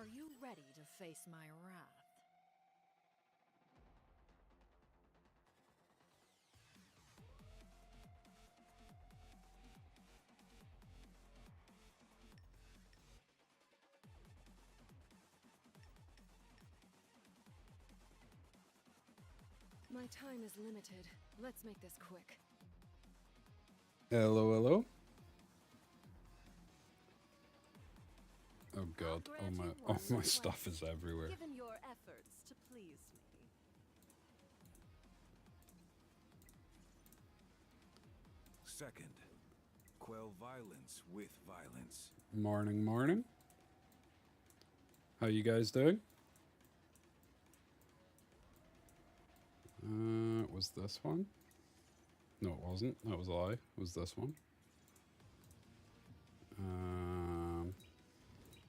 Are you ready to face my wrath? My time is limited. Let's make this quick. Hello, hello. Oh god, all my stuff is everywhere. Given your efforts to please me. Second, quell violence with violence. Morning, morning. How you guys doing? Was this one? No, it wasn't. That was a lie. It was this one.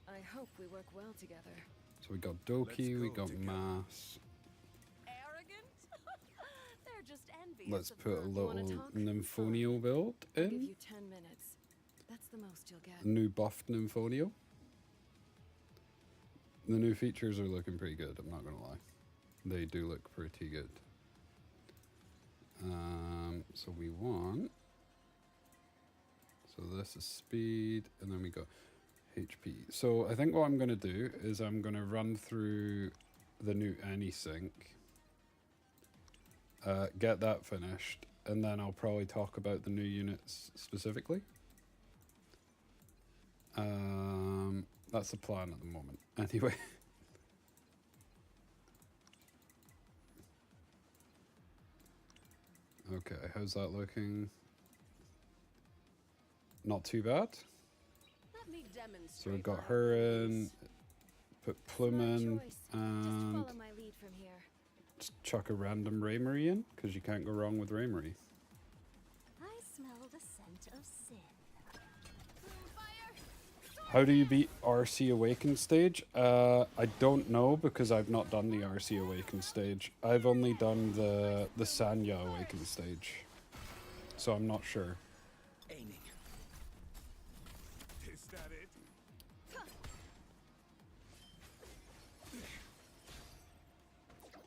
I hope we work well together. So we got Doki, we got Mass. Arrogant? They're just envious. Let's of put a mine. little Nymphoneal build I'll give in. you 10 minutes. That's the most you'll get. New buffed Nymphoneal. The new features are looking pretty good, I'm not gonna lie. They do look pretty good. So we want... So this is speed, and then we got HP. So I think what I'm going to do is I'm going to run through the new AnySync, get that finished, and then I'll probably talk about the new units specifically. That's the plan at the moment. Anyway. Okay, how's that looking? Not too bad. Let me demonstrate. So we've got her in, put Plum in, and follow my lead from here. just chuck a random Raymarie in, because you can't go wrong with Raymarie. I smell the scent of sin. How do you beat RC Awaken stage? I don't know, because I've not done the RC Awaken stage. I've only done the Sanya Awaken stage. So I'm not sure. Aiming. Is that it?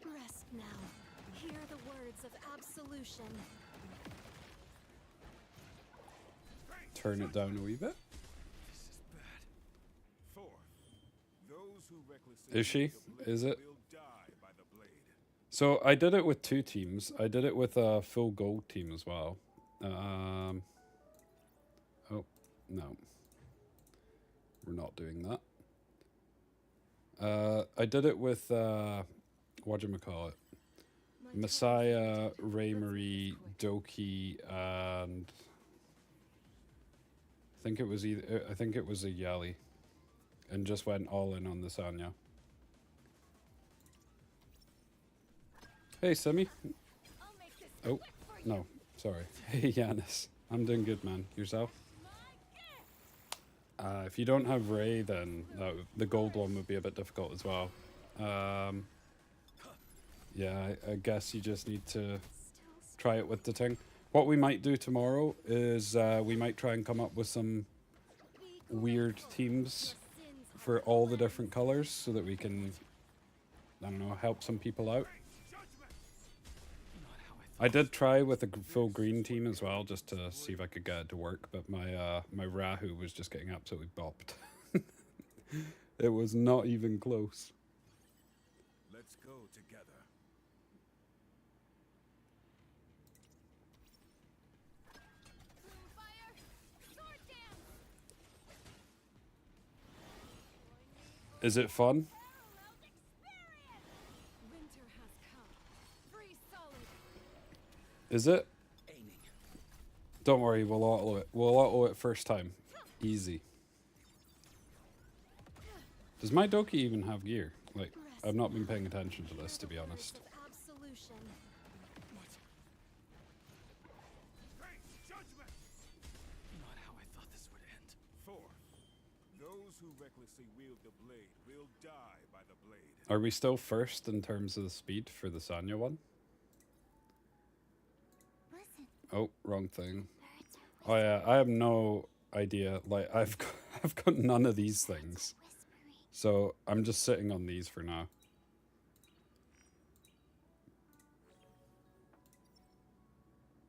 Rest now. Hear the words of absolution. Turn it down a wee bit. This is bad. Four. Those who recklessly Is she? use the blade Is it? will die by the blade. So I did it with two teams. I did it with a full gold team as well. Oh, no. We're not doing that. I did it with, whatchamacallit? Messiah, Raymarie, Doki, and I think it was a Yali. And just went all in on the Sanya. Hey, Simi. Oh, no. Sorry. Hey, Yanis. I'm doing good, man. Yourself? If you don't have Ray, then the gold one would be a bit difficult as well. Yeah, I guess you just need to try it with the thing. What we might do tomorrow is we might try and come up with some weird teams for all the different colors so that we can, I don't know, help some people out. I did try with a full green team as well, just to see if I could get it to work, but my my Rahu was just getting absolutely bopped. It was not even close. Let's go together. Is it fun? Winter has come. Free solid. Is it? Aiming. Don't worry, we'll auto it. We'll auto it first time. Easy. Does my Doki even have gear? Like, I've not been paying attention to this, to be honest. Absolution. Judgment. Not how I thought this would end. Four. Those who recklessly wield the blade will die by the blade. Are we still first in terms of the speed for the Sanya one? Listen. Oh, wrong thing. Oh yeah, I have no idea. Like, I've got none of these things. So I'm just sitting on these for now.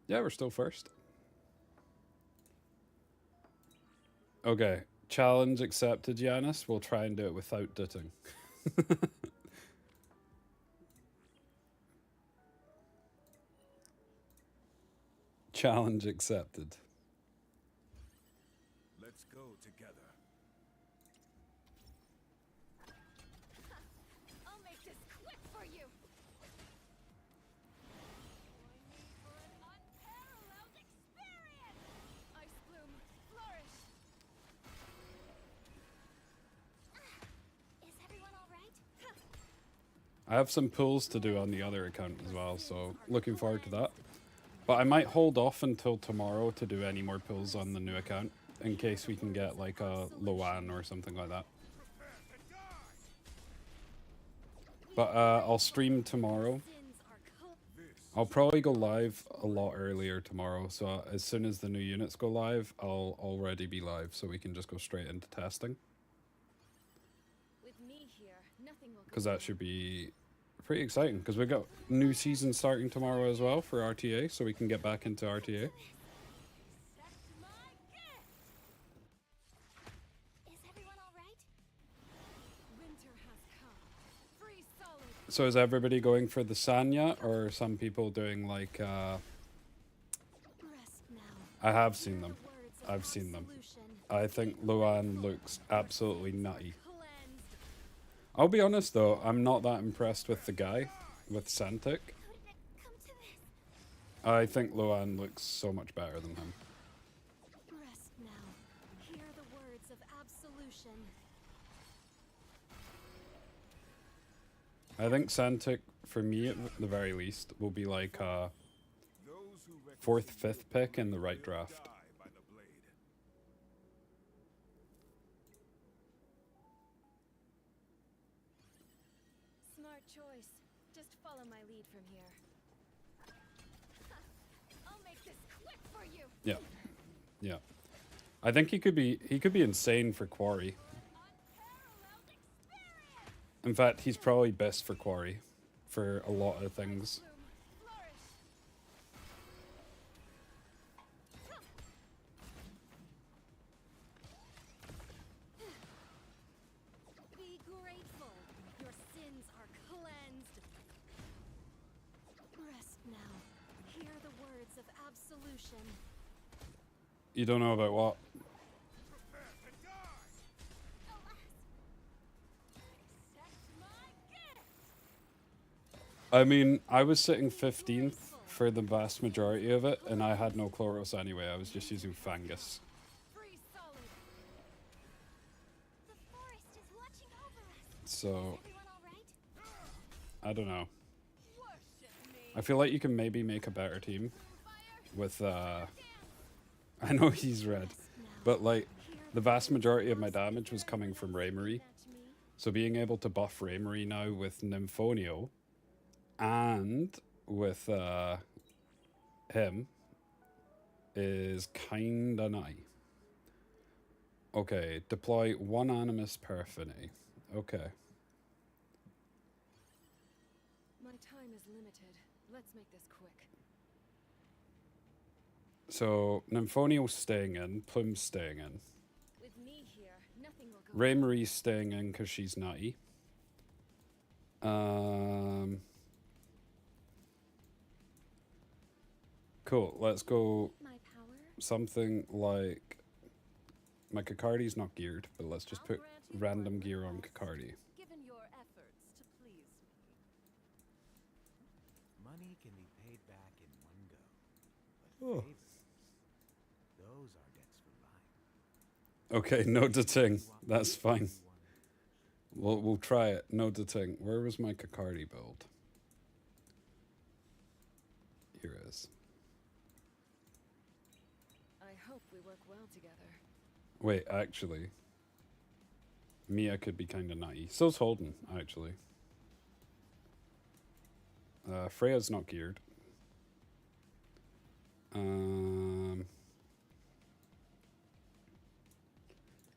Yeah, we're still first. Okay, challenge accepted, Giannis. We'll try and do it without ditting. Challenge accepted. Let's go together. I'll make this quick for you. Join me for an unparalleled experience. Ice bloom, flourish. Is everyone all right? I have some pulls to do on the other account as well, so looking forward to that. But I might hold off until tomorrow to do any more pulls on the new account, in case we can get like a Loan or something like that. But I'll stream tomorrow. I'll probably go live a lot earlier tomorrow, so as soon as the new units go live, I'll already be live, so we can just go straight into testing. With me here, nothing will Because that should be pretty exciting, because we've got new season starting tomorrow as well for RTA, so we can get back into RTA. Is everyone all right? Winter has come. Free solid. So is everybody going for the Sanya, or are some people doing like, Rest now. I have seen them. The words of I've seen them. absolution. I think Luan looks absolutely nutty. Cleansed. I'll be honest though, I'm not that impressed with the guy, with Santic. How did it come to this? I think Luan looks so much better than him. Rest now. Hear the words of absolution. I think Santic, for me at the very least, will be like a Those who recklessly 4th, 5th pick in the right draft. die by the blade. Smart choice. Just follow my lead from here. I'll make this quick for you. Yeah. Yeah. I think he could be insane for Quarry. Unparalleled experience. In fact, he's probably best for Quarry for a lot of things. Bloom, flourish. Be grateful. Your sins are cleansed. Rest now. Hear the words of absolution. You don't know about what? Prepare to die! Alas. Accept my gift. I mean, I was sitting 15th for the vast majority of it, and I had no Chloros anyway. I was just using Fangus. Free solid. The forest is watching over us. So, Everyone all right? I don't know. Worship me. I feel like you can maybe make a better team Fire. with, I know he's red, but like, the vast majority of my damage was coming from Raymarie. So being able to buff Raymarie now with Nymphoneal and with him is kinda nice. Okay, deploy one Animus Paraphony. Okay. My time is limited. Let's make this quick. So Nymphoneal's staying in, Plume's staying in. With me here, nothing will go. Raymarie's staying in because she's nutty. Cool, let's go My power. something like... My Kakardi's not geared, but let's just put random gear on Kakardi. Given your efforts to please me. Money can be paid back in one go. Oh. But favors, those are debts for life. Okay, no deting. That's fine. We'll try it. No deting. Where was my Kakardi build? Here it is. I hope we work well together. Wait, actually. Mia could be kind of nutty. So's Holden, actually. Freya's not geared.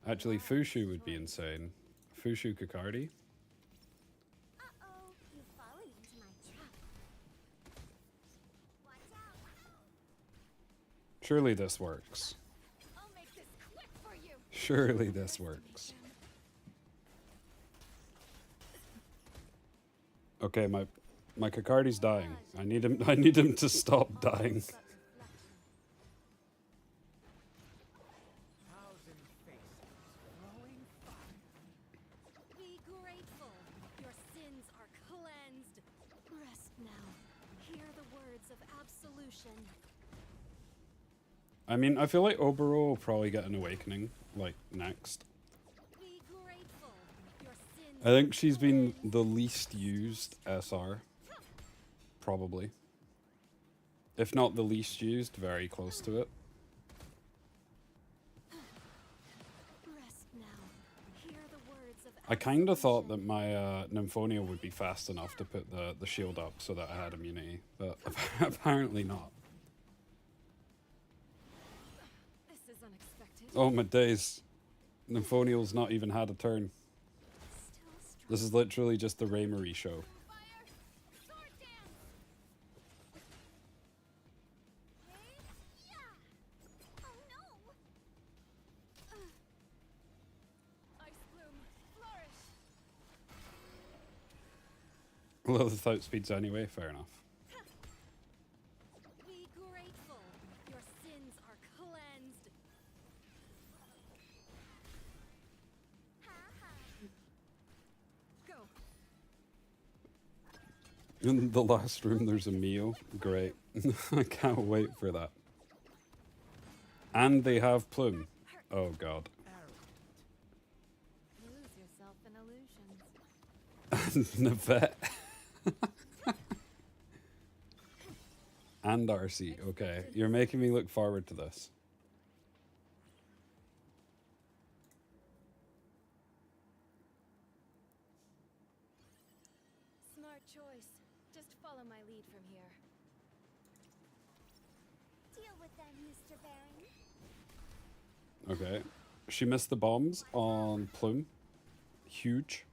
Actually, Fushu would be insane. Fushu Kakardi. Uh-oh, you've fallen into my trap. Watch out. Surely this works. I'll make this quick for you. Surely this works. Okay, my Kakardi's dying. I need him to stop dying. Thousand faces flowing fire. Be grateful. Your sins are cleansed. Rest now. Hear the words of absolution. I mean, I feel like Oboro will probably get an awakening, like, next. Be grateful. Your sins I think are she's been cleansed. the least used SR. Probably. If not the least used, very close to it. Rest now. Hear the words of I kind of thought absolution. that my Nymphonia would be fast enough to put the shield up so that I had immunity, but apparently not. This is unexpected. Oh my days. Nymphonial's not even had a turn. Still strong. This is literally just the Raymarie show. Fire! Sword dance! Hey! Yeah! Oh no! Ice bloom! Flourish! Well, without speeds anyway, fair enough. Be grateful. Your sins are cleansed. Go. In the last room, there's a meal. Great. I can't wait for that. And they have Plume. Oh god. Lose yourself in illusions. Navette. And Darcy. Okay. You're making me look forward to this. Smart choice. Just follow my lead from here. Deal with them, Mr. Baron. Okay. She missed the bombs on Plume. Huge.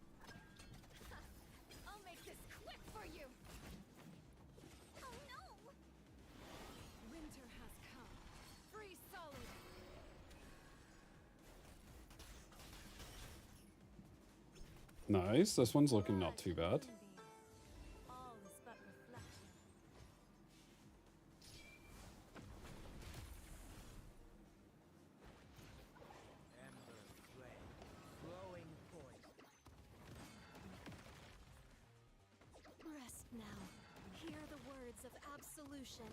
I'll make this quick for you. Oh no! Winter has come. Free solid. Nice. This one's looking not too bad. All is but reflection. Ember flame, flowing poison. Rest now. Hear the words of absolution.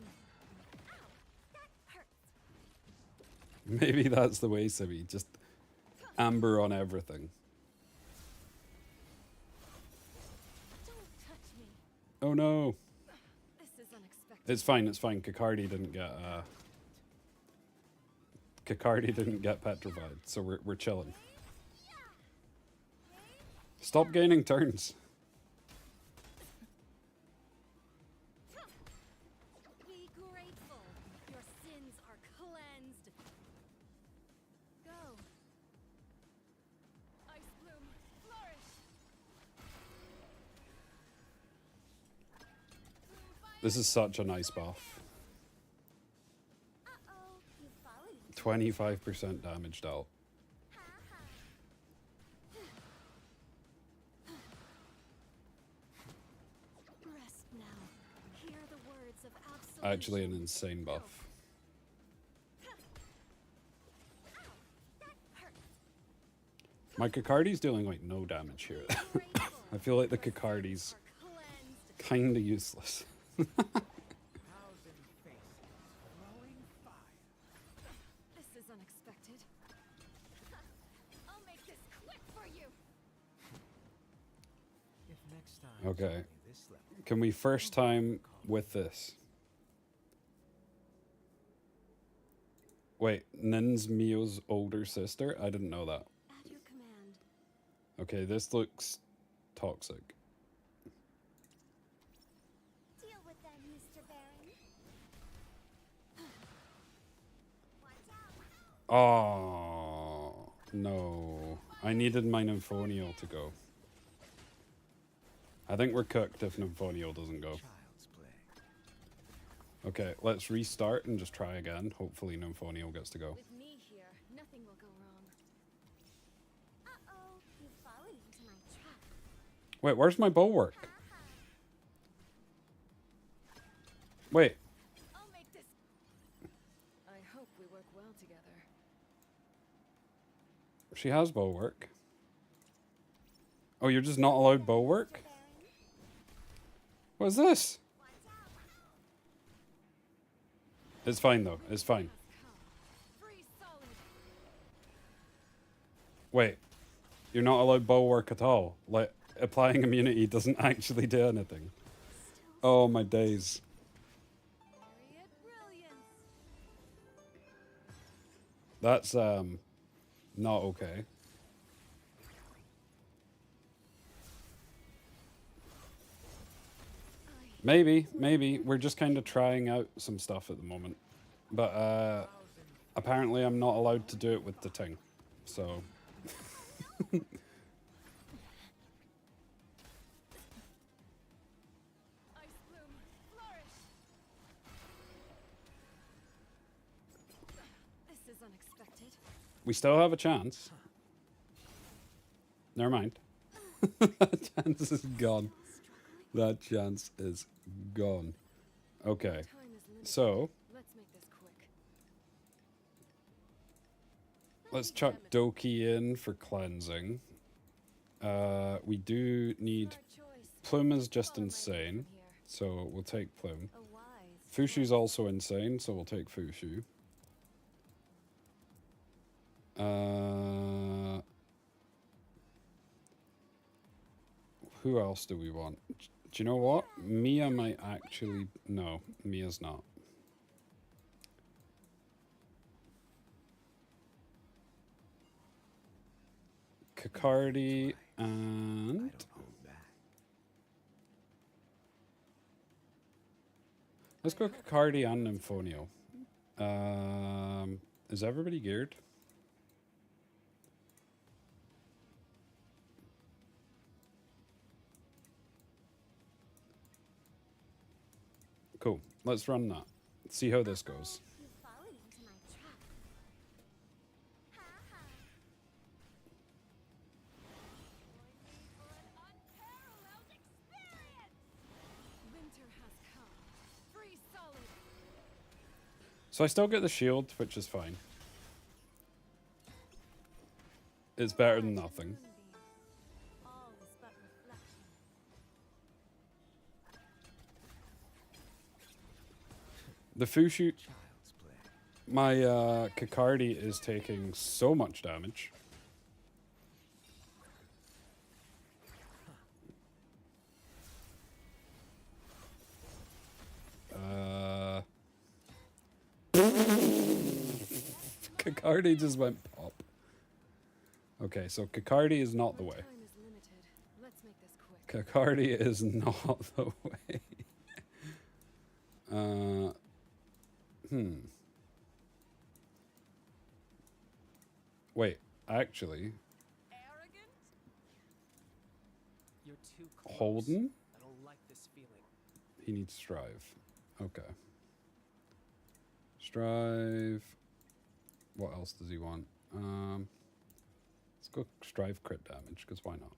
Ow! That hurts. Maybe that's the way, Sibby. Just amber on everything. Don't touch me. Oh no. This is unexpected. It's fine, it's fine. Kakardi didn't get petrified, so we're chilling. Stop gaining turns. Be grateful. Your sins are cleansed. Go. Ice bloom. Flourish. Bloom fire. This is such a nice buff. Uh-oh, you've fallen. 25% damage dealt. Rest now. Hear the words of absolution. Actually an insane buff. My Kakardi's doing like no damage here. I feel like the Kakardi's kinda useless. Thousand faces flowing fire. This is unexpected. I'll make this quick for you. If next time Okay. only this level, Can we first time with this? Wait, Nin's Mio's older sister? I didn't know that. At your command. Okay, this looks toxic. Deal with them, Mr. Baron. Watch out. Oh, no. I needed my Nymphoneal to go. I think we're cooked if Nymphoneal doesn't go. Child's play. Okay, let's restart and just try again. Hopefully Nymphoneal gets to go. With me here, nothing will go wrong. Uh-oh, you fallen into my trap. Wait, where's my bulwark? Wait, I'll make this. I hope we work well together. she has bulwark. Oh, you're just not allowed bulwark? What's this? It's fine though, it's fine. Free solid. Wait, you're not allowed bulwark at all? Like, applying immunity doesn't actually do anything. Oh my days. Myriad brilliance. That's, not okay. Maybe. We're just kind of trying out some stuff at the moment. But, apparently I'm not allowed to do it with the ting. So... Ice bloom. Flourish. This is unexpected. we still have a chance. Never mind. That chance is gone. That chance is gone. Okay. Time is limited. So, Let's make this quick. let's chuck Doki in for cleansing. We do need... Our choice. Plume is just Follow my lead insane, from here. so we'll take Plume. A wise. Fushu's also insane, so we'll take Fushu. Who else do we want? Do you know what? Mia might actually... No, Mia's not. Kakardi I and... don't hold back. Let's go Kakardi and Nymphoneal. Is everybody geared? Cool. Let's run that. See how this goes. You've fallen into my trap. Ha ha. Join me for an unparalleled experience. Winter has come. Free solid. So I still get the shield, which is fine. It's better than nothing. Moonbeam. All is but reflection. The Fushu... Child's play. My Kakardi is taking so much damage. Kakardi just went pop. Okay, so Kakardi is not the way. Time is limited. Let's make this quick. Kakardi is not the way. Wait, actually, Arrogant. You're too close. Holden? I don't like this feeling. He needs Strive. Okay. Strive. What else does he want? Let's go Strive crit damage, because why not?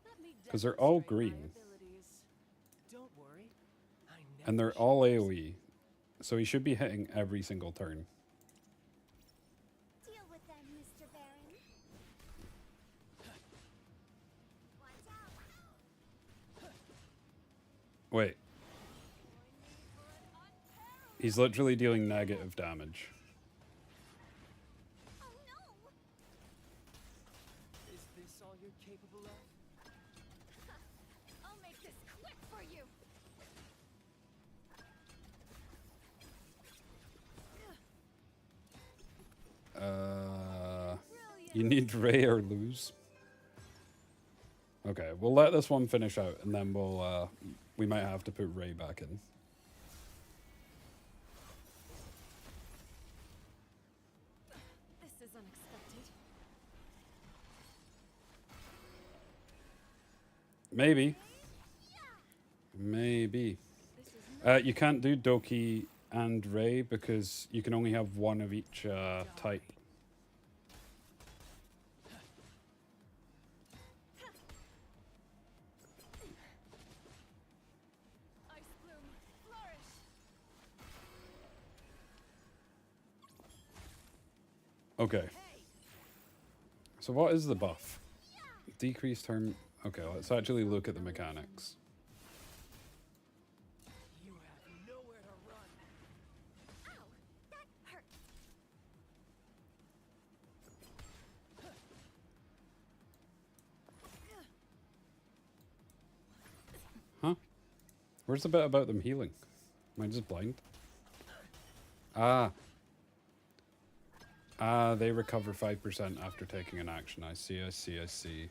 Let me 'Cause they're all demonstrate my green. abilities. Don't worry. I never And they're all AoE. So he should be hitting every single turn. Deal with them, Mr. Baron. Watch out. Wait. He's literally dealing negative damage. Oh no! Is this all you're capable of? I'll make this quick for you. You need Ray or lose. Okay, we'll let this one finish out, and then we'll, we might have to put Ray back in. Maybe. Maybe. You can't do Doki and Ray because you can only have one of each type. Ice bloom, flourish. Okay. So what is the buff? Decreased term. Okay, let's actually look at the mechanics. You have nowhere to run. Ow, that hurts. Huh? Where's the bit about them healing? Am I just blind? Ah. Ah, they recover 5% after taking an action. I see, I see, I see.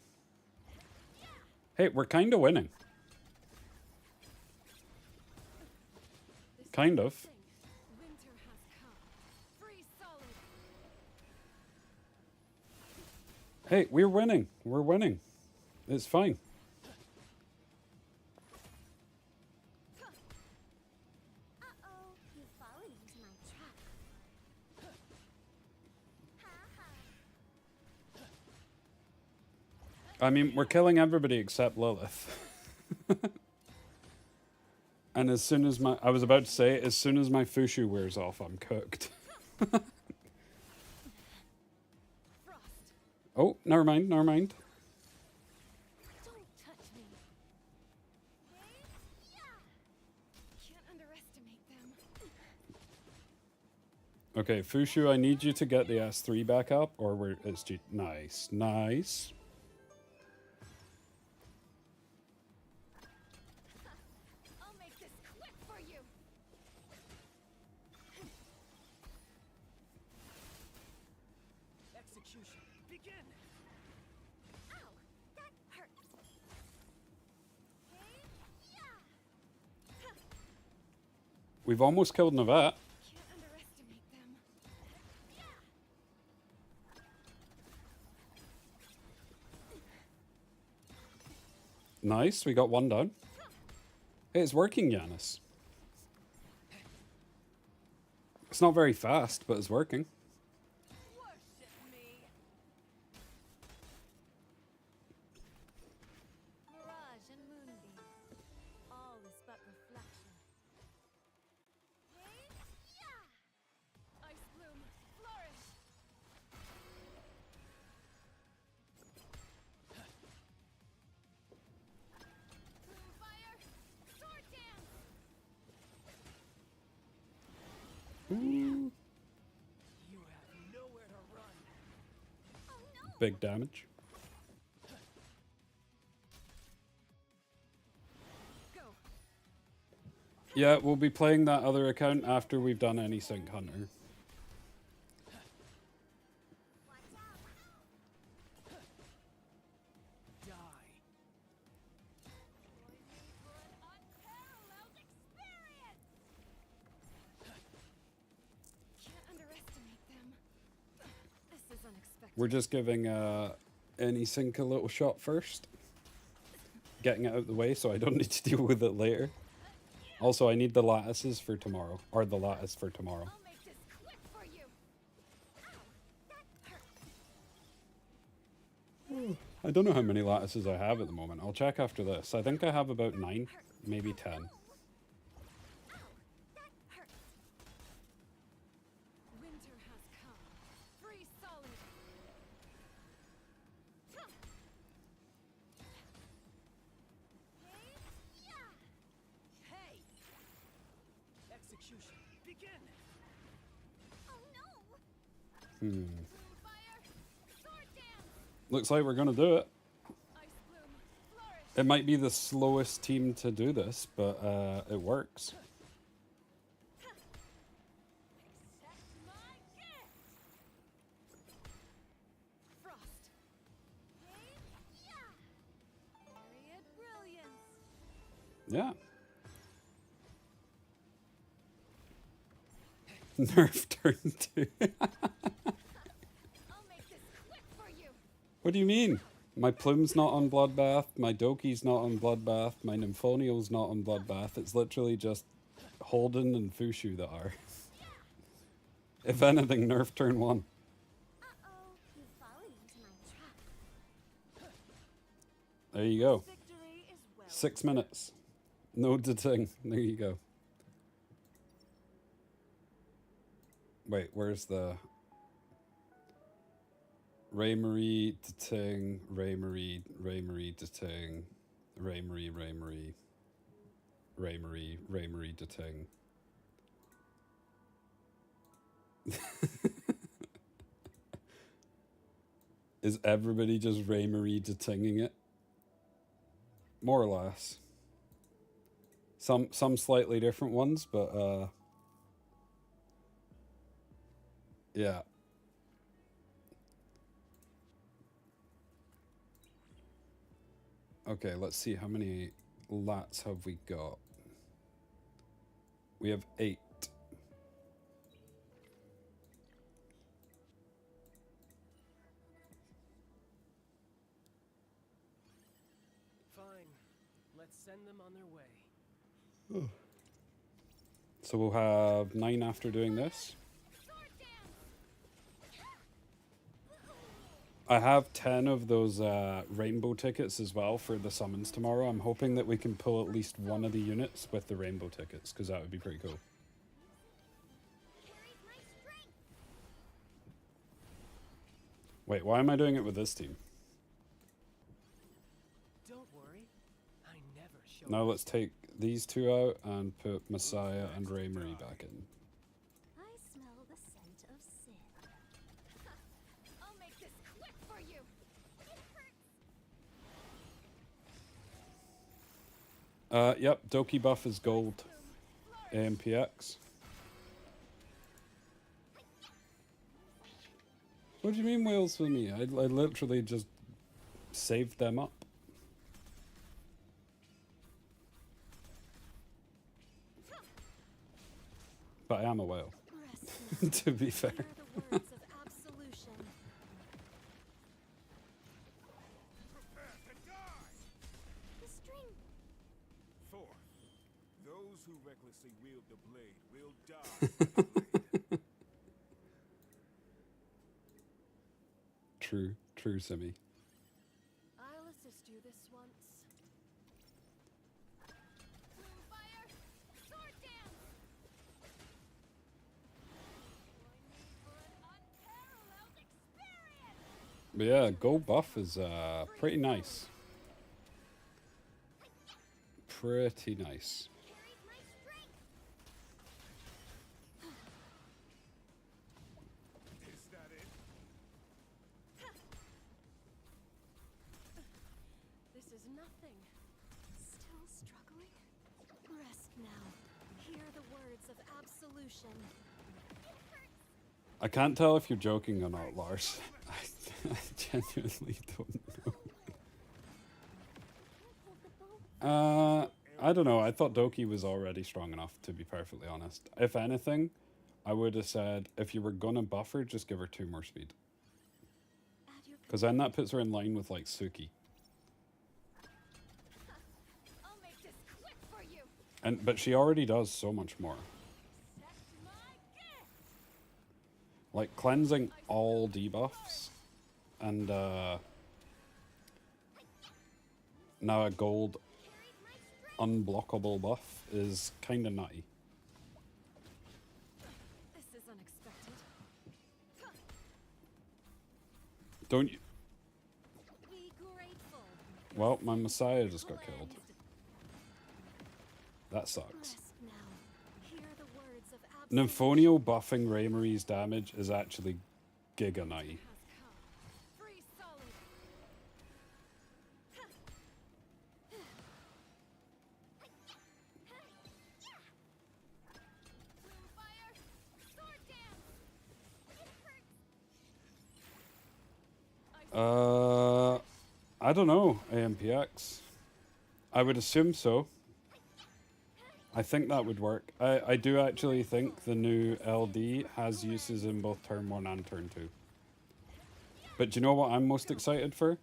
Hey, we're kind of winning. Kind of. Winter has come. Free solid. Hey, we're winning. We're winning. It's fine. Uh-oh, you've fallen into my trap. I mean, we're killing everybody except Lilith. And as soon as I was about to say, as soon as my Fushu wears off, I'm cooked. Frost. Oh, never mind, never mind. Don't touch me. Can't underestimate them. Okay, Fushu, I need you to get the S3 back up, or it's nice, nice. I'll make this quick for you. Execution. Begin. Ow, that hurts. We've almost killed Navat. Can't underestimate them. Nice, we got one down. Hey, it's working, Yanis. It's not very fast, but it's working. Worship me. Mirage and moonbeam. All is but reflection. Ice bloom, flourish. Bloom fire, sword dance. Ooh, You have nowhere to run. Oh no. big damage. Go. Yeah, we'll be playing that other account after we've done any Sync Hunter. Die. For an unparalleled experience. Can't underestimate them. This is unexpected. We're just giving any Sync a little shot first. Getting it out of the way so I don't need to deal with it later. Also, I need the lattices for tomorrow. Or the lattice for tomorrow. I'll make this quick for you. Ow, that hurts. I don't know how many lattices I have at the moment. I'll check after this. I think I have about 9, maybe 10. Ow, that hurts. Winter has come. Free solid. Hey. Execution. Begin. Oh no. Hmm. Bloom fire, sword dance. Looks like we're gonna do it. Ice bloom, flourish. It might be the slowest team to do this, but it works. Accept my gift. Frost. Myriad brilliance. Yeah. Nerf turn 2. I'll make this quick for you. What do you mean? My Plume's not on Bloodbath, my Doki's not on Bloodbath, my Nymphonial's not on Bloodbath. It's literally just Holden and Fushu that are. If anything, nerf turn 1. Uh-oh, you've fallen into my trap. There you go. Victory is well. 6 minutes. No ting. There you go. Wait, where's the... Ray-Marie, Ting, Ray-Marie, Ray-Marie, Ting, Ray-Marie, Ray-Marie, Ray-Marie, Ray-Marie, Ting. Is everybody just Ray-Marie Tinging it? More or less. Some slightly different ones, but yeah. Okay, let's see how many lats have we got. We have 8. Fine. Let's send them on their way. So we'll have 9 after doing this. I have 10 of those rainbow tickets as well for the summons tomorrow. I'm hoping that we can pull at least one of the units with the rainbow tickets, because that would be pretty cool. Wait, why am I doing it with this team? Don't worry. I never show Now let's take these 2 out and put Messiah and Ray-Marie back in. I smell the scent of sin. I'll make this quick for you. It hurts. Yep, Doki buff is gold. AMPX. What do you mean whales for me? I literally just saved them up. But I am a whale, to be fair. Hear the words of absolution. Prepare to die! The string. 4. Those who recklessly wield the blade will die by the blade. True, Simi. I'll assist you this once. Fire. Sword dance. Unparalleled experience. But yeah, gold buff is pretty nice. Pretty nice. Carries my strength. Is that it? This is nothing. Still struggling? Rest now. Hear the words of absolution. I can't tell if you're joking or not, Lars. I genuinely don't know. I don't know. I thought Doki was already strong enough, to be perfectly honest. If anything, I would have said, if you were gonna buff her, just give her 2 more speed. At your Because then that puts her in line with, like, Suki. I'll make this quick for you. But she already does so much more. That's my gift. Like, cleansing all debuffs and now a gold unblockable buff is kind of nutty. This is unexpected. Don't you? Be grateful. Well, my Messiah just got killed. That sucks. Rest now. Hear the words of Nymphonial buffing Ray-Marie's damage is actually giga nutty. Has come. Free solid. Fire. Sword dance. It hurts. I don't know, AMPX. I would assume so. I think that would work. I do actually think the new LD has uses in both turn 1 and turn 2. But do you know what I'm most excited for?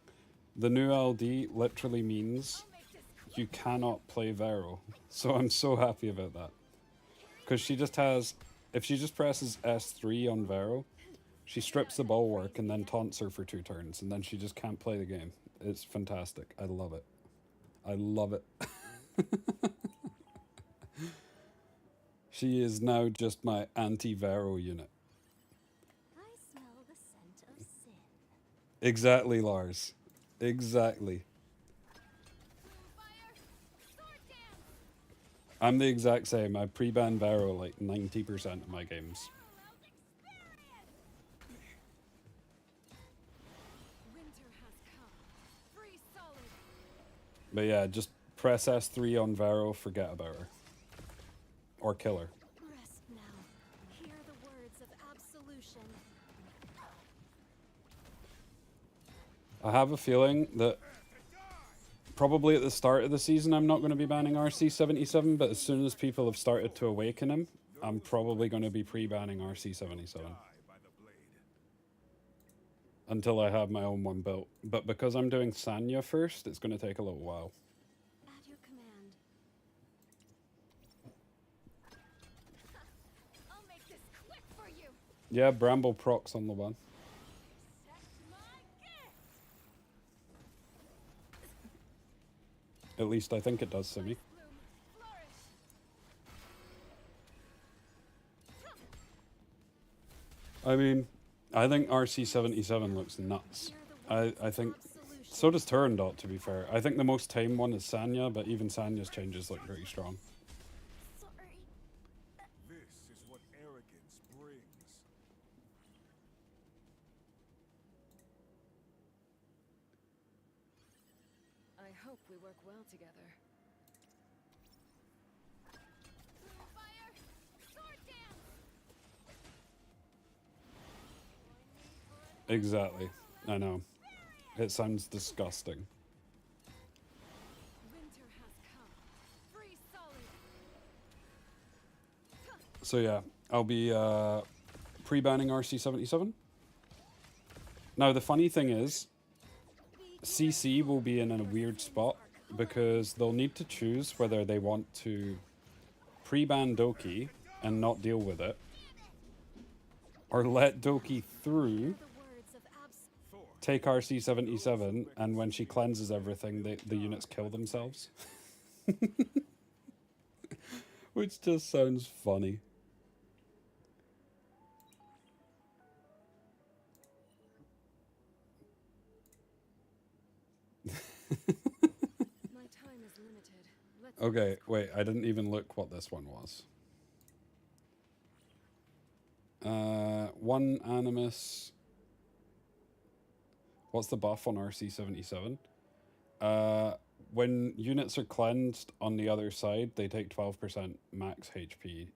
The new LD literally means you cannot play Vero. So I'm so happy about that. Because she just has... If she just presses S3 on Vero, she strips the bulwark and then taunts her for 2 turns, and then she just can't play the game. It's fantastic. I love it. I love it. She is now just my anti-Vero unit. I smell the scent of sin. Exactly, Lars. Exactly. I'm the exact same. I pre-ban Vero like 90% of my games. Winter has come. Free solid. But yeah, just press S3 on Vero, forget about her. Or kill her. Rest now. Hear the words of absolution. I have a feeling that probably at the start of the season I'm not going to be banning RC77, but as soon as people have started to awaken him, I'm probably going to be pre-banning RC77. Die by the blade. Until I have my own one built. But because I'm doing Sanya first, it's going to take a little while. At your command. I'll make this quick for you. Yeah, Bramble procs on the one. Accept my gift. At least I think it does, Simi. Bloom, flourish. I mean, I think RC77 looks nuts. I think... So does Turandot, to be fair. I think the most tame one is Sanya, but even Sanya's changes look pretty strong. Sorry. This is what arrogance brings. I hope we work well together. Fire! Sword dance! Exactly. I know. It sounds disgusting. Winter has come. Free solid. So yeah, I'll be pre-banning RC77. Now the funny thing is, CC will be in a weird spot because they'll need to choose whether they want to pre-ban Doki and not deal with it, or let Doki through, The words of take RC77, and when she cleanses everything, the units kill themselves. Which just sounds funny. My time is limited. Let's make Okay, this quick. wait, I didn't even look what this one was. One Animus. What's the buff on RC77? When units are cleansed on the other side, they take 12% max HP.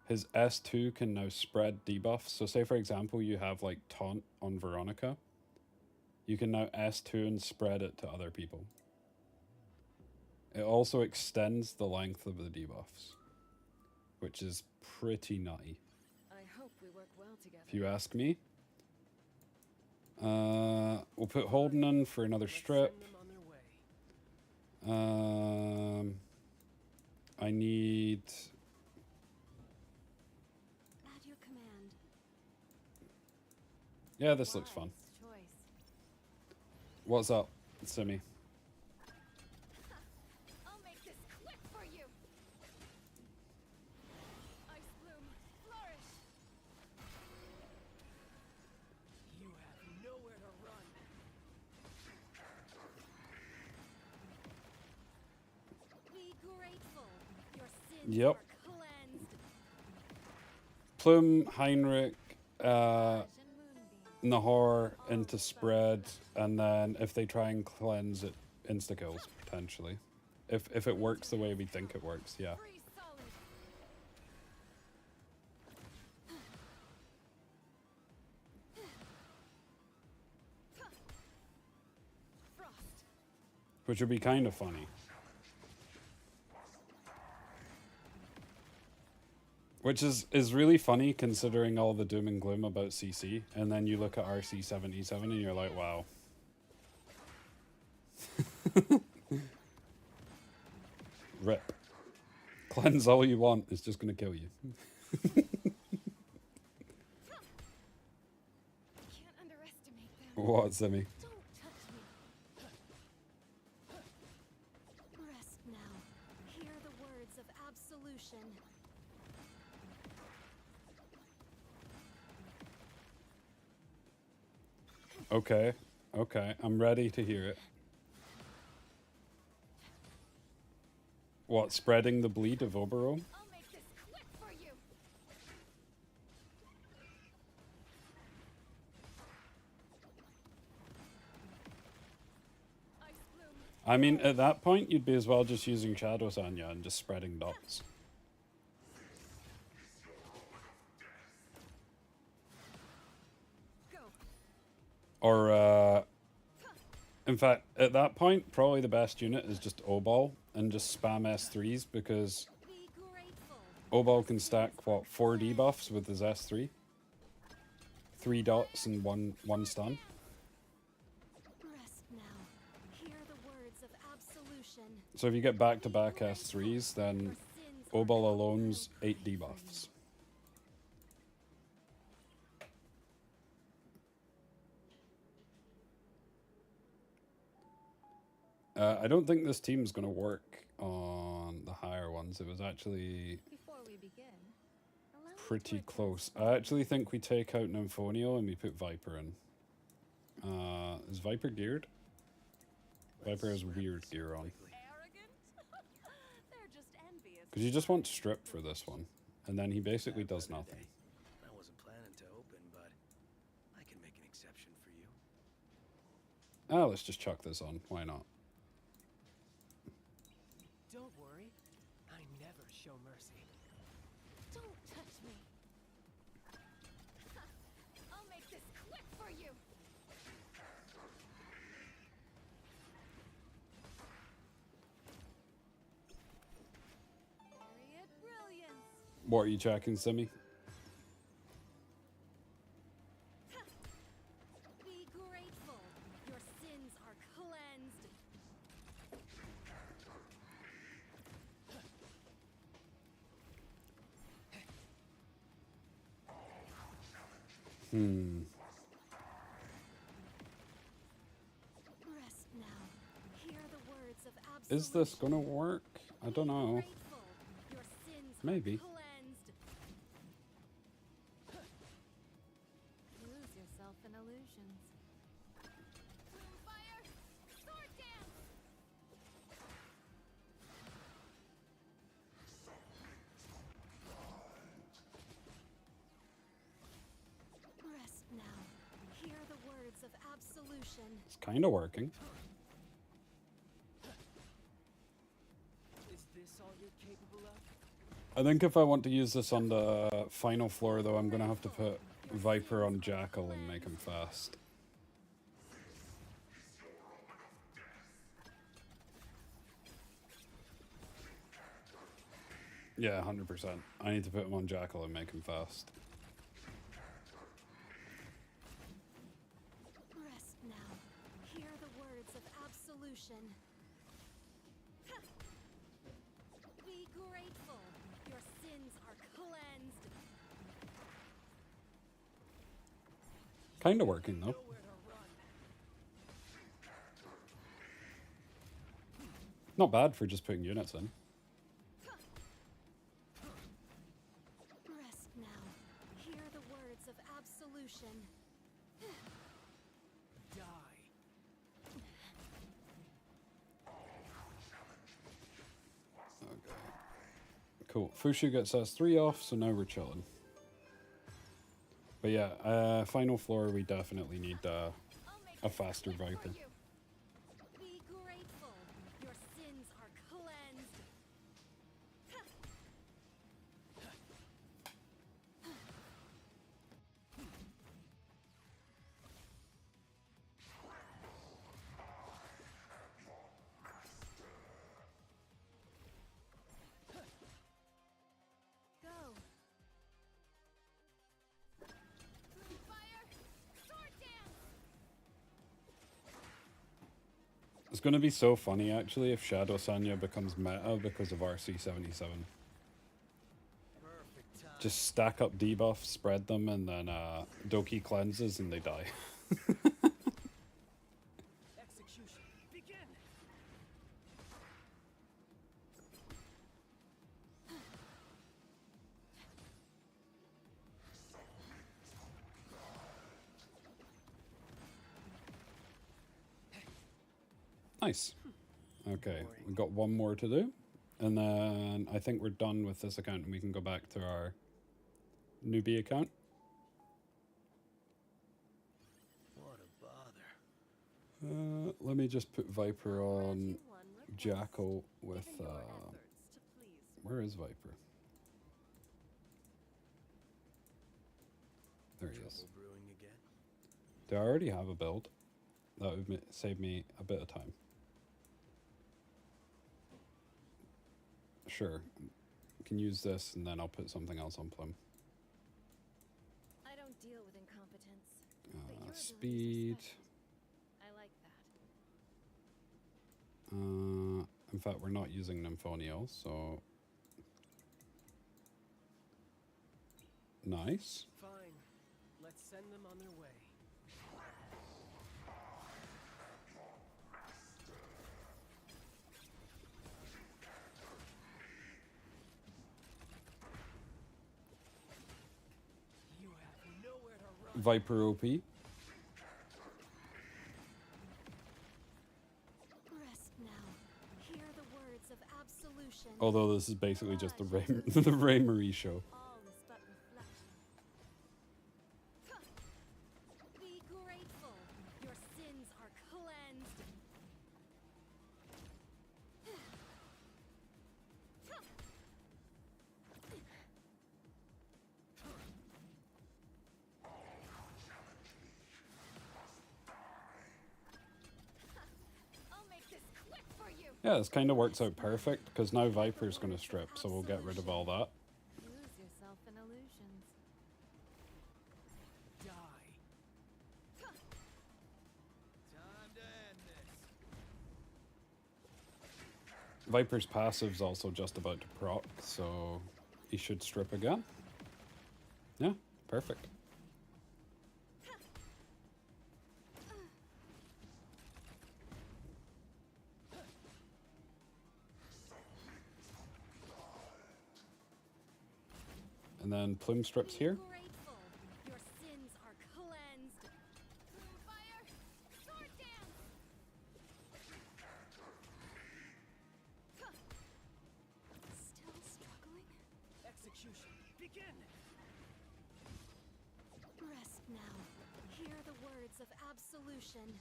His S2 can now spread debuffs. So say, for example, you have like Taunt on Veronica. You can now S2 and spread it to other people. It also extends the length of the debuffs, which is pretty nutty, I hope we work well together. if you ask me. We'll put Holden in for another strip. Send them on their way. I need... at your command. Yeah, this looks fun. Wise choice. What's up, Simi? I'll make this quick for you. Ice bloom, flourish. You have nowhere to run. Be grateful. Your sins Yep. are cleansed. Plume, Heinrich, Moonbeam. Nahor into spread, and then if they try and cleanse it, insta-kills, potentially. If it works the way we think it works, yeah. Free solid. Frost. Which would be kind of funny. Which is really funny considering all the doom and gloom about CC, and then you look at RC77 and you're like, wow. Rip. Cleanse all you want, it's just gonna kill you. Can't underestimate them. What, Simi? Don't touch me. Rest now. Hear the words of absolution. Okay, okay, I'm ready to hear it. What, spreading the bleed of Oberon? I'll make this quick for you. Ice bloom. I mean, at that point, you'd be as well just using Shadow Sanya and just spreading dots. Go. Or, in fact, at that point, probably the best unit is just O-Ball and just spam S3s because Be grateful. O-Ball can stack, what, 4 debuffs with his S3? 3 dots and one stun. Rest now. Hear the words of absolution. So if you get back-to-back S3s, then Your sins are O-Ball alone's 8 debuffs. I don't think this team's going to work on the higher ones. It was actually Before we begin, allow me to pretty adjust close. I actually think we take out Nymphonia and we put Viper in. Is Viper geared? Viper has weird gear on. arrogant. They're just envious. Because you just want strip for this one. And then he basically does nothing. I wasn't planning to open, but I can make an exception for you. Ah, let's just chuck this on. Why not? Don't worry. I never show mercy. Don't touch me. I'll make this quick for you. Period brilliance. What are you checking, Simi? Be grateful. Your sins are cleansed. Rest now. Hear the words of absolution. Is this gonna work? I don't know. Grateful. Your sins are Maybe. cleansed. Lose yourself in illusions. Fire! Sword dance! Rest now. Hear the words of absolution. It's kind of working. Is this all you're capable of? I think if I want to use this on the final floor, though, I'm going to have to put Viper on Jackal and make him fast. Yeah, 100%. I need to put him on Jackal and make him fast. Rest now. Hear the words of absolution. Be grateful. Your sins are cleansed. Kind of working, though. Nowhere to run. Not bad for just putting units in. Rest now. Hear the words of absolution. Die. Okay. Cool. Fushu gets us 3 off, so now we're chilling. But yeah, final floor, we definitely need I'll make a this faster quick for Viper. you. Be grateful. Your sins are cleansed. Go. It's going to be so funny, actually, if Shadow Sanya becomes meta because of RC77. Perfect time. Just stack up debuffs, spread them, and then Doki cleanses and they die. Execution. Begin. Nice. Okay, we've got one more to do. And then I think we're done with this account and we can go back to our newbie account. What a bother. Let me just put Viper on Jackal with... where is Viper? There he is. Trouble brewing again. Do I already have a build? That would save me a bit of time. Sure. I can use this and then I'll put something else on Plum. I don't deal with incompetence. but your abilities are Speed. special. I like that. In fact, we're not using Nymphonial, so... Nice. Fine. Let's send them on their way. You have nowhere to run. Viper OP. Rest now. Hear the words of absolution. Although this is basically just the Ray, the Ray Marie show. All is but reflection. Be grateful. Your sins are cleansed. I'll make this quick for you. Yeah, this kind of works out perfect, because now Viper's going to strip, so we'll get rid of all that. Lose yourself in illusions. Die. Time to end this. Viper's passive's also just about to proc, so he should strip again. Yeah, perfect. And then Plume strips here. Be grateful. Your sins are cleansed. Fire, sword dance. Still struggling? Execution. Begin. Rest now. Hear the words of absolution.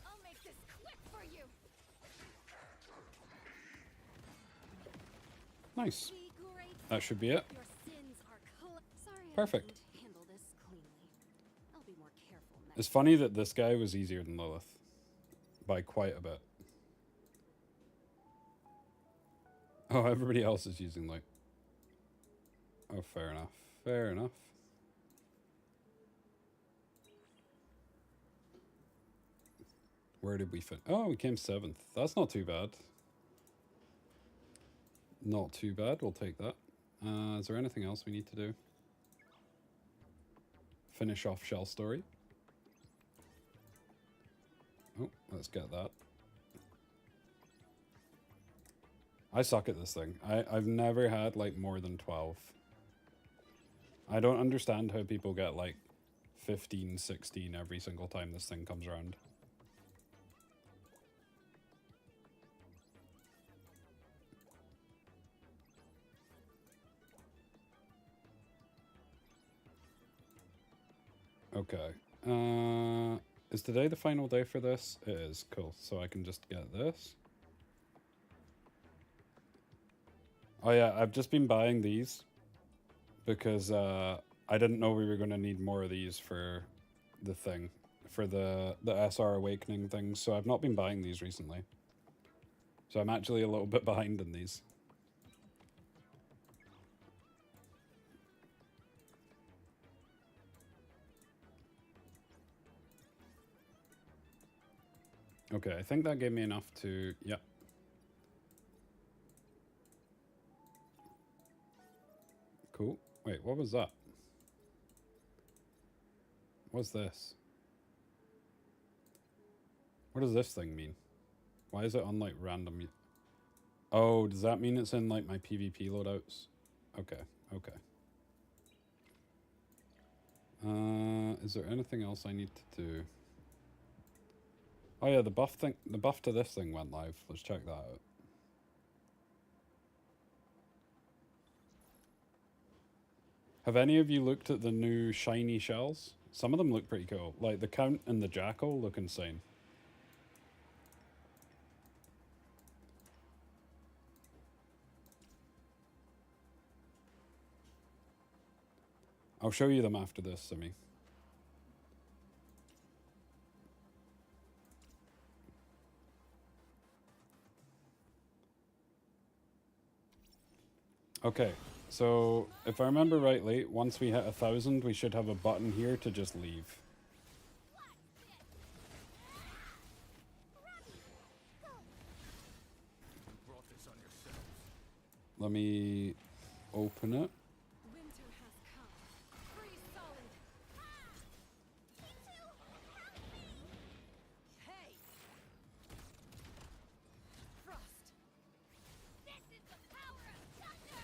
I'll make this quick for you. Nice. Be grateful. That should be it. Your sins are sorry. Perfect. I didn't handle this cleanly. I'll be more careful next. It's funny that this guy was easier than Lilith. By quite a bit. Oh, everybody else is using like... Oh, fair enough. Fair enough. Where did we fit? Oh, we came 7th. That's not too bad. Not too bad. We'll take that. Is there anything else we need to do? Finish off Shell Story. Oh, let's get that. I suck at this thing. I've never had like more than 12. I don't understand how people get like 15, 16 every single time this thing comes around. Okay. Is today the final day for this? It is. Cool. So I can just get this. Oh yeah, I've just been buying these because I didn't know we were going to need more of these for the thing, for the SR Awakening things, so I've not been buying these recently. So I'm actually a little bit behind in these. Okay, I think that gave me enough to... Yep. Cool. Wait, what was that? What's this? What does this thing mean? Why is it on, like, random... Oh, does that mean it's in, like, my PvP loadouts? Okay, okay. Is there anything else I need to do? Oh yeah, the buff to this thing went live. Let's check that out. Have any of you looked at the new shiny shells? Some of them look pretty cool. Like the Count and the Jackal look insane. I'll show you them after this, Simi. Okay, so if I remember rightly, once we hit 1,000, we should have a button here to just leave. Let me open it. Winter has come. Freeze solid. Hey! Frost. This is the power of thunder!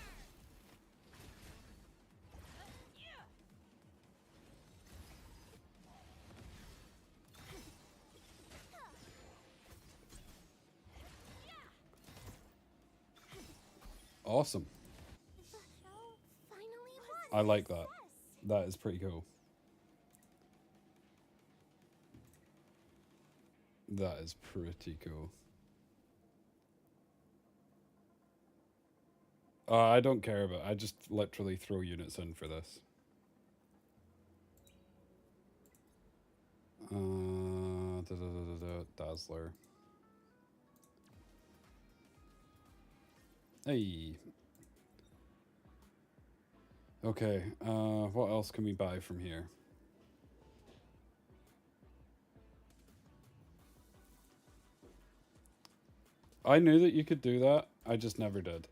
Awesome. I like that. That is pretty cool. That is pretty cool. I don't care about it. I just literally throw units in for this. Dazzler. Hey. Okay, what else can we buy from here? I knew that you could do that, I just never did.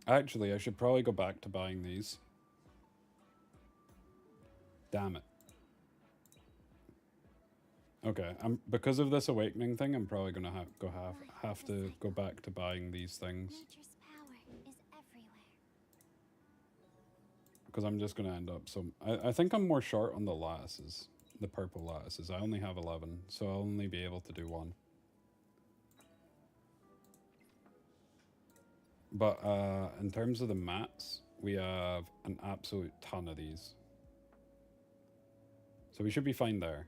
Actually, I should probably go back to buying these. Damn it. Okay, because of this awakening thing, I'm probably gonna have to go back to buying these things. Nature's power is everywhere. Because I'm just gonna end up I think I'm more short on the lattices, the purple lattices. I only have 11, so I'll only be able to do one. But in terms of the mats, we have an absolute ton of these. So we should be fine there.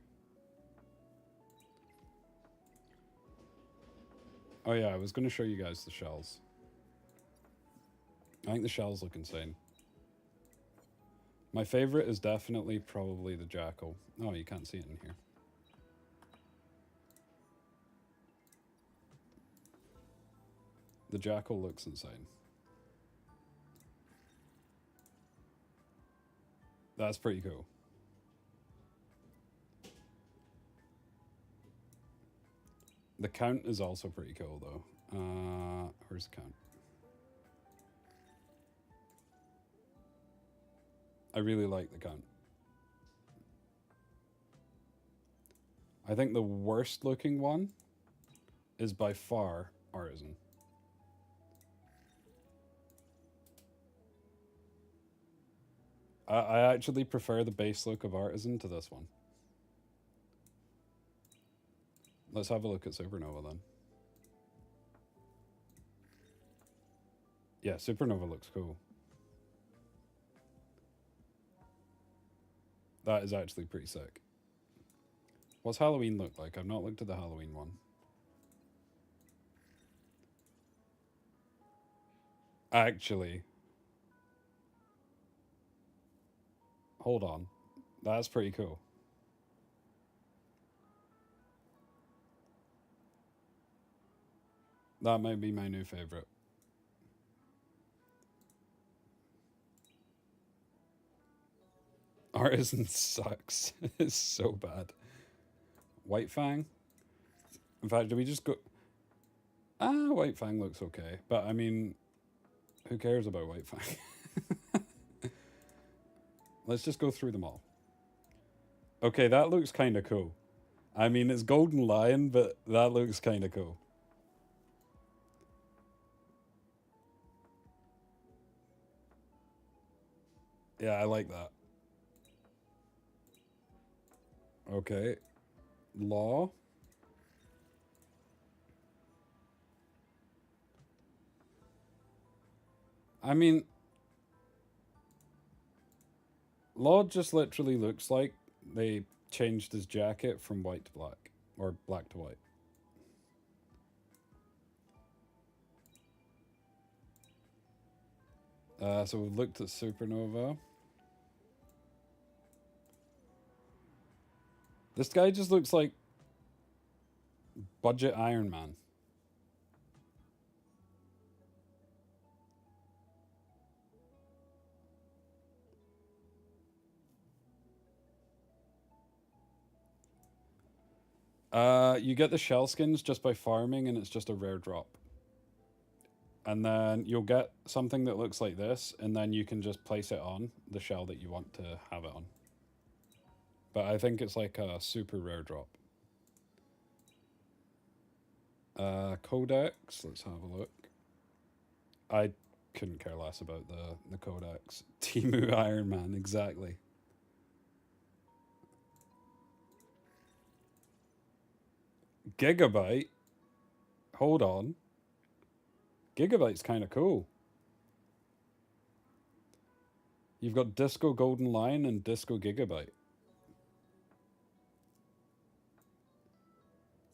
Oh yeah, I was going to show you guys the shells. I think the shells look insane. My favorite is definitely probably the Jackal. Oh, you can't see it in here. The Jackal looks insane. That's pretty cool. The Count is also pretty cool, though. Where's the Count? I really like the Count. I think the worst looking one is by far Artisan. I actually prefer the base look of Artisan to this one. Let's have a look at Supernova then. Yeah, Supernova looks cool. That is actually pretty sick. What's Halloween look like? I've not looked at the Halloween one. Actually. Hold on. That's pretty cool. That might be my new favorite. Artisan sucks. It's so bad. White Fang? In fact, do we just go... White Fang looks okay. But, I mean, who cares about White Fang? Let's just go through them all. Okay, that looks kind of cool. I mean, it's Golden Lion, but that looks kind of cool. Yeah, I like that. Okay. Law. I mean, Law just literally looks like they changed his jacket from white to black. Or black to white. So we've looked at Supernova. This guy just looks like budget Iron Man. You get the shell skins just by farming, and it's just a rare drop. And then you'll get something that looks like this, and then you can just place it on the shell that you want to have it on. But I think it's like a super rare drop. Codex, let's have a look. I couldn't care less about the Codex. Timu Iron Man, exactly. Gigabyte? Hold on. Gigabyte's kind of cool. You've got Disco Golden Lion and Disco Gigabyte.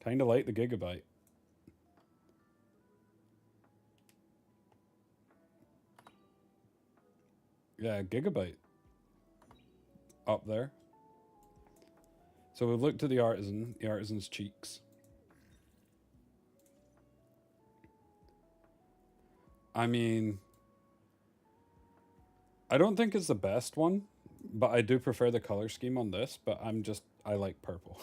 Kind of like the Gigabyte. Yeah, Gigabyte. Up there. So we've looked at the Artisan's cheeks. I mean, I don't think it's the best one, but I do prefer the color scheme on this, but I like purple.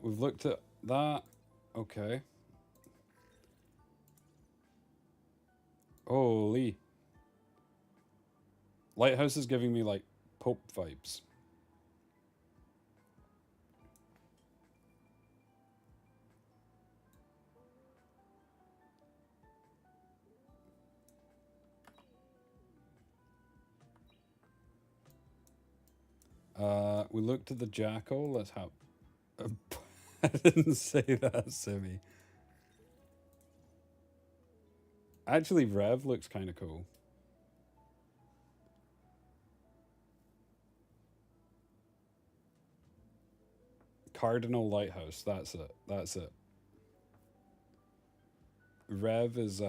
We've looked at that. Okay. Holy. Lighthouse is giving me, like, Pope vibes. We looked at the Jackal. Let's have... I didn't say that, Simi. Actually, Rev looks kind of cool. Cardinal Lighthouse. That's it. That's it. Rev is...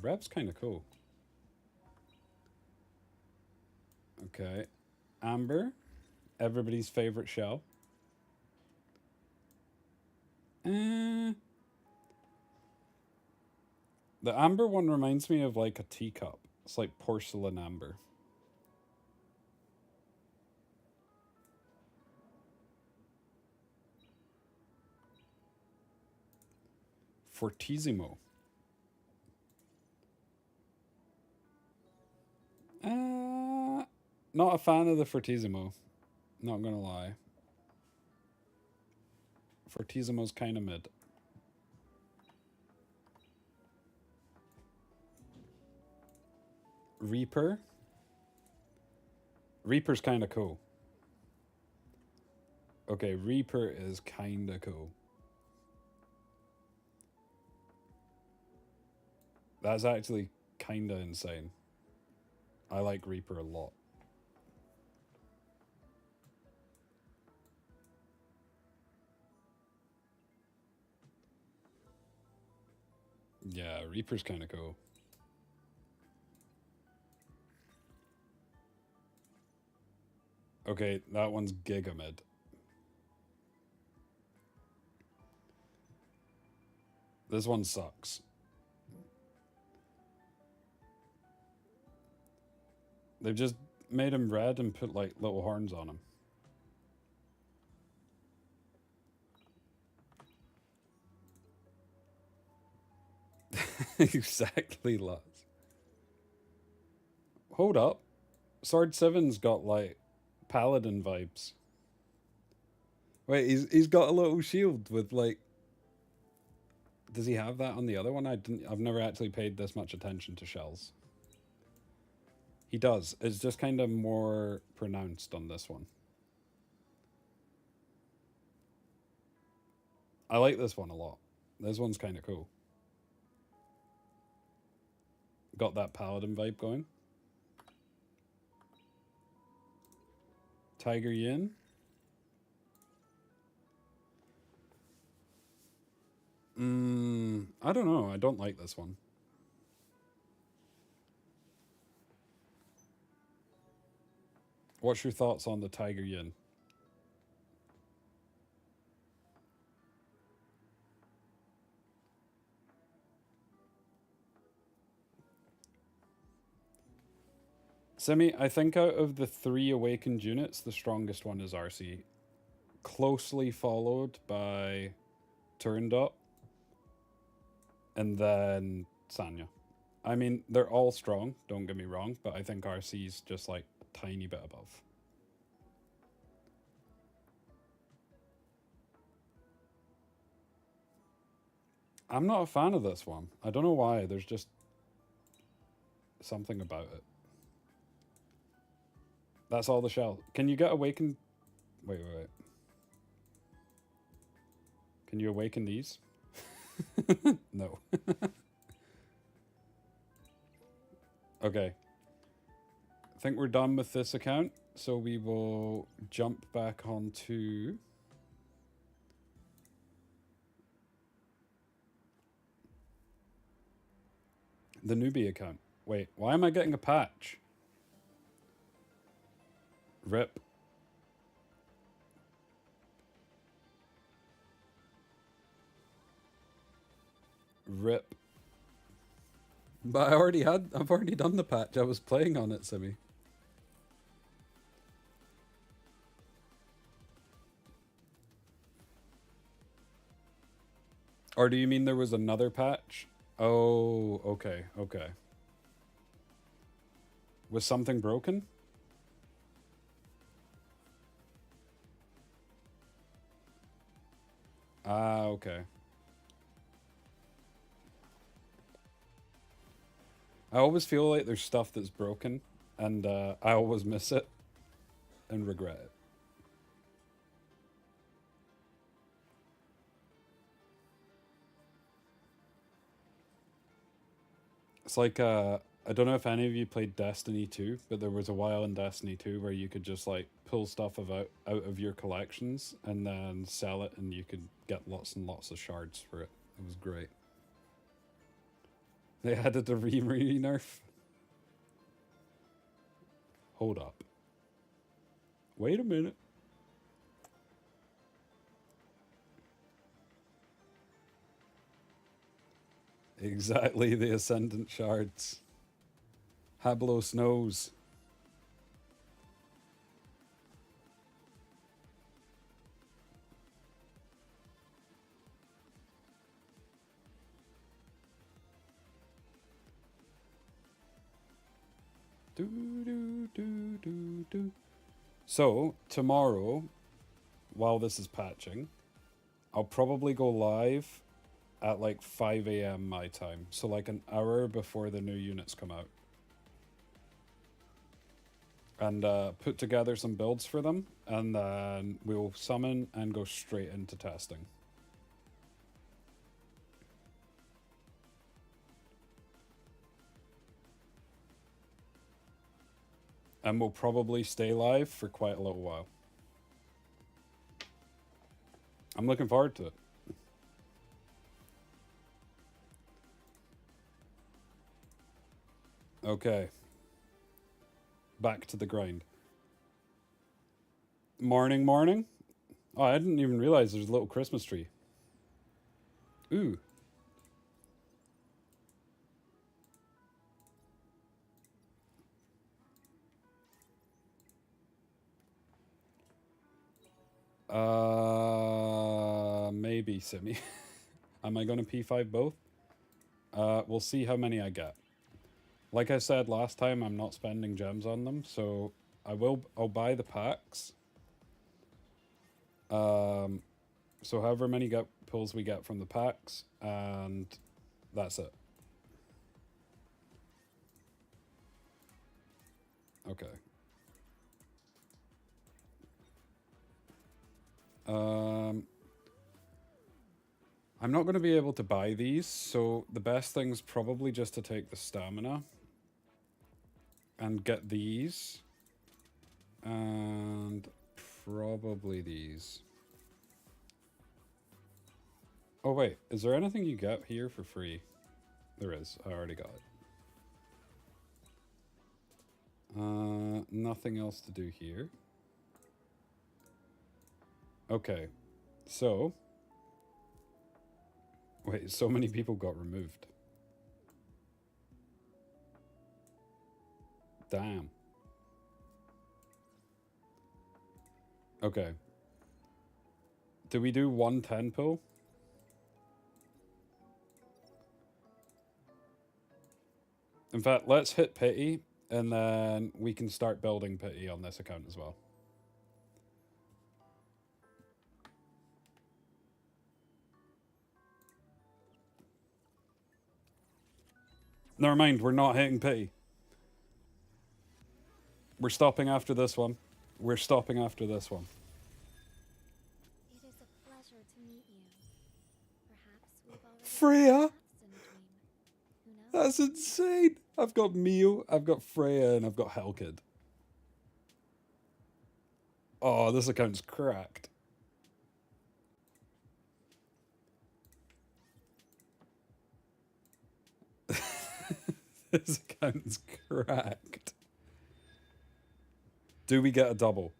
Rev's kind of cool. Okay. Amber. Everybody's favorite shell. The amber one reminds me of like a teacup. It's like porcelain amber. Fortissimo. Not a fan of the Fortissimo. Not gonna lie. Fortissimo's kind of mid. Reaper. Reaper's kind of cool. Okay, Reaper is kind of cool. That's actually kind of insane. I like Reaper a lot. Reaper's kind of cool. Okay, that one's Giga mid. This one sucks. They've just made him red and put like little horns on him. Exactly, lads. Hold up. Sword 7's got like paladin vibes. Wait, he's got a little shield with like. Does he have that on the other one? I've never actually paid this much attention to shells. He does. It's just kind of more pronounced on this one. I like this one a lot. This one's kind of cool. Got that paladin vibe going. Tiger Yin. I don't know. I don't like this one. What's your thoughts on the Tiger Yin? Simi, I think out of the 3 awakened units, the strongest one is RC. Closely followed by Turandot. And then Sanya. I mean, they're all strong, don't get me wrong, but I think RC's just like a tiny bit above. I'm not a fan of this one. I don't know why, there's just something about it. That's all the shells. Can you get awakened? Wait. Can you awaken these? No. Okay. I think we're done with this account, so we will jump back onto the newbie account. Wait, why am I getting a patch? Rip. Rip. But I've already done the patch. I was playing on it, Simi. Or do you mean there was another patch? Oh, okay. Was something broken? Ah, okay. I always feel like there's stuff that's broken, and I always miss it and regret it. It's like, I don't know if any of you played Destiny 2, but there was a while in Destiny 2 where you could just like pull stuff out of your collections and then sell it, and you could get lots and lots of shards for it. It was great. They added a nerf. Hold up. Wait a minute. Exactly, the Ascendant Shards. Hablos knows. So, tomorrow, while this is patching, I'll probably go live at like 5 a.m. my time. So like an hour before the new units come out. And put together some builds for them. And then we'll summon and go straight into testing. And we'll probably stay live for quite a little while. I'm looking forward to it. Okay. Back to the grind. Morning, morning. Oh, I didn't even realize there's a little Christmas tree. Ooh. Maybe, Simi. Am I going to P5 both? We'll see how many I get. Like I said last time, I'm not spending gems on them, so I'll buy the packs. So however many pulls we get from the packs, and that's it. Okay. I'm not going to be able to buy these, so the best thing's probably just to take the stamina and get these, and probably these. Oh wait, is there anything you get here for free? There is. I already got it. Nothing else to do here. Okay, so... Wait, so many people got removed. Damn. Okay. Do we do 110 pull? In fact, let's hit pity, and then we can start building pity on this account as well. Never mind, we're not hitting pity. We're stopping after this one. We're stopping after this one. It is a pleasure to meet you. Perhaps we've already Freya! crossed in between. Who knows? That's insane! I've got Mio, I've got Freya, and I've got Hellkid. Oh, this account's cracked. This account's cracked. Do we get a double?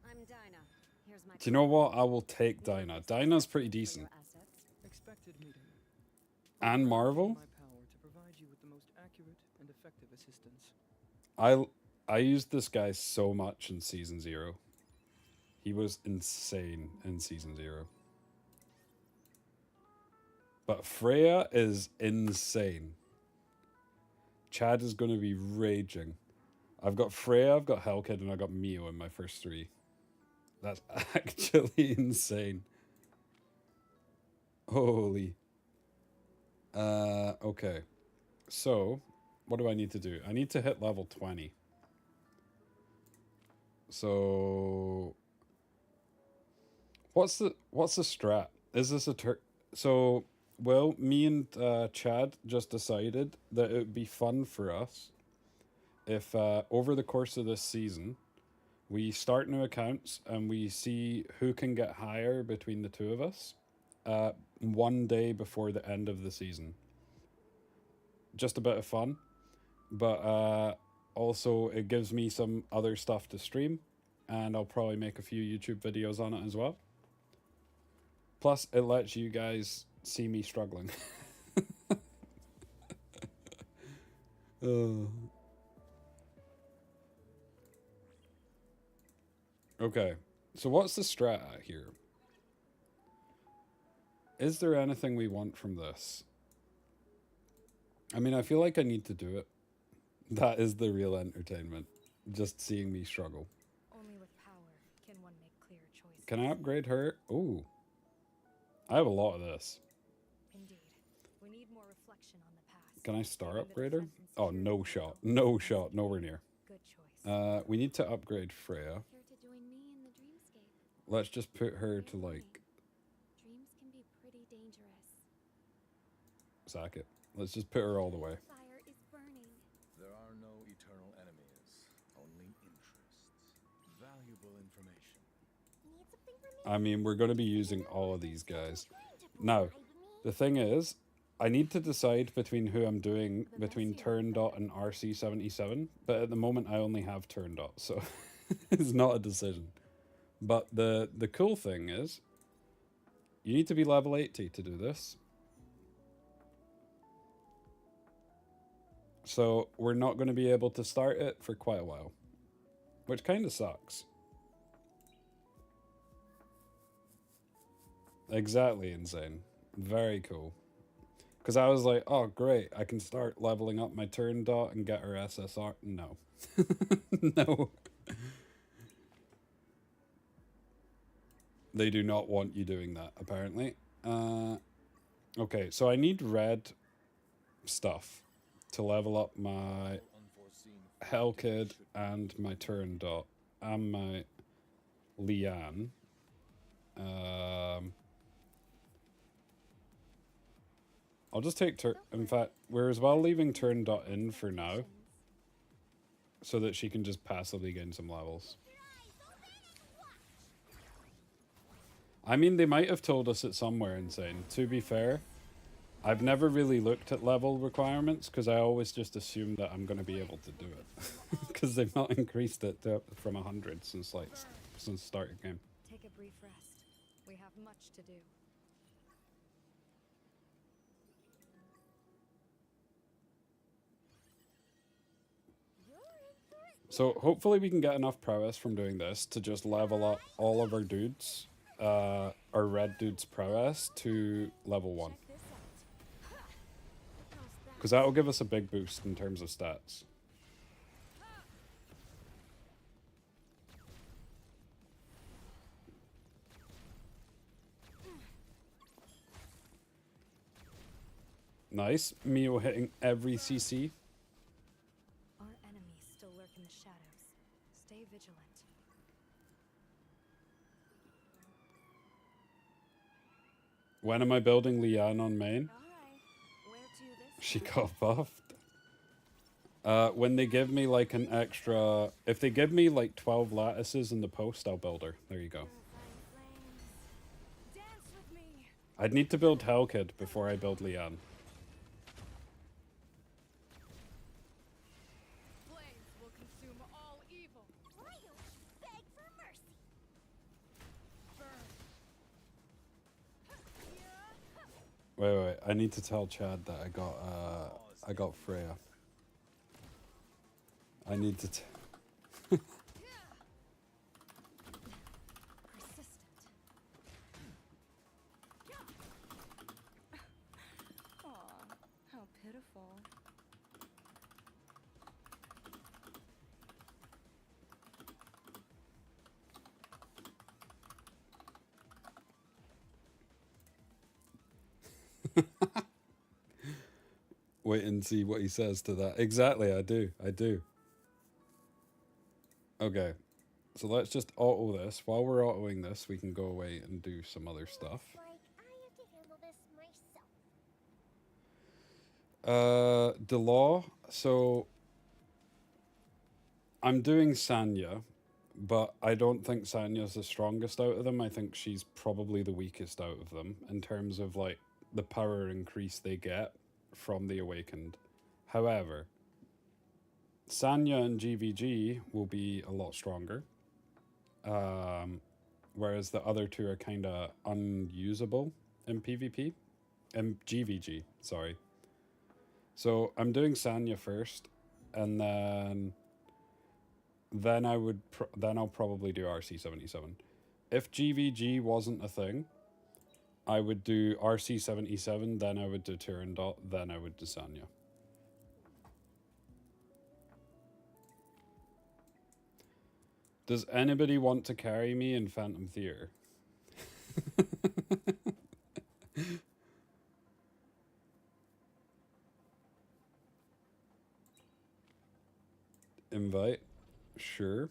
I'm Dinah. Here's my Do you know what? I will take Dinah. Dinah's pretty decent. Expected meeting. And Marvel? My power to provide you with the most accurate and effective assistance. I used this guy so much in Season 0. He was insane in Season 0. But Freya is insane. Chad is going to be raging. I've got Freya, I've got Hellkid, and I've got Mio in my first 3. That's actually insane. Holy. Okay. So, what do I need to do? I need to hit level 20. So, what's the strat? Is this a so, well, me and Chad just decided that it would be fun for us if over the course of this season we start new accounts and we see who can get higher between the two of us one day before the end of the season. Just a bit of fun, but also it gives me some other stuff to stream, and I'll probably make a few YouTube videos on it as well. Plus, it lets you guys see me struggling. Okay, so what's the strat at here? Is there anything we want from this? I mean, I feel like I need to do it. That is the real entertainment. Just seeing me struggle. Only with power can one make clear choices. Can I upgrade her? Ooh. I have a lot of this. Indeed. We need more reflection on the past. Can I star Given the upgrade her? defense and Oh, security no of shot. the No world. shot. Nowhere near. Good choice. We need to upgrade Freya. Here to join me in the dreamscape. Let's just put her to, like, Dreams can be pretty dangerous. sack it. Let's just put her all the way. Fire is burning. There are no eternal enemies, only interests. Valuable information. Need something from me? I mean, we're going to be using all of these guys. Now, The thing is, I need to decide between who I'm doing between turn dot and RC77, but at the moment I only have turn dot, so it's not a decision. But the cool thing is, you need to be level 80 to do this. So we're not going to be able to start it for quite a while, which kind of sucks. Exactly, insane. Very cool. Because I was like, oh great, I can start leveling up my turn dot and get her SSR. No. No. They do not want you doing that, apparently. Okay, so I need red stuff to level up my Hellkid and my turn dot and my Lian. I'll just take in fact, we're as well leaving turn dot in for now, so that she can just passively gain some levels. I mean, they might have told us it somewhere, insane. To be fair, I've never really looked at level requirements because I always just assume that I'm going to be able to do it. Because they've not increased it from 100 since the start of the game. Take a brief rest. We have much to do. So hopefully we can get enough prowess from doing this to just level up all of our dudes, our red dudes' prowess to level 1. Because that will give us a big boost in terms of stats. Nice. Mio hitting every CC. Our enemies still lurk in the shadows. Stay vigilant. When am I building Lian on main? All right. Where to this She time? got buffed. When they give me like an extra... If they give me like 12 lattices in the post, I'll build her. There you go. Dance with me. I'd need to build Hellkid before I build Lian. Flames will consume all evil. Why don't you beg for mercy? Burn. Wait. I need to tell Chad that I got Freya. I need to... Persistent. Aw, how pitiful. Wait and see what he says to that. Exactly, I do. Okay, so let's just auto this. While we're autoing this, we can go away and do some other stuff. Like I have to handle this myself. Delaw. So I'm doing Sanya, but I don't think Sanya's the strongest out of them. I think she's probably the weakest out of them in terms of like the power increase they get from the Awakened. However, Sanya and GVG will be a lot stronger. Whereas the other two are kind of unusable in PvP. In GVG, sorry. So I'm doing Sanya first, and then I'll probably do RC77. If GVG wasn't a thing, I would do RC77, then I would do Turandot, then I would do Sanya. Does anybody want to carry me in Phantom Theater? Invite? Sure.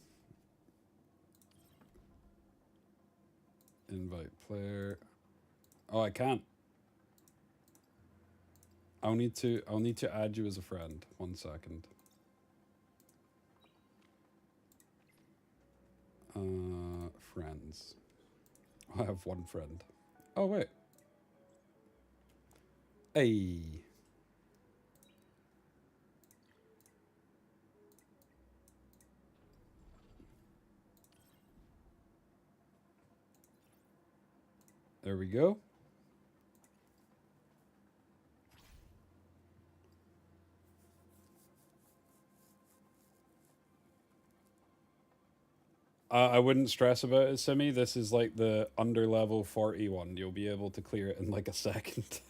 Invite player. Oh, I can't. I'll need to add you as a friend. 1 second. Friends. I have one friend. Oh, wait. Hey. There we go. I wouldn't stress about it, Simi. This is like the under level 41. You'll be able to clear it in like a second.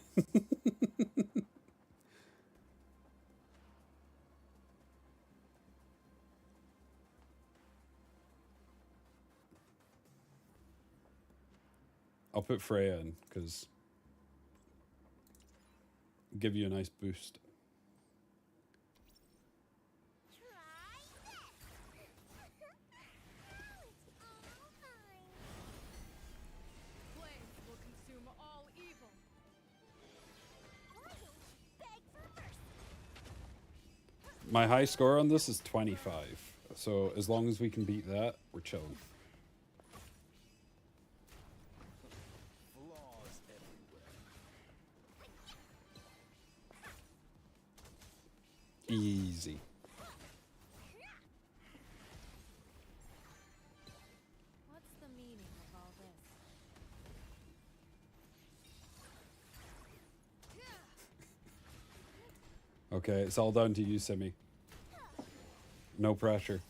I'll put Freya in, because give you a nice boost. Flames will consume all evil. My high score on this is 25. So as long as we can beat that, we're chilling. Flaws everywhere. Easy. What's the meaning of all this? Okay, it's all down to you, Simi. No pressure.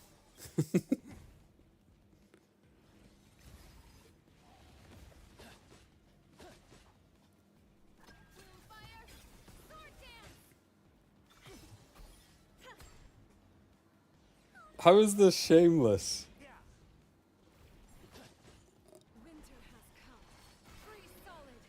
How is this shameless? Winter has come. Free solid.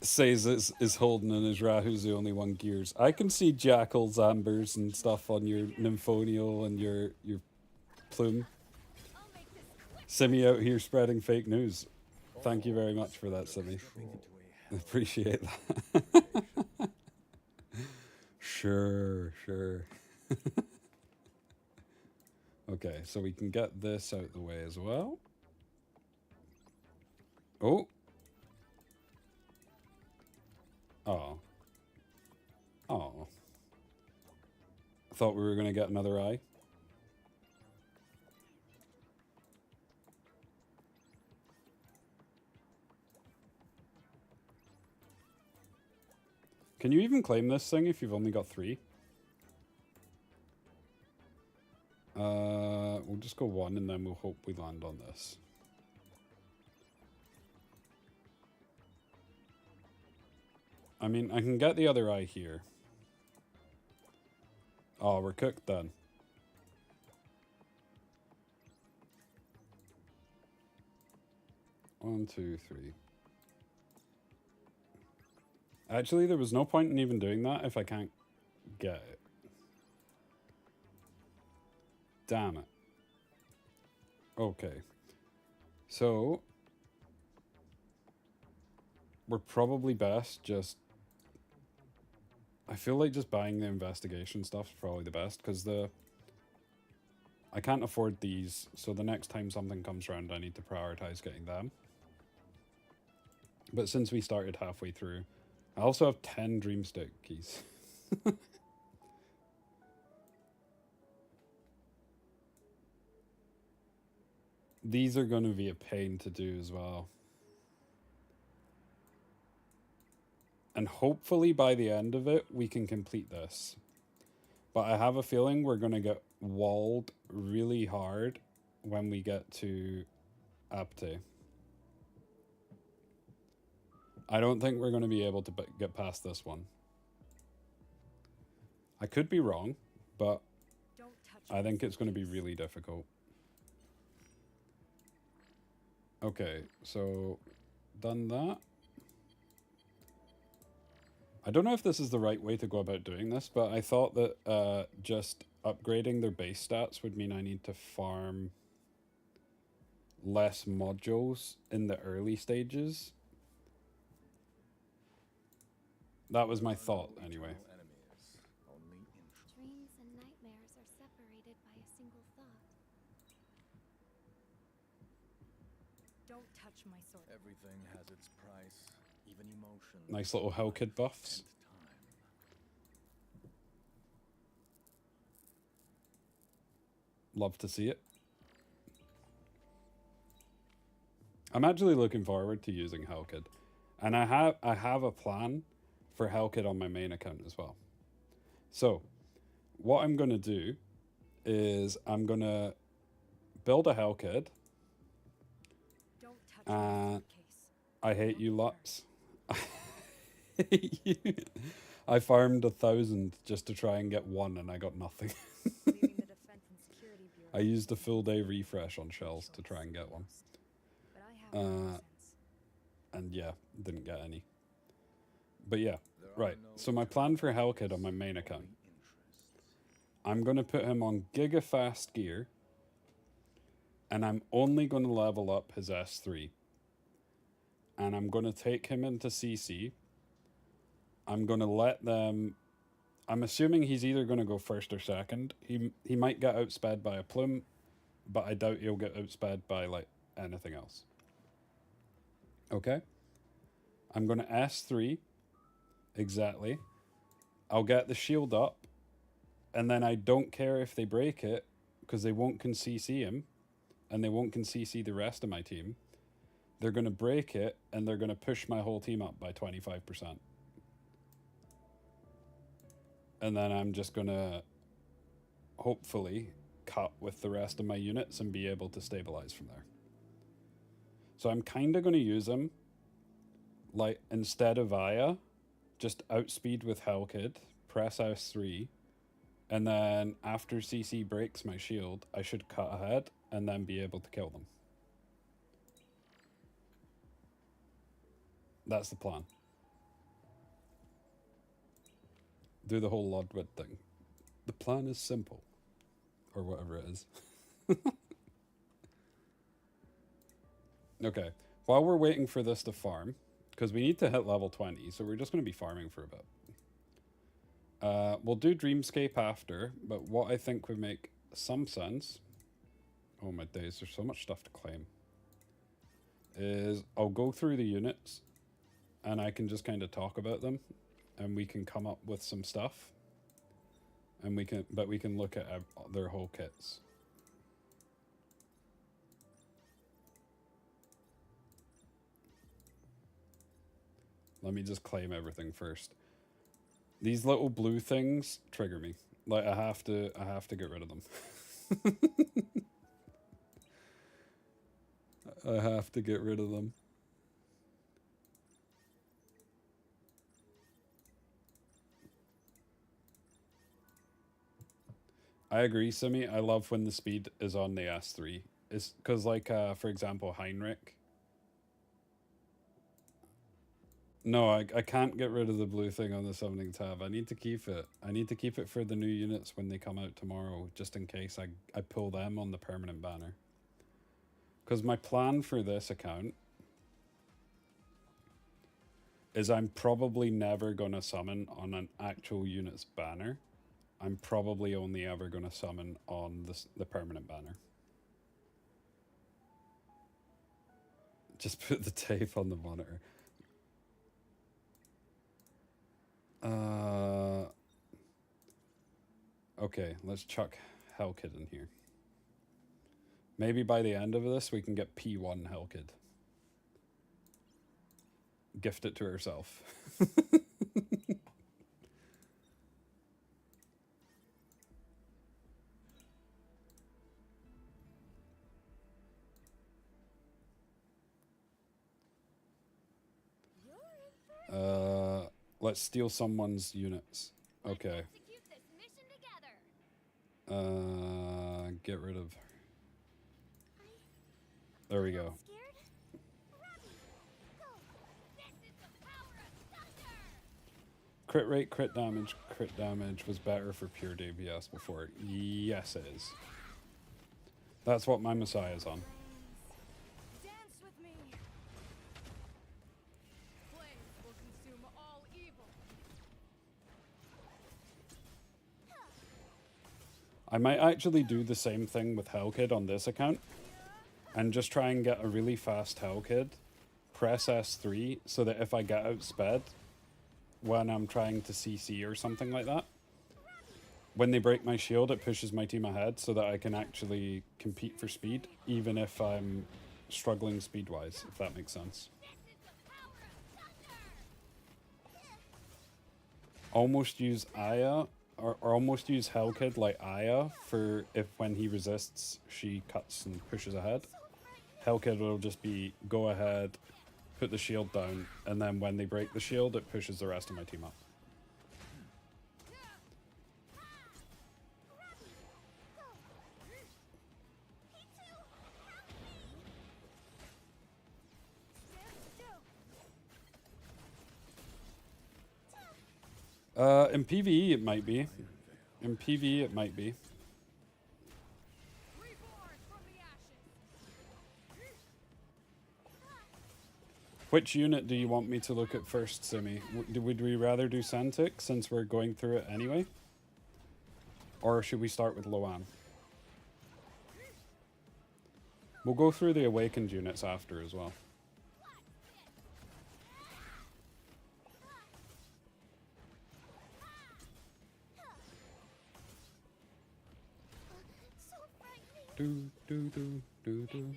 Says is holding in his Rahu's the only one gears. I can see jackals, ambers, and stuff on your nymphonial and your plume. I'll make this quick. Simi out here spreading fake news. Thank you very much for that, Simi. Appreciate that. Sure. Okay, so we can get this out the way as well. Oh. Oh. Oh. I thought we were going to get another eye. Can you even claim this thing if you've only got 3? We'll just go 1 and then we'll hope we land on this. I mean, I can get the other eye here. Oh, we're cooked then. One, two, three. Actually, there was no point in even doing that if I can't get it. Damn it. Okay. So, we're probably best just... I feel like just buying the investigation stuff is probably the best, because I can't afford these, so the next time something comes around, I need to prioritize getting them. But since we started halfway through, I also have 10 Dreamstick keys. These are going to be a pain to do as well. And hopefully by the end of it, we can complete this. But I have a feeling we're going to get walled really hard when we get to Apte. I don't think we're going to be able to get past this one. I could be wrong, but I think it's going to be really difficult. Okay, so done that. I don't know if this is the right way to go about doing this, but I thought that just upgrading their base stats would mean I need to farm less modules in the early stages. That was my thought, anyway. Dreams and nightmares are separated by a single thought. Don't touch my sword. Everything has its price, even emotion. Nice little Hellkid buffs. And time. Love to see it. I'm actually looking forward to using Hellkid. And I have a plan for Hellkid on my main account as well. So, what I'm going to do is I'm going to build a Hellkid. Don't touch my suitcase. I hate you lots. I hate you. I farmed 1,000 just to try and get one and I got nothing. Leaving the Defense and Security Bureau. I used a full day refresh on shells to try and get one. But I have no sense. And yeah, didn't get any. But yeah, right. So my plan for Hellkid on my main account. I'm going to put him on Giga Fast gear. And I'm only going to level up his S3. And I'm going to take him into CC. I'm going to let them... I'm assuming he's either going to go first or second. He might get outsped by a plume, but I doubt he'll get outsped by like anything else. Okay? I'm going to S3. Exactly. I'll get the shield up. And then I don't care if they break it, because they won't con CC him. And they won't con CC the rest of my team. They're going to break it, and they're going to push my whole team up by 25%. And then I'm just going to hopefully cut with the rest of my units and be able to stabilize from there. So I'm kind of going to use them, like, instead of Aya, just outspeed with Hellkid, press S3, and then after CC breaks my shield, I should cut ahead and then be able to kill them. That's the plan. Do the whole Ludwig thing. The plan is simple. Or whatever it is. Okay. While we're waiting for this to farm, because we need to hit level 20, so we're just going to be farming for a bit. We'll do Dreamscape after, but what I think would make some sense... Oh my days, there's so much stuff to claim. Is I'll go through the units, and I can just kind of talk about them, and we can come up with some stuff. And we can look at their whole kits. Let me just claim everything first. These little blue things trigger me. Like I have to get rid of them. I have to get rid of them. I agree, Simi. I love when the speed is on the S3. It's because, like, for example, Heinrich. No, I can't get rid of the blue thing on the summoning tab. I need to keep it. I need to keep it for the new units when they come out tomorrow, just in case I pull them on the permanent banner. Because my plan for this account is I'm probably never going to summon on an actual unit's banner. I'm probably only ever going to summon on the permanent banner. Just put the tape on the monitor. Okay, let's chuck Hellkid in here. Maybe by the end of this, we can get P1 Hellkid. Gift it to herself. Let's steal someone's units. Okay. Get rid of... There we go. Crit rate, crit damage was better for pure DPS before. Yes, it is. That's what my Messiah is on. Dance with me. Flames will consume all evil. I might actually do the same thing with Hellkid on this account. and just try and get a really fast Hell Kid. Press S3 so that if I get outsped when I'm trying to CC or something like that, when they break my shield, it pushes my team ahead so that I can actually compete for speed, even if I'm struggling speed-wise, if that makes sense. Almost use Aya, or almost use Hellkid like Aya for if when he resists, she cuts and pushes ahead. Hellkid will just be go ahead, put the shield down, and then when they break the shield, it pushes the rest of my team up. In PvE it might be. In PvE it might be. Which unit do you want me to look at first, Simi? Would we rather do Santic since we're going through it anyway? Or should we start with Loan? We'll go through the Awakened units after as well. Do, do, do, do, do.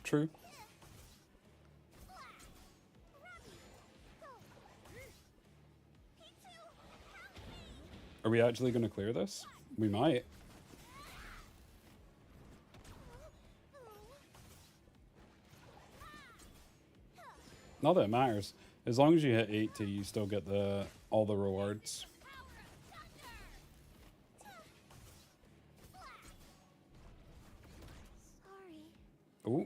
True. Are we actually going to clear this? We might. Not that it matters. As long as you hit 80, you still get all the rewards. Ooh.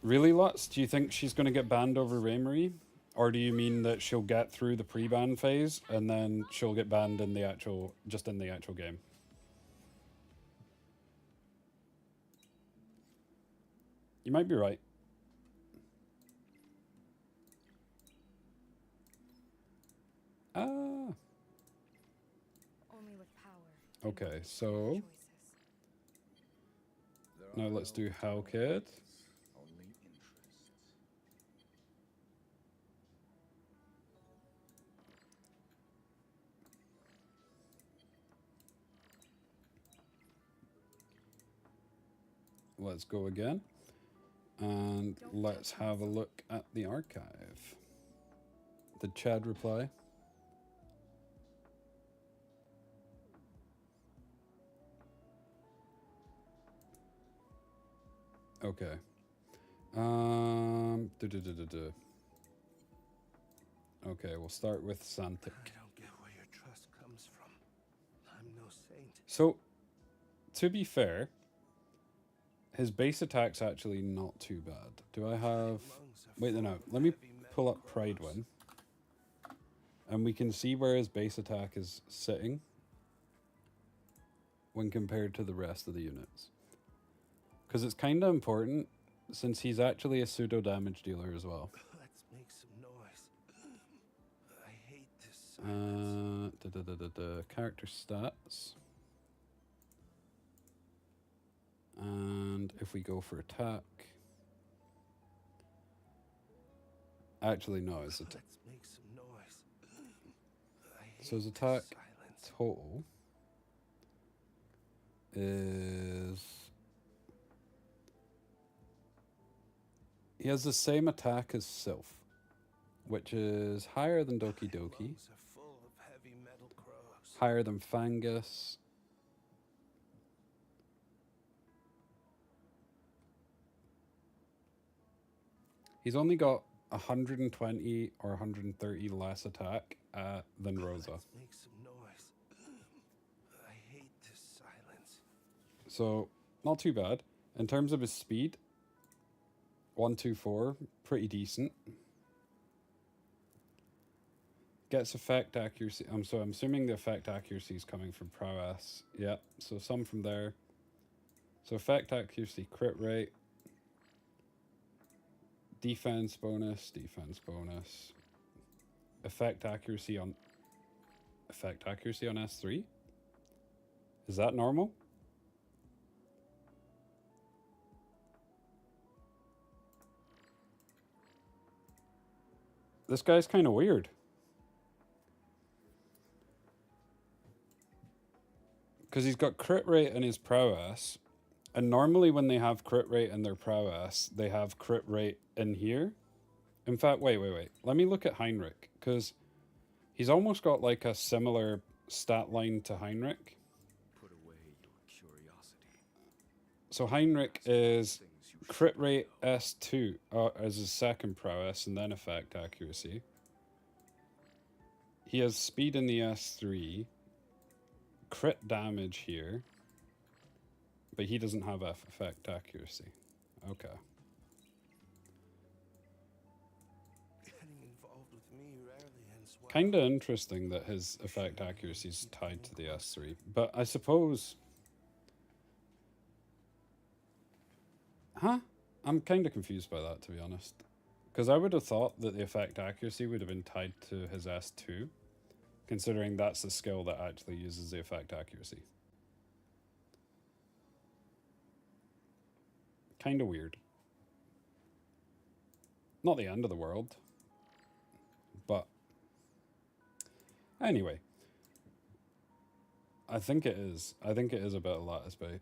Really, Lutz? Do you think she's going to get banned over Raymarie? Or do you mean that she'll get through the pre-ban phase and then she'll get banned in the actual, just in the actual game? You might be right. Ah. Only with power. Okay, so now let's do Hellkid. Only interests. Let's go again. And let's have a look at the archive. Did Chad reply? Okay. Okay, we'll start with Santic. I don't get where your trust comes from. I'm no saint. So, to be fair, his base attack's actually not too bad. Do I have... Wait, no. Let me pull up Pride Win. And we can see where his base attack is sitting when compared to the rest of the units. Because it's kind of important, since he's actually a pseudo damage dealer as well. Let's make some noise. I hate this silence. Character stats. And if we go for attack... Actually, no, it's attack. Let's make some noise. So his attack total is... He has the same attack as Sylph, which is higher than Doki Doki, higher than Fangus, he's only got 120 or 130 less attack than Rosa. Let's make some noise. I hate this silence. So, not too bad. In terms of his speed, 124, pretty decent. Gets effect accuracy. I'm assuming the effect accuracy is coming from prowess. Yeah, so some from there. So effect accuracy, crit rate, defense bonus, effect accuracy on effect accuracy on S3? Is that normal? This guy's kind of weird. Because he's got crit rate in his prowess. And normally when they have crit rate in their prowess, they have crit rate in here. In fact, wait. Let me look at Heinrich. Because he's almost got like a similar stat line to Heinrich. Put away your curiosity. So Heinrich is crit rate S2 as his second prowess and then effect accuracy. He has speed in the S3. Crit damage here. But he doesn't have effect accuracy. Okay. Getting involved with me rarely ends well. Kinda interesting that his effect accuracy is tied to the S3. But I suppose... Huh? I'm kinda confused by that, to be honest. Because I would have thought that the effect accuracy would have been tied to his S2. Considering that's the skill that actually uses the effect accuracy. Kind of weird. Not the end of the world. But anyway. I think it is. I think it is a bit of lattice bait.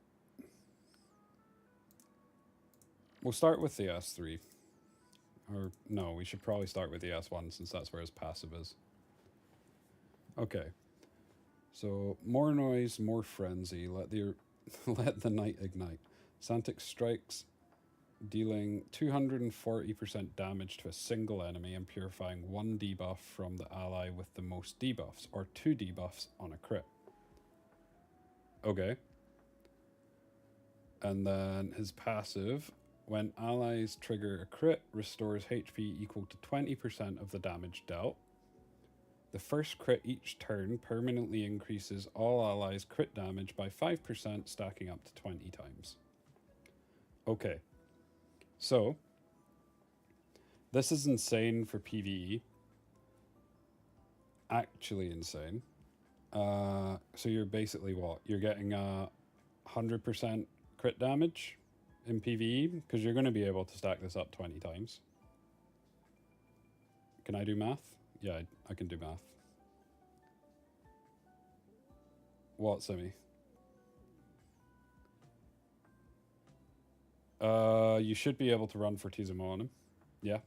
We'll start with the S3. Or no, we should probably start with the S1 since that's where his passive is. Okay. So more noise, more frenzy. Let the night ignite. Santic strikes, dealing 240% damage to a single enemy and purifying 1 debuff from the ally with the most debuffs, or 2 debuffs on a crit. Okay. And then his passive, when allies trigger a crit, restores HP equal to 20% of the damage dealt. The first crit each turn permanently increases all allies' crit damage by 5%, stacking up to 20 times. Okay, so this is insane for PvE. Actually insane. So you're basically what? You're getting 100% crit damage in PvE because you're going to be able to stack this up 20 times. Can I do math? Yeah, I can do math. What, Simi? You should be able to run Fortissimo on him. Yeah.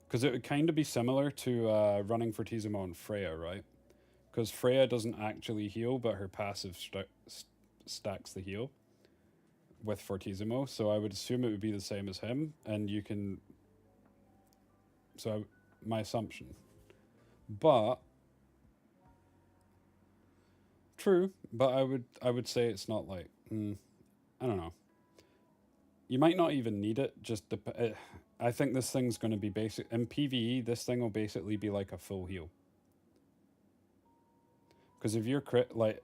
Because it would kind of be similar to running Fortissimo on Freya, right? Because Freya doesn't actually heal, but her passive stacks the heal with Fortissimo. So I would assume it would be the same as him. And you can... So my assumption. But... True, but I would say it's not like... I don't know. You might not even need it. Just I think this thing's going to be basic. In PvE, this thing will basically be like a full heal. Because if you're crit... Like,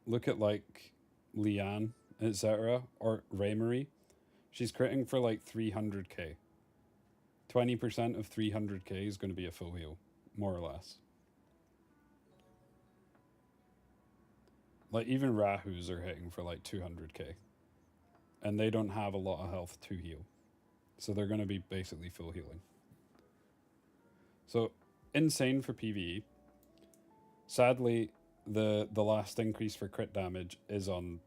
look at like Leanne, etc. Or Raymarie. She's critting for like 300k. 20% of 300k is going to be a full heal. More or less. Like, even Rahus are hitting for like 200k. And they don't have a lot of health to heal. So they're going to be basically full healing. So, insane for PvE. Sadly, the last increase for crit damage is on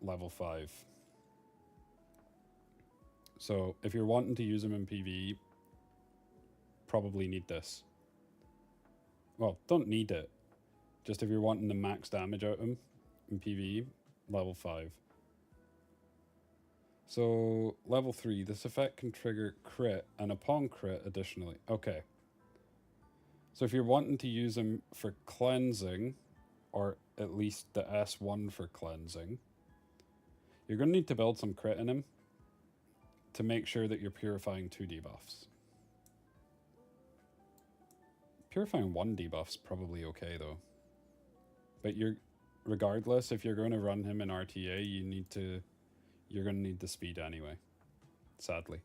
level 5. So, if you're wanting to use them in PvE, probably need this. Well, don't need it. Just if you're wanting the max damage out of him in PvE, level 5. So, level 3, this effect can trigger crit, and upon crit, additionally. Okay. So if you're wanting to use him for cleansing, or at least the S1 for cleansing, you're going to need to build some crit in him to make sure that you're purifying 2 debuffs. Purifying 1 debuff's probably okay, though. But regardless, if you're going to run him in RTA, you're going to need the speed anyway. Sadly.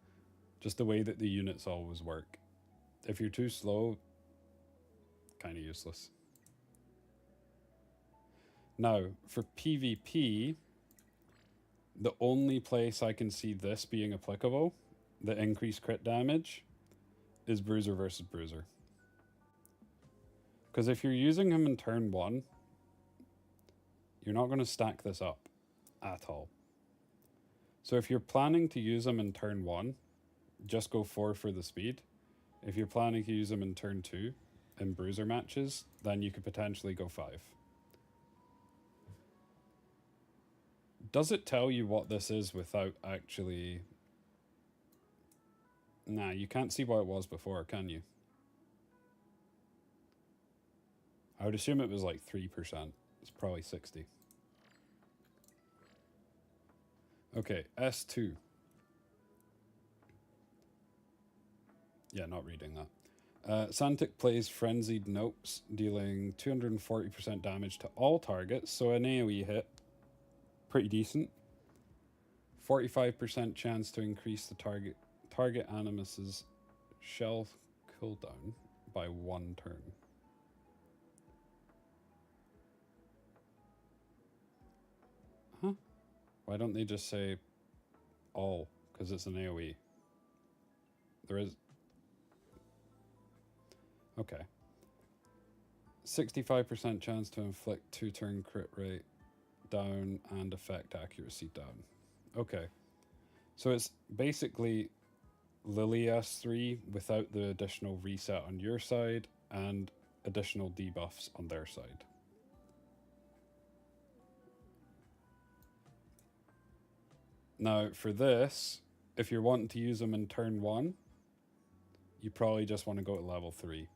Just the way that the units always work. If you're too slow, kind of useless. Now, for PvP, the only place I can see this being applicable, the increased crit damage, is Bruiser versus Bruiser. Because if you're using him in turn 1, you're not going to stack this up at all. So if you're planning to use him in turn 1, just go 4 for the speed. If you're planning to use him in turn 2 in Bruiser matches, then you could potentially go 5. Does it tell you what this is without actually... Nah, you can't see what it was before, can you? I would assume it was like 3%. It's probably 60. Okay, S2. Yeah, not reading that. Santic plays Frenzied Notes, dealing 240% damage to all targets, so an AoE hit. Pretty decent. 45% chance to increase the target Animus's shell cooldown by 1 turn. Huh? Why don't they just say all? Because it's an AoE. There is... Okay. 65% chance to inflict 2-turn crit rate down and effect accuracy down. Okay. So it's basically Lily S3 without the additional reset on your side and additional debuffs on their side. Now, for this, if you're wanting to use them in turn 1, you probably just want to go to level 3.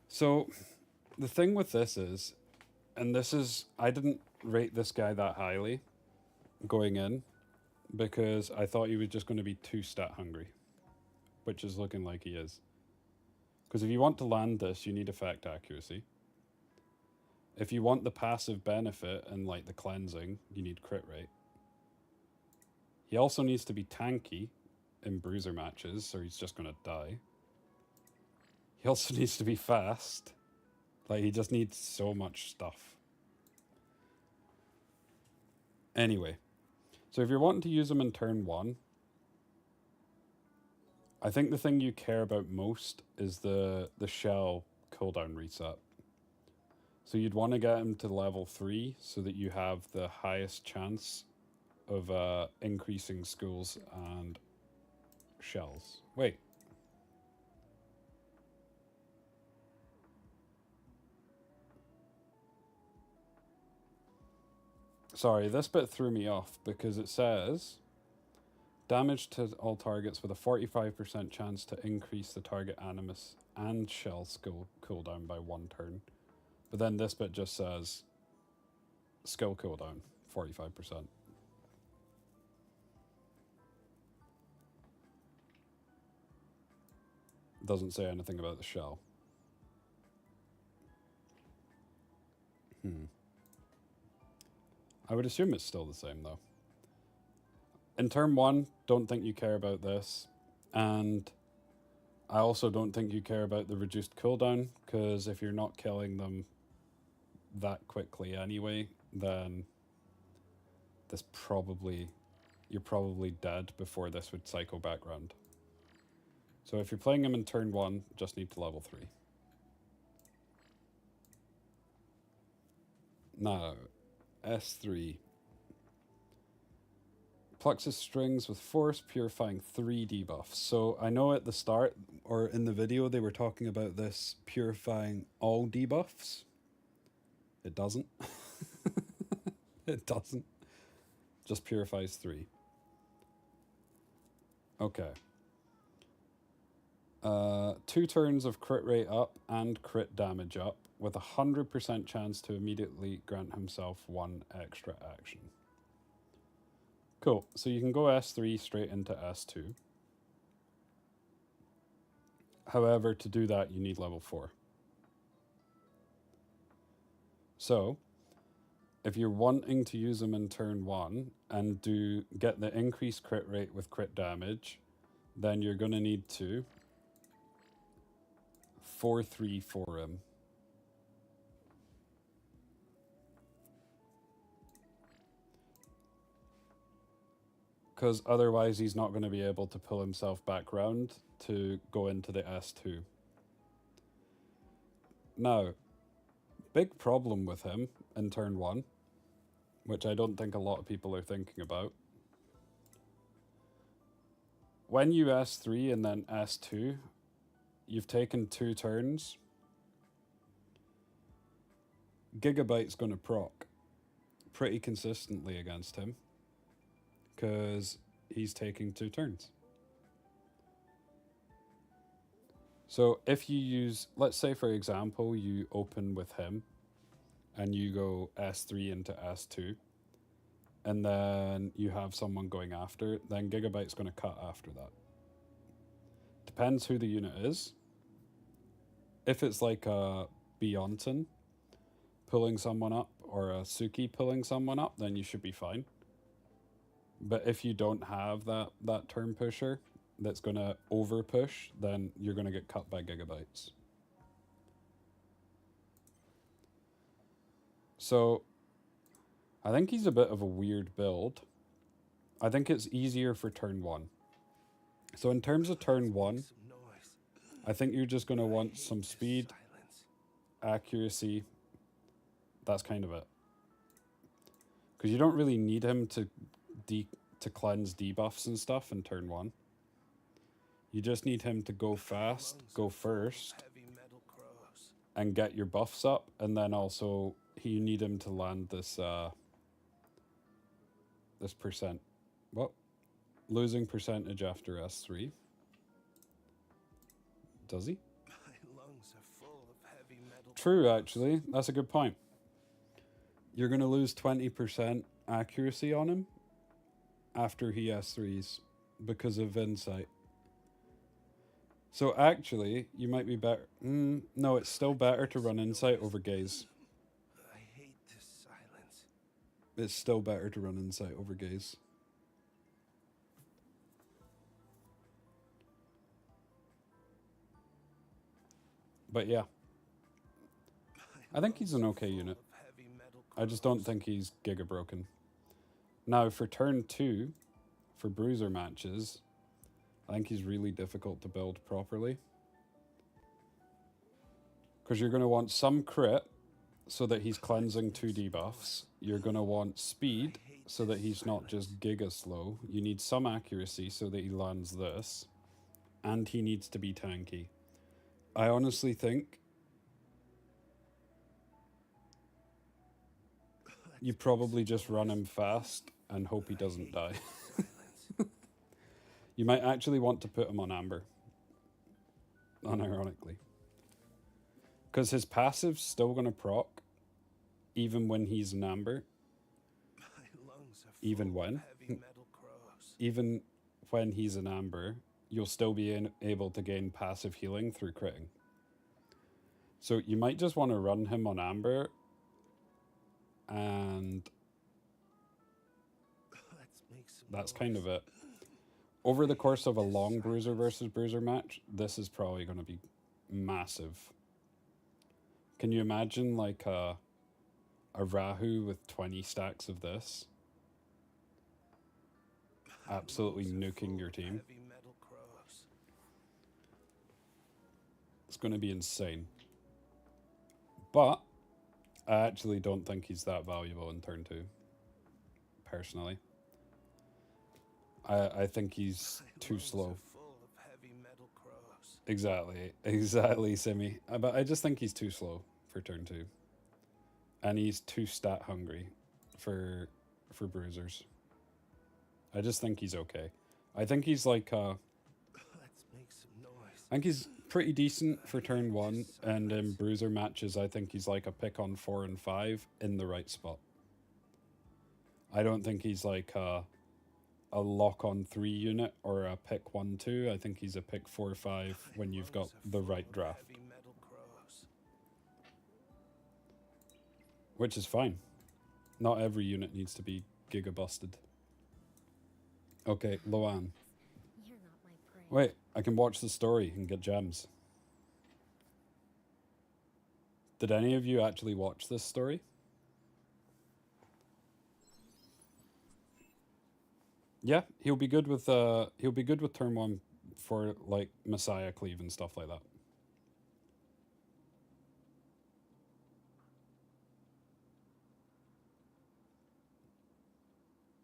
So, the thing with this is, and this is, I didn't rate this guy that highly going in, because I thought he was just going to be too stat hungry, which is looking like he is. Because if you want to land this, you need effect accuracy. If you want the passive benefit and like the cleansing, you need crit rate. He also needs to be tanky in Bruiser matches, or he's just going to die. He also needs to be fast. Like, he just needs so much stuff. Anyway, so if you're wanting to use him in turn 1, I think the thing you care about most is the shell cooldown reset. So you'd want to get him to level 3 so that you have the highest chance of increasing schools and shells. Wait. Sorry, this bit threw me off because it says damage to all targets with a 45% chance to increase the target animus and shell skill cooldown by 1 turn. But then this bit just says skill cooldown, 45%. Doesn't say anything about the shell. I would assume it's still the same though. In turn 1, don't think you care about this. And I also don't think you care about the reduced cooldown, because if you're not killing them that quickly anyway, then this you're probably dead before this would cycle back round. So if you're playing him in turn 1, just need to level 3. Now, S3. Pluxes strings with force, purifying 3 debuffs. So I know at the start, or in the video, they were talking about this purifying all debuffs. It doesn't. It doesn't. Just purifies 3. Okay. 2 turns of crit rate up and crit damage up, with a 100% chance to immediately grant himself 1 extra action. Cool, so you can go S3 straight into S2. However, to do that, you need level 4. So, if you're wanting to use him in turn 1 and get the increased crit rate with crit damage, then you're going to need to 4-3 for him. Because otherwise he's not going to be able to pull himself back round to go into the S2. Now, big problem with him in turn 1, which I don't think a lot of people are thinking about. When you S3 and then S2, you've taken 2 turns. Gigabyte's going to proc pretty consistently against him, because he's taking 2 turns. So if you use, let's say for example, you open with him and you go S3 into S2, and then you have someone going after, then Gigabyte's going to cut after that. Depends who the unit is. If it's like a Beyonton pulling someone up or a Suki pulling someone up, then you should be fine. But if you don't have that turn pusher that's going to over push, then you're going to get cut by Gigabytes. So I think he's a bit of a weird build. I think it's easier for turn 1. So in terms of turn 1, I think you're just going to want some speed, accuracy. That's kind of it. Because you don't really need him to cleanse debuffs and stuff in turn 1. You just need him to go fast, go first, and get your buffs up, and then also you need him to land this this percent. What? Losing percentage after S3. Does he? My lungs are full of heavy metal. True, actually. That's a good point. You're going to lose 20% accuracy on him after he S3s because of insight. So actually, you might be better. No, it's still better to run insight over gaze. I hate this silence. It's still better to run insight over gaze. But yeah, I think he's an okay unit. I just don't think he's giga broken. Now for turn 2, for bruiser matches, I think he's really difficult to build properly. Because you're going to want some crit so that he's cleansing 2 debuffs. You're going to want speed so that he's not just giga slow. You need some accuracy so that he lands this. And he needs to be tanky. I honestly think you probably just run him fast and hope he doesn't die. You might actually want to put him on Amber, unironically. Because his passive's still going to proc, even when he's in Amber. Even when? Even when he's in Amber, you'll still be able to gain passive healing through critting. So you might just want to run him on Amber, and that's kind of it. Over the course of a long bruiser versus bruiser match, this is probably going to be massive. Can you imagine like a Rahu with 20 stacks of this? Absolutely nuking your team. It's going to be insane. But I actually don't think he's that valuable in turn 2, personally. I think he's too slow. Exactly, Simi. But I just think he's too slow for turn 2. And he's too stat hungry for bruisers. I just think he's okay. I think he's like I think he's pretty decent for turn 1, and in bruiser matches I think he's like a pick on 4 and 5 in the right spot. I don't think he's like a lock on 3 unit or a pick 1-2. I think he's a pick 4-5 when you've got the right draft. Which is fine. Not every unit needs to be giga busted. Okay, Loan. You're not my prey. Wait, I can watch the story and get gems. Did any of you actually watch this story? Yeah, he'll be good with turn 1 for like Messiah cleave and stuff like that.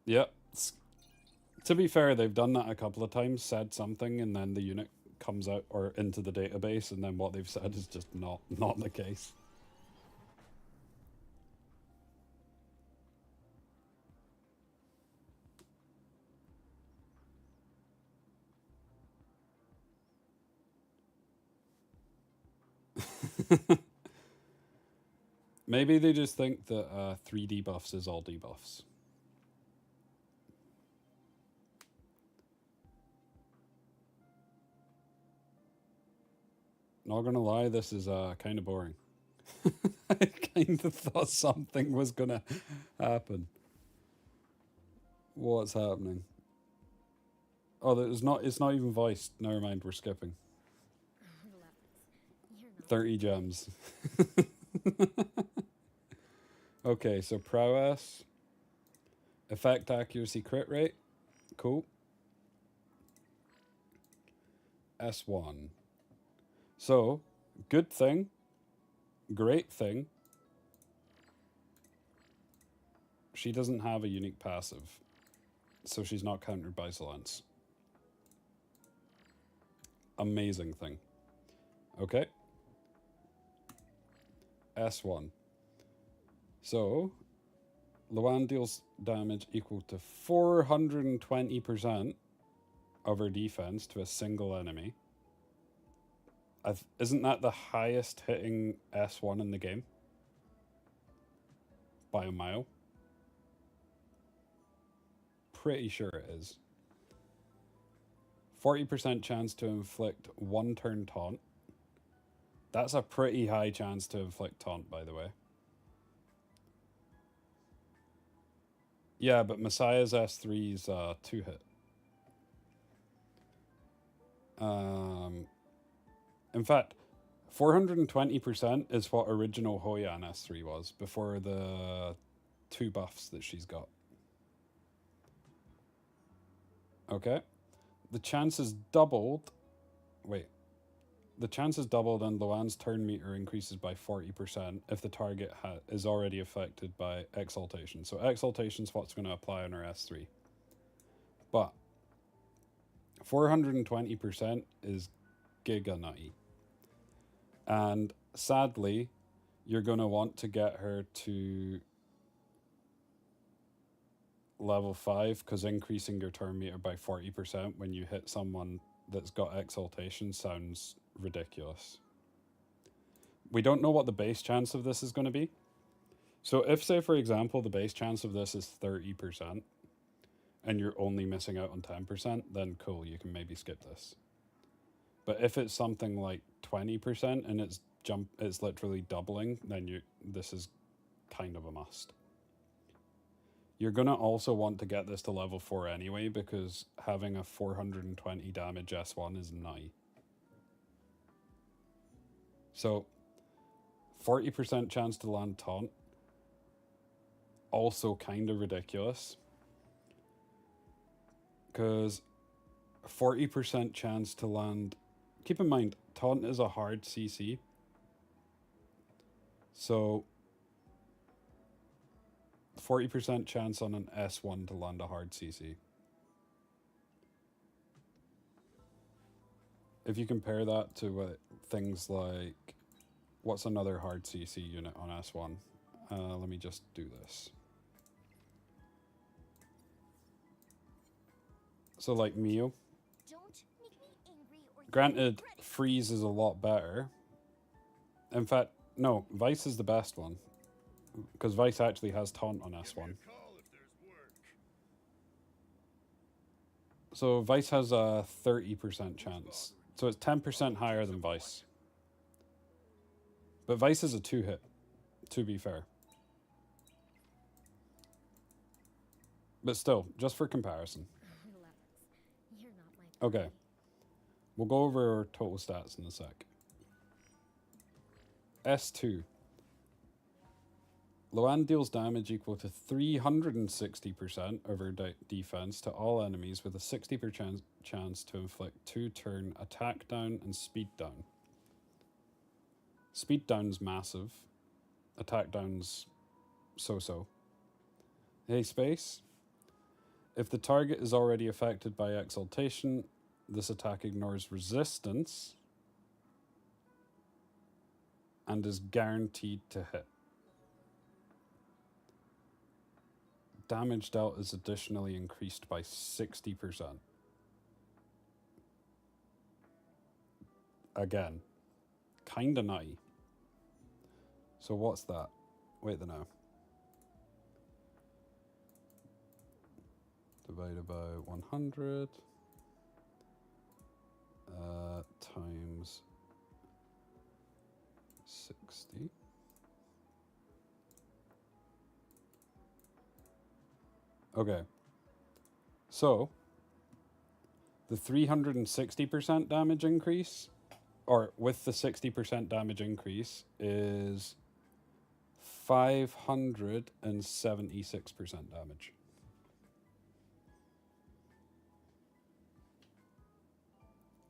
Yeah. To be fair, they've done that a couple of times, said something, and then the unit comes out or into the database, and then what they've said is just not the case. Maybe they just think that 3 debuffs is all debuffs. Not gonna lie, this is kind of boring. I kind of thought something was gonna happen. What's happening? Oh, it's not even voiced. Never mind, we're skipping. You're not 30 gems. Okay, so prowess. Effect accuracy crit rate. Cool. S1. So, good thing. Great thing. She doesn't have a unique passive. So she's not countered by Silence. Amazing thing. Okay. S1. So, Luan deals damage equal to 420% of her defense to a single enemy. Isn't that the highest hitting S1 in the game? By a mile? Pretty sure it is. 40% chance to inflict 1 turn taunt. That's a pretty high chance to inflict taunt, by the way. Yeah, but Messiah's S3's 2-hit. In fact, 420% is what original Hoyan S3 was before the 2 buffs that she's got. Okay. The chance is doubled. Wait. The chance is doubled and Luan's turn meter increases by 40% if the target is already affected by Exaltation. So Exaltation's what's going to apply on her S3. But 420% is giga nutty. And sadly, you're going to want to get her to level 5 because increasing your turn meter by 40% when you hit someone that's got Exaltation sounds ridiculous. We don't know what the base chance of this is going to be. So if, say, for example, the base chance of this is 30% and you're only missing out on 10%, then cool, you can maybe skip this. But if it's something like 20% and it's literally doubling, then this is kind of a must. You're going to also want to get this to level 4 anyway, because having a 420 damage S1 is nigh. So, 40% chance to land taunt. Also kind of ridiculous. Because 40% chance to land... Keep in mind, taunt is a hard CC. So, 40% chance on an S1 to land a hard CC. If you compare that to things like... What's another hard CC unit on S1? Let me just do this. So like Mio. Granted, Freeze is a lot better. In fact, no, Vice is the best one. Because Vice actually has taunt on S1. So Vice has a 30% chance. So it's 10% higher than Vice. But Vice is a 2-hit, to be fair. But still, just for comparison. Relax. You're not my Okay. We'll go over our total stats in a sec. S2. Luan deals damage equal to 360% of her defense to all enemies with a 60% chance to inflict 2-turn attack down and speed down. Speed down's massive. Attack down's so-so. Hey, Space. If the target is already affected by exaltation, this attack ignores resistance and is guaranteed to hit. Damage dealt is additionally increased by 60%. Again, kinda nutty. So what's that? Wait the now. Divided by 100 times 60. Okay. So, the 360% damage increase, or with the 60% damage increase, is 576% damage.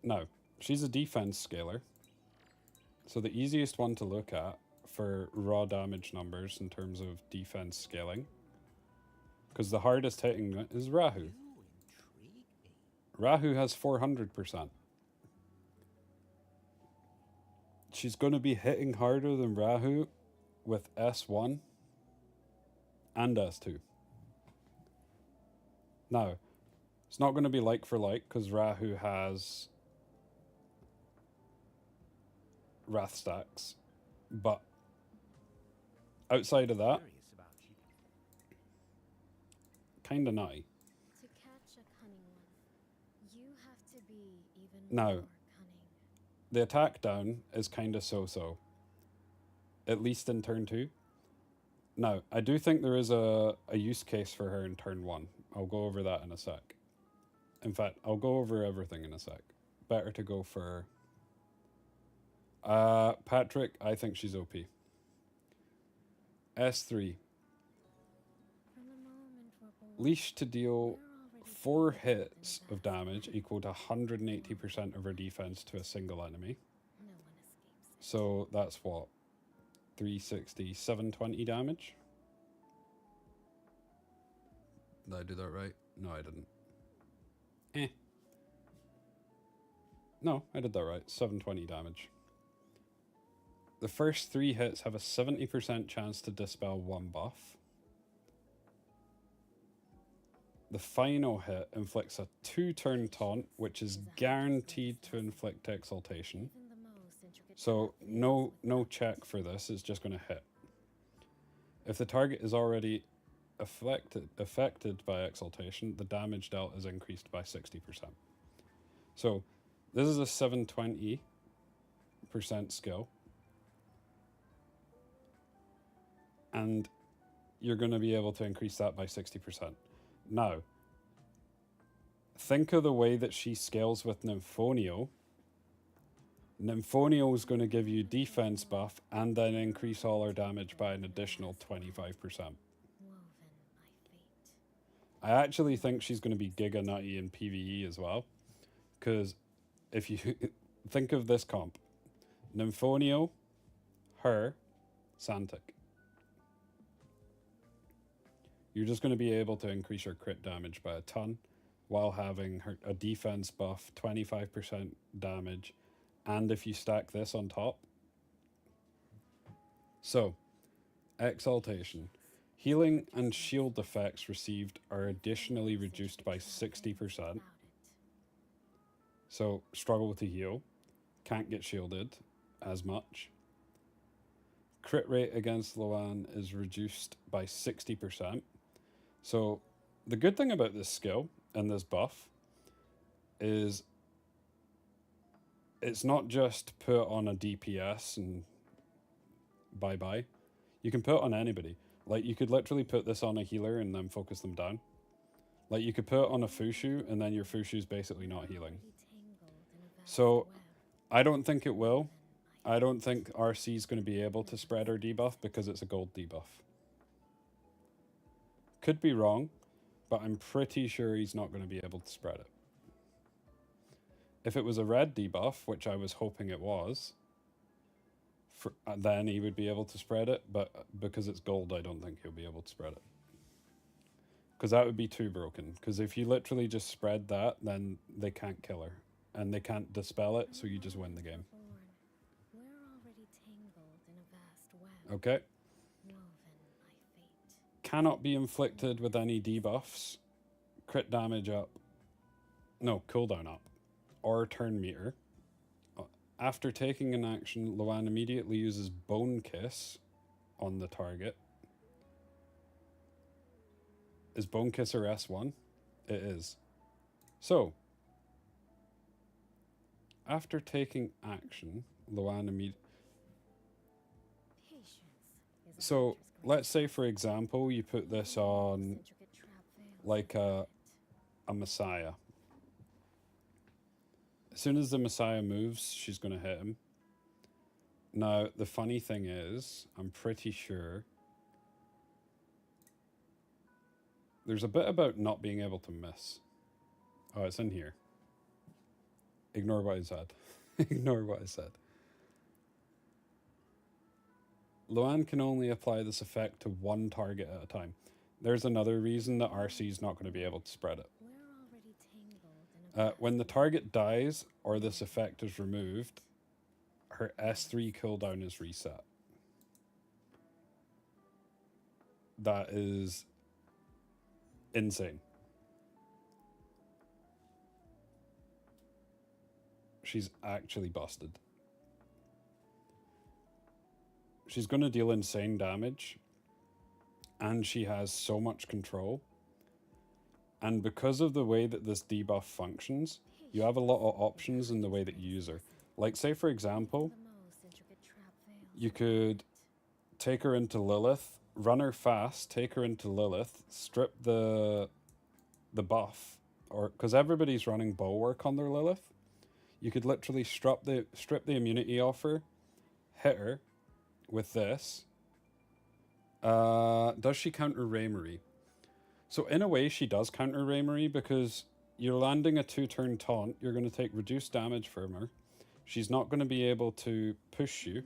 Now, she's a defense scaler, so the easiest one to look at for raw damage numbers in terms of defense scaling, because the hardest hitting is Rahu. Rahu has 400%. She's going to be hitting harder than Rahu with S1 and S2. Now, it's not going to be like for like, because Rahu has Wrath stacks, but outside of that, kinda nutty. To catch a cunning one, you have to be even Now, more cunning. the attack down is kinda so-so, at least in turn 2. Now, I do think there is a use case for her in turn 1. I'll go over that in a sec. In fact, I'll go over everything in a sec. Better to go for Patrick. I think she's OP. S3. From the moment we're born, Leash to deal we're already 4 capable hits in of damage equal to 180% of her defense to a single enemy. No one escapes it. So that's what? 360, 720 damage? Did I do that right? No, I didn't. No, I did that right. 720 damage. The first 3 hits have a 70% chance to dispel 1 buff. The final hit inflicts a 2-turn taunt, which is guaranteed to inflict exaltation. Even the most intricate So path no begins with check for this, it's just going to hit. If the target is already affected by exaltation, the damage dealt is increased by 60%. So this is a 720% skill. And you're going to be able to increase that by 60%. Now, think of the way that she scales with Nymphoneal. Nymphoneal is going to give you defense buff and then increase all her damage by an additional 25%. woven by fate. I actually think she's going to be giga nutty in PvE as well. Because if you think of this comp, Nymphoneal, her, Santic. You're just going to be able to increase her crit damage by a ton while having a defense buff, 25% damage, and if you stack this on top. So, exaltation. Healing and shield effects received are additionally reduced by 60%. About it. So, struggle to heal. Can't get shielded as much. Crit rate against Luan is reduced by 60%. So, the good thing about this skill and this buff is it's not just put on a DPS and bye-bye. You can put it on anybody. Like, you could literally put this on a healer and then focus them down. Like, you could put it on a Fushu, and then your Fushu's basically not healing. Already tangled in a vast So, web. I don't think it will. I I don't think RC is going to be able to spread her debuff because it's a gold debuff. Could be wrong, but I'm pretty sure he's not going to be able to spread it. If it was a red debuff, which I was hoping it was, then he would be able to spread it, but because it's gold, I don't think he'll be able to spread it. Because that would be too broken. Because if you literally just spread that, then they can't kill her. And they can't dispel it, so you just win the game. We're already tangled in a vast web. Okay? Woven by fate. Cannot be inflicted with any debuffs. Crit damage up. No, cooldown up. Or turn meter. After taking an action, Luan immediately uses Bone Kiss on the target. Is Bone Kiss her S1? It is. So, after taking action, Luan immediately... Patience is a So, dangerous grace. let's say, for example, you put this on Intricate trap veils like a Messiah. As soon as the Messiah moves, she's going to hit him. Now, the funny thing is, I'm pretty sure there's a bit about not being able to miss. Oh, it's in here. Ignore what I said. Ignore what I said. Luan can only apply this effect to one target at a time. There's another reason that RC is not going to be able to spread it. We're already tangled in a When the target dies or this effect is removed, her S3 cooldown is reset. That is insane. She's actually busted. She's going to deal insane damage, and she has so much control. And because of the way that this debuff functions, you have a lot of options in the way that you use her. Like, say for example, the most intricate trap veils you of could fate. take her into Lilith, run her fast, take her into Lilith, strip the buff, or because everybody's running Bulwark on their Lilith, you could literally strip the immunity off her, hit her with this. Does she counter Raymarie? So in a way, she does counter Raymarie because you're landing a 2-turn taunt. You're going to take reduced damage from her. She's not going to be able to push you The moment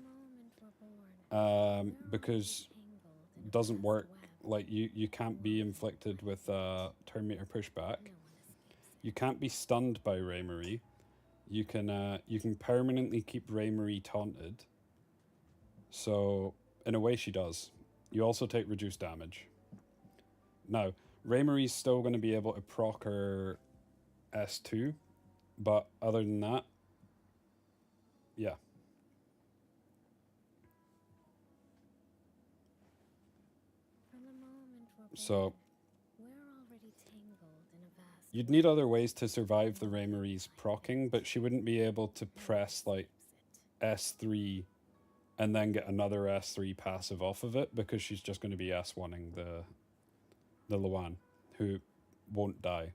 we're born, we're because already tangled in it a doesn't vast work. web. Like you can't be inflicted with turn meter pushback. No one escapes it. You can't be stunned by Raymarie. You can permanently keep Raymarie taunted. So in a way, she does. You also take reduced damage. Now, Raymarie's still going to be able to proc her S2, but other than that, yeah. From the moment we're So born, we're already tangled in a vast you'd need other ways to survive the Raymarie's procking, but she wouldn't be able to press like S3 and then get another S3 passive off of it because she's just going to be S1ing the Luan, who won't die.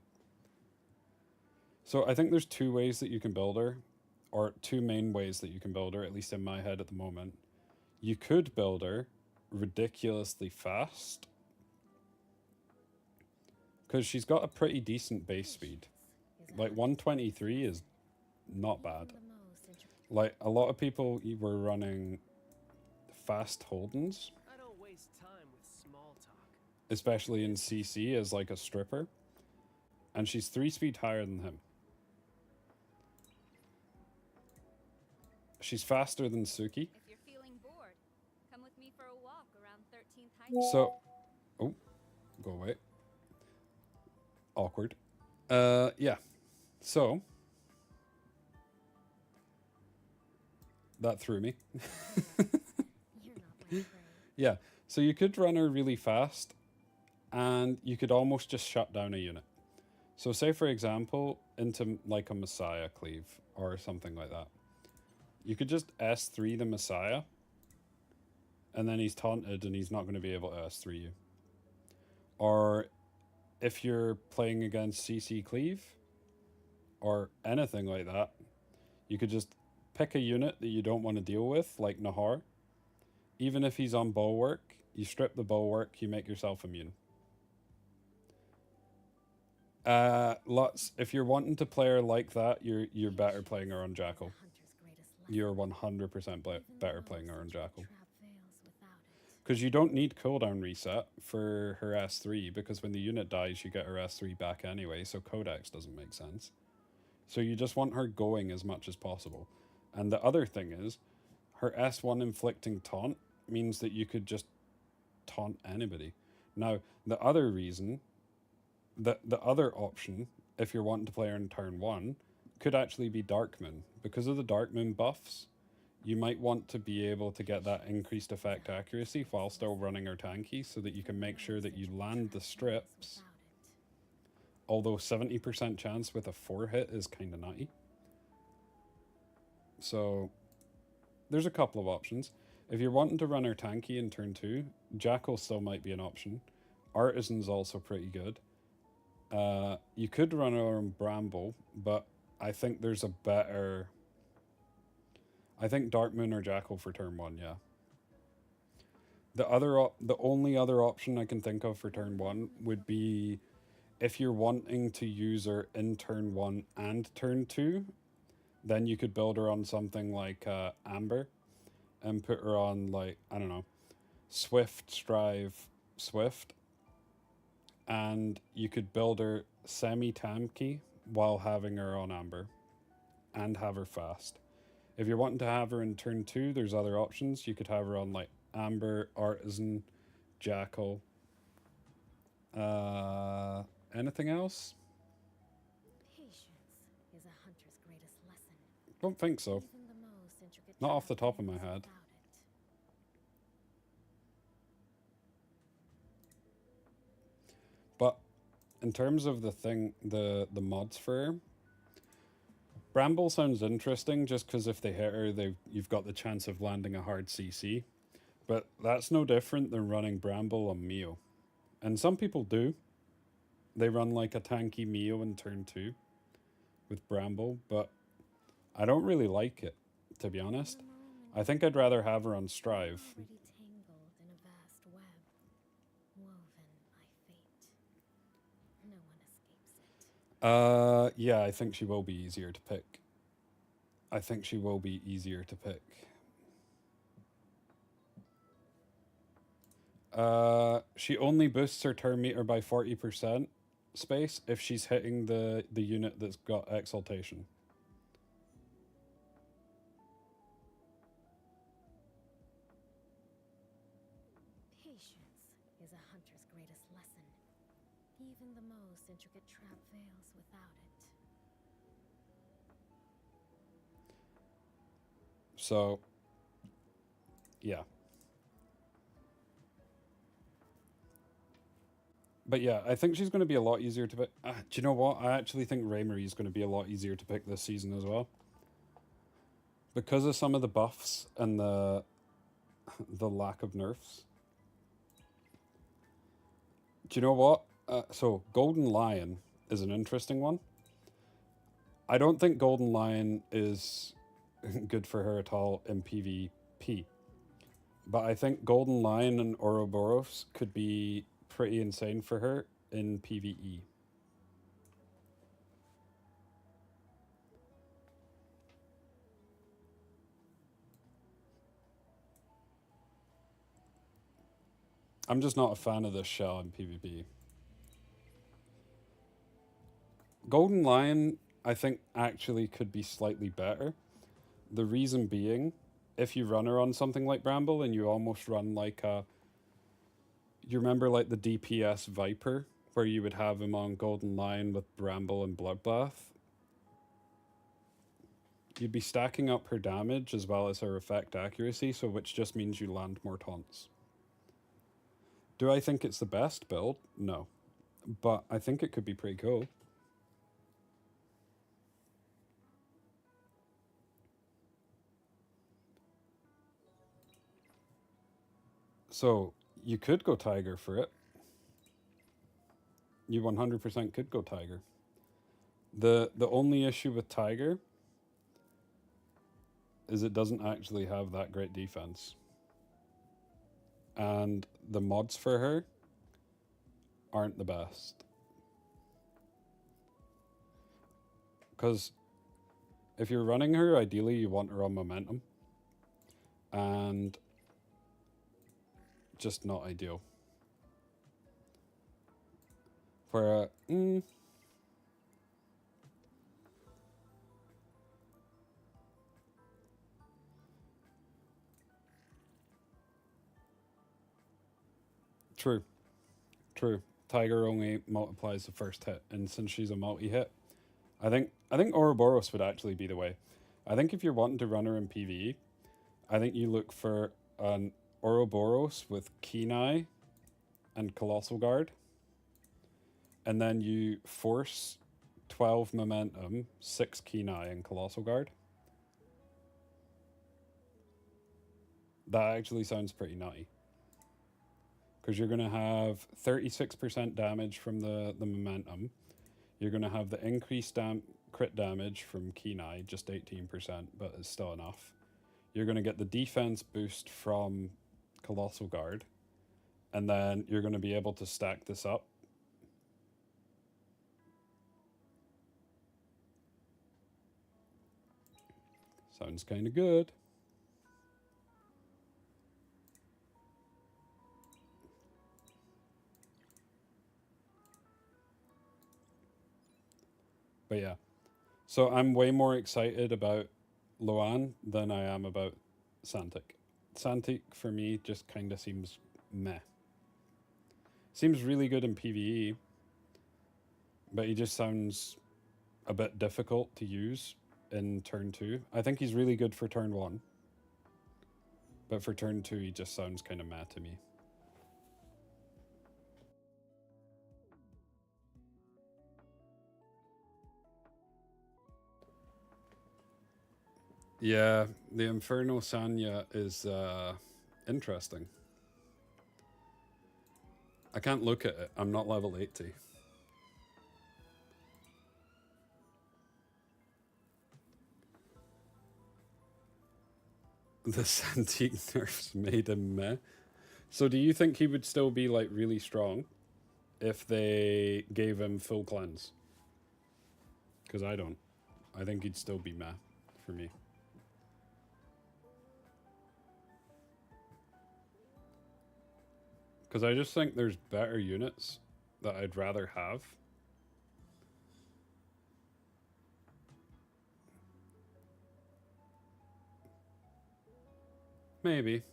So I think there's two ways that you can build her, or two main ways that you can build her, at least in my head at the moment. You could build her ridiculously fast, because she's got a pretty decent base speed. Like 123 is not bad. the most intricate. Like a lot of people were running fast Holdens, I don't waste time with small talk. especially in CC as like a stripper, and she's 3 speed higher than him. She's faster than Suki. If you're feeling bored, come with me for a walk around 13th High. So, oh, go away. Awkward. Yeah. So, that threw me. You're not my prey. Yeah. So you could run her really fast, and you could almost just shut down a unit. So say, for example, into like a Messiah cleave or something like that. You could just S3 the Messiah, and then he's taunted and he's not going to be able to S3 you. Or if you're playing against CC Cleave or anything like that, you could just pick a unit that you don't want to deal with, like Nahar. Even if he's on Bulwark, you strip the Bulwark, you make yourself immune. Lots. If you're wanting to play her like that, you're better playing her on Jackal. You're 100% better playing her on Jackal. Because you don't need cooldown reset for her S3, because when the unit dies, you get her S3 back anyway, so Codex doesn't make sense. So you just want her going as much as possible. And the other thing is, her S1 inflicting taunt means that you could just taunt anybody. Now, the other reason, the other option, if you're wanting to play her in turn 1, could actually be Dark Moon. Because of the Dark Moon buffs, you might want to be able to get that increased effect accuracy while still running her tanky, so that you can make sure that you land the strips. Although 70% chance with a 4 hit is kind of nutty. So there's a couple of options. If you're wanting to run her tanky in turn 2, Jackal still might be an option. Artisan's also pretty good. You could run her on Bramble, but I think there's a better... I think Dark Moon or Jackal for turn 1, yeah. The only other option I can think of for turn 1 would be if you're wanting to use her in turn 1 and turn 2, then you could build her on something like Amber and put her on, like, I don't know, Swift, Strive, Swift. And you could build her semi-tanky while having her on Amber and have her fast. If you're wanting to have her in turn 2, there's other options. You could have her on, like, Amber, Artisan, Jackal. Anything else? Patience is a hunter's greatest lesson. Don't think so. Even the most intricate Not off the top of my trappings head. without it. But in terms of the mods for her, Bramble sounds interesting just because if they hit her, you've got the chance of landing a hard CC. But that's no different than running Bramble on Mio. And some people do. They run like a tanky Mio in turn 2 with Bramble, but I don't really like it, to be honest. I think I'd rather have her on Strive. Already tangled in a vast web, woven by fate. No one escapes it. Yeah, I think she will be easier to pick. She only boosts her turn meter by 40% space if she's hitting the unit that's got Exaltation. Patience is a hunter's greatest lesson. Even the most intricate trap fails without it. So, yeah. But yeah, I think she's going to be a lot easier to pick. Do you know what? I actually think Raymarie is going to be a lot easier to pick this season as well. Because of some of the buffs and the lack of nerfs. Do you know what? So, Golden Lion is an interesting one. I don't think Golden Lion is good for her at all in PvP. But I think Golden Lion and Ouroboros could be pretty insane for her in PvE. I'm just not a fan of this shell in PvP. Golden Lion, I think, actually could be slightly better. The reason being, if you run her on something like Bramble and you almost run like a... You remember like the DPS Viper, where you would have him on Golden Lion with Bramble and Bloodbath? You'd be stacking up her damage as well as her effect accuracy, so which just means you land more taunts. Do I think it's the best build? No. But I think it could be pretty cool. So, you could go Tiger for it. you 100% could go Tiger. The only issue with Tiger is it doesn't actually have that great defense. And the mods for her aren't the best. Because if you're running her, ideally you want her on momentum. And just not ideal. For a... True. True. Tiger only multiplies the first hit, and since she's a multi-hit, I think Ouroboros would actually be the way. I think if you're wanting to run her in PvE, I think you look for an Ouroboros with Kenai and Colossal Guard, and then you force 12 momentum, 6 Kenai and Colossal Guard. That actually sounds pretty nutty. Because you're going to have 36% damage from the momentum. You're going to have the increased crit damage from Kenai, just 18%, but it's still enough. You're going to get the defense boost from Colossal Guard. And then you're going to be able to stack this up. Sounds kind of good. But yeah, so I'm way more excited about Loan than I am about Santic. Santic for me just kind of seems meh. Seems really good in PvE, but he just sounds a bit difficult to use in turn 2. I think he's really good for turn 1, but for turn 2 he just sounds kind of meh to me. Yeah, the Inferno Sanya is interesting. I can't look at it. I'm not level 80. The Santique nerfs made him meh. So do you think he would still be like really strong if they gave him full cleanse? Because I don't. I think he'd still be meh for me. Because I just think there's better units that I'd rather have. Maybe.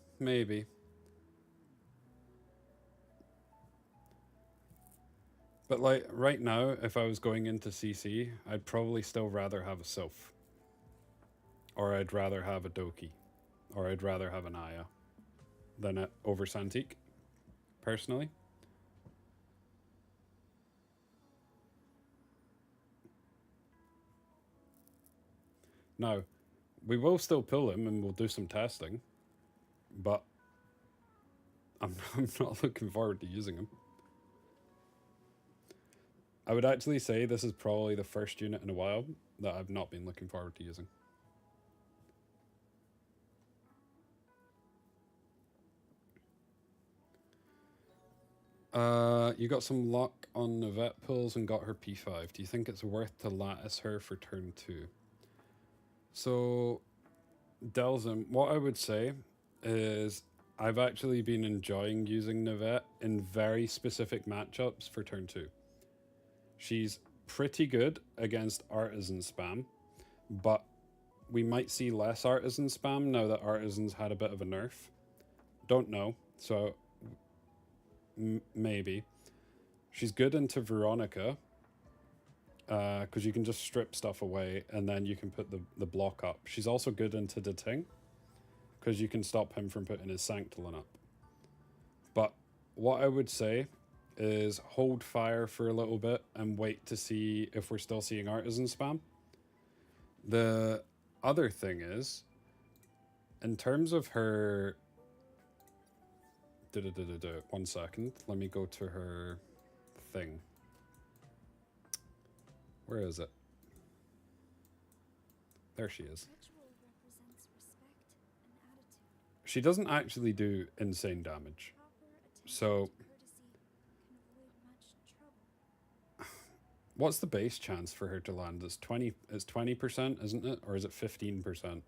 But like right now, if I was going into CC, I'd probably still rather have a Sylph. Or I'd rather have a Doki. Or I'd rather have an Aya than over Santique. Personally. Now, we will still pull him and we'll do some testing, but I'm not looking forward to using him. I would actually say this is probably the first unit in a while that I've not been looking forward to using. You got some luck on Navette pulls and got her P5. Do you think it's worth to lattice her for turn 2? So, Delzim, what I would say is I've actually been enjoying using Navette in very specific matchups for turn 2. She's pretty good against Artisan spam, but we might see less Artisan spam now that Artisan's had a bit of a nerf. Don't know, so maybe. She's good into Veronica, because you can just strip stuff away and then you can put the block up. She's also good into the Ting, because you can stop him from putting his Sanctulin up. But what I would say is hold fire for a little bit and wait to see if we're still seeing Artisan spam. The other thing is, in terms of her... 1 second. Let me go to her thing. Where is it? There she is. Ritual represents respect and attitude. She doesn't actually do insane damage. Proper attention So, to courtesy can avoid much trouble. what's the base chance for her to land? It's 20%, isn't it? Or is it 15%?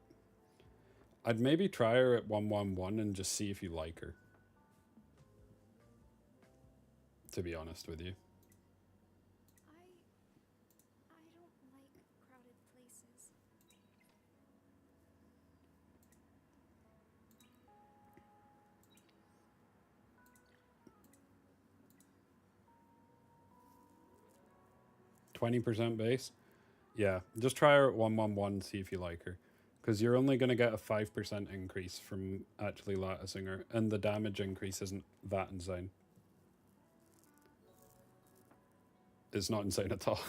I'd maybe try her at 111 and just see if you like her. To be honest with you. I don't like crowded places. %20 base? Yeah, just try her at 111, see if you like her. Because you're only going to get a 5% increase from actually latticing her, and the damage increase isn't that insane. It's not insane at all.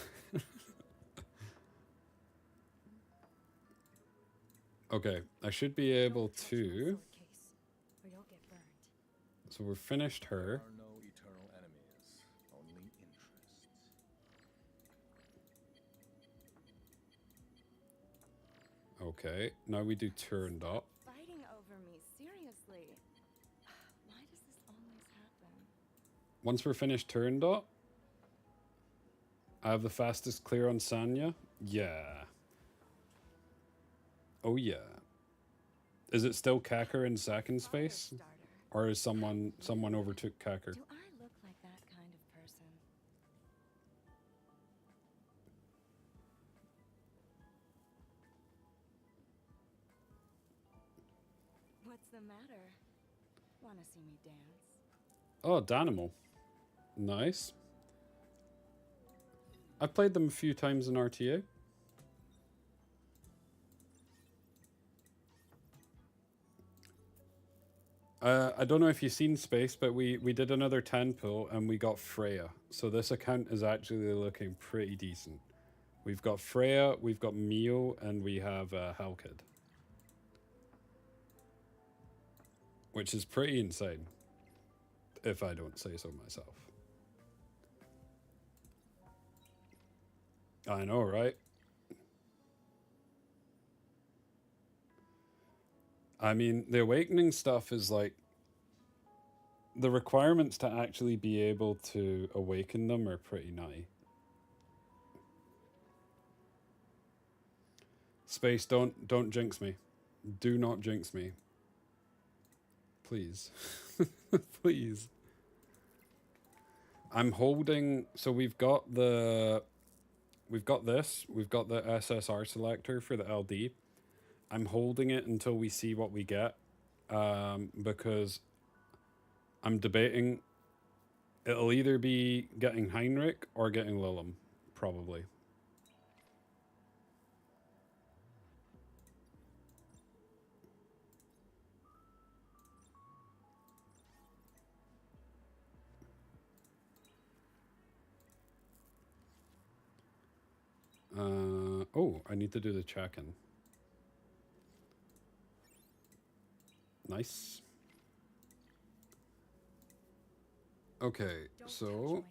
Okay, I should be able to... So we're finished her. There are no eternal enemies, only interests. Okay, now we do turned up. Fighting over me, seriously. Why does this always happen? Once we're finished turned up, I have the fastest clear on Sanya. Yeah. Oh yeah. Is it still Kacker in second space? Or is someone overtook Kacker? Do I look like that kind of person? What's the matter? Want to see me dance? Oh, Danimal. Nice. I've played them a few times in RTA. I don't know if you've seen Space, but we did another 10 pull and we got Freya. So this account is actually looking pretty decent. We've got Freya, we've got Mio, and we have Hellkid. Which is pretty insane, if I don't say so myself. I know, right? I mean, the awakening stuff is like... The requirements to actually be able to awaken them are pretty nutty. Space, don't jinx me. Do not jinx me. Please. Please. I'm holding... So we've got the... We've got this. We've got the SSR selector for the LD. I'm holding it until we see what we get. Because I'm debating... It'll either be getting Heinrich or getting Lilum. Probably. Oh, I need to do the check-in. Nice. Okay, so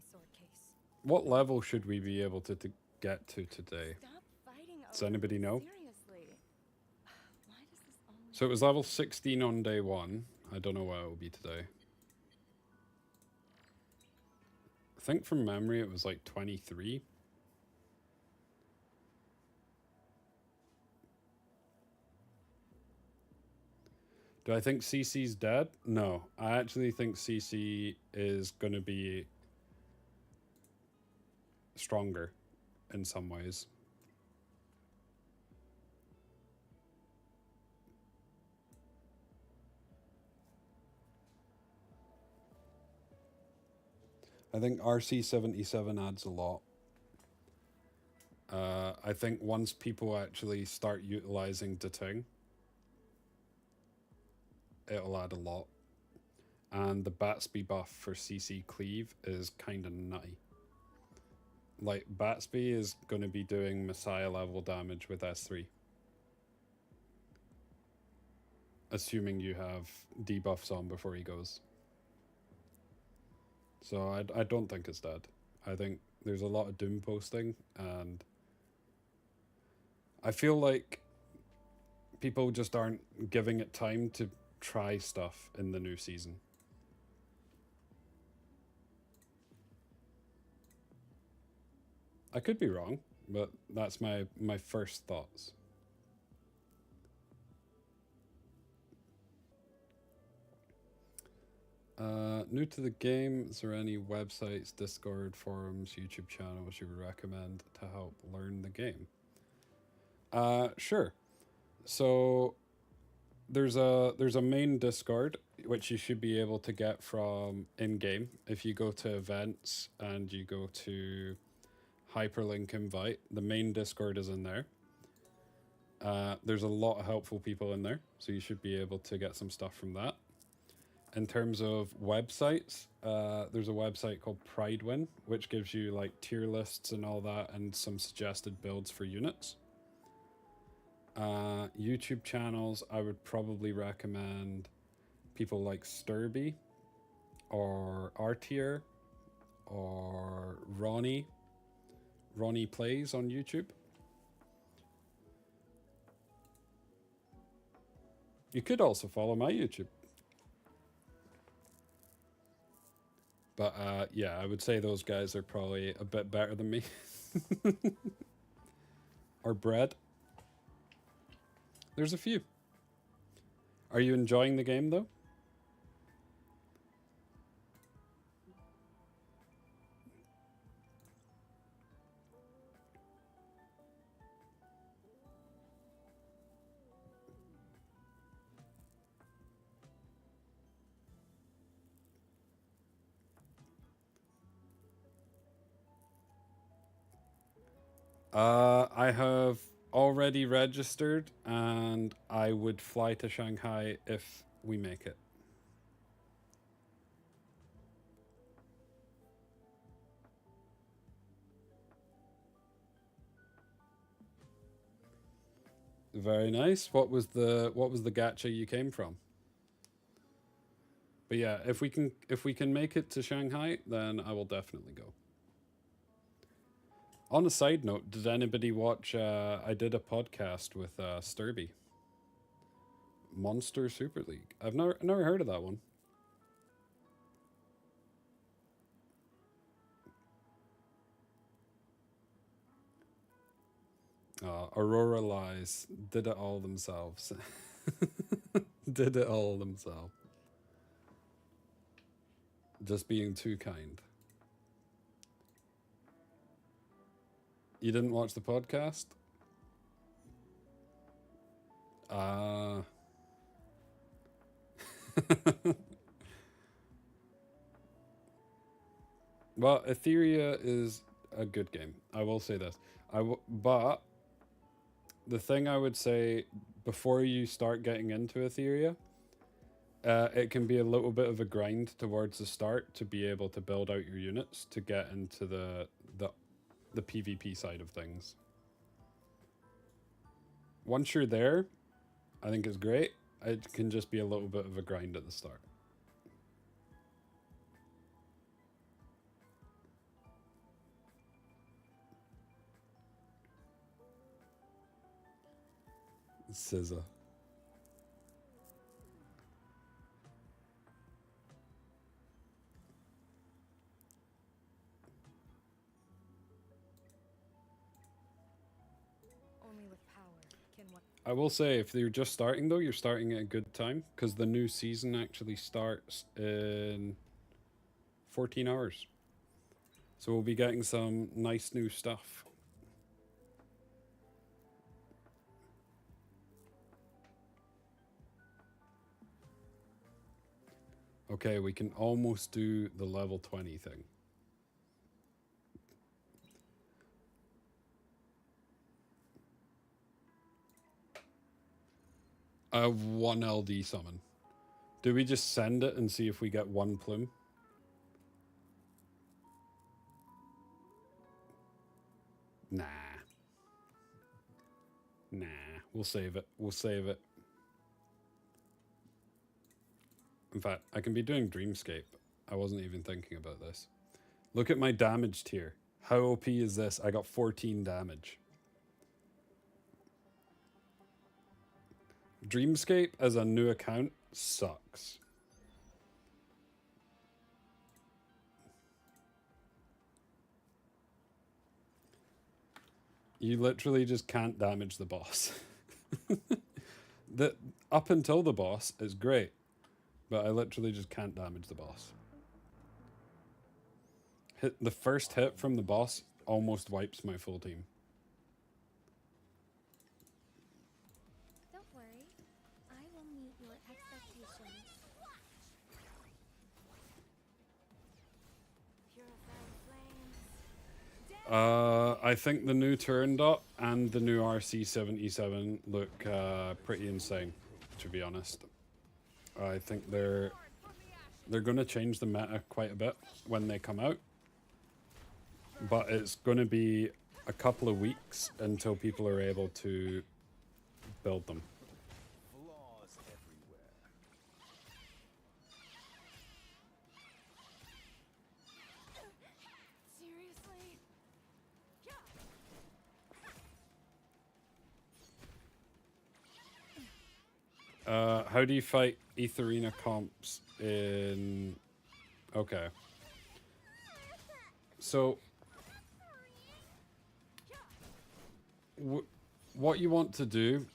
what level should we be able to get to today? Does anybody know? So it was level 16 on day 1. I don't know what it will be today. I think from memory it was like 23. Do I think CC's dead? No. I actually think CC is going to be stronger in some ways. I think RC77 adds a lot. I think once people actually start utilizing Dating, it'll add a lot. And the Batsby buff for CC Cleave is kind of nutty. Like, Batsby is going to be doing Messiah level damage with S3. Assuming you have debuffs on before he goes. So I don't think it's dead. I think There's a lot of doom posting, and I feel like people just aren't giving it time to try stuff in the new season. I could be wrong, but that's my first thoughts. New to the game, is there any websites, Discord, forums, YouTube channels you would recommend to help learn the game? Sure. So there's a main Discord which you should be able to get from in-game if you go to events and you go to hyperlink invite. The main Discord is in there. There's a lot of helpful people in there, so you should be able to get some stuff from that. In terms of websites, there's a website called Pridewin, which gives you like tier lists and all that, and some suggested builds for units. YouTube channels, I would probably recommend people like Sturby, or Artier, or Ronnie. Ronnie Plays on YouTube. You could also follow my YouTube. But yeah, I would say those guys are probably a bit better than me. Or Bread. There's a few. Are you enjoying the game though? I have already registered, and I would fly to Shanghai if we make it. Very nice. What was the gacha you came from? But yeah, if we can make it to Shanghai, then I will definitely go. On a side note, did anybody watch? I did a podcast with Sturby. Monster Super League. I've never heard of that one. Aurora lies. Did it all themselves. Did it all themselves. Just being too kind. You didn't watch the podcast? Well, Etheria is a good game. I will say this. But the thing I would say before you start getting into Etheria, it can be a little bit of a grind towards the start to be able to build out your units to get into the PvP side of things. Once you're there, I think it's great. It can just be a little bit of a grind at the start. Scissor. Only with power can one. I will say, if you're just starting though, you're starting at a good time, because the new season actually starts in 14 hours. So we'll be getting some nice new stuff. Okay, we can almost do the level 20 thing. I have one LD summon. Do we just send it and see if we get one plume? Nah. Nah, we'll save it. We'll save it. In fact, I can be doing Dreamscape. I wasn't even thinking about this. Look at my damage tier. How OP is this? I got 14 damage. Dreamscape as a new account sucks. You literally just can't damage the boss. Up until the boss is great, but I literally just can't damage the boss. The first hit from the boss almost wipes my full team. Don't worry. I will meet your expectations. I think the new turn dot and the new RC77 look pretty insane, to be honest. I think they're going to change the meta quite a bit when they come out. But it's going to be a couple of weeks until people are able to build them. Flaws everywhere. Seriously? How do you fight Etherina comps in... Okay. So... what you want to do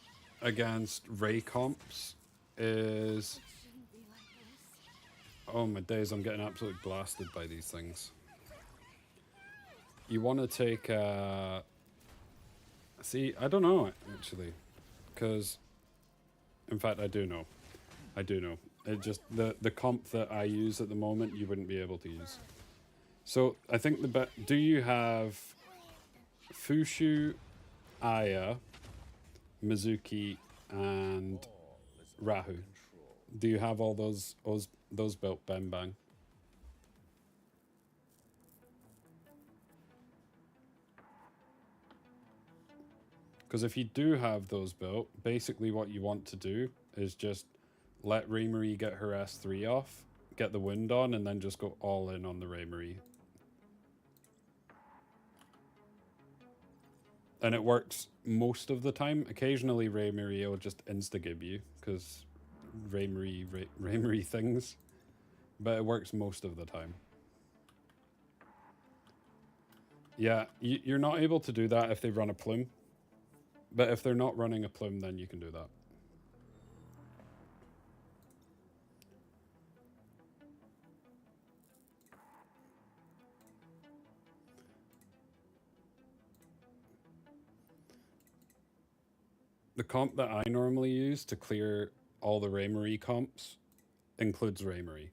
against Ray comps is... Oh my days, I'm getting absolutely blasted by these things. You want to take... See, I don't know, actually. Because... In fact, I do know. I do know. It just... The comp that I use at the moment, you wouldn't be able to use. So, I think the... Do you have... Fushu, Aya, Mizuki, and Rahu? Do you have all those built, Bang Bang? Because if you do have those built, basically what you want to do is just let Raymarie get her S3 off, get the wind on, and then just go all in on the Raymarie. And it works most of the time. Occasionally Raymarie will just insta-gib you, because Raymarie things. But it works most of the time. Yeah, you're not able to do that if they run a plume. But if they're not running a plume, then you can do that. The comp that I normally use to clear all the Raymarie comps includes Raymarie.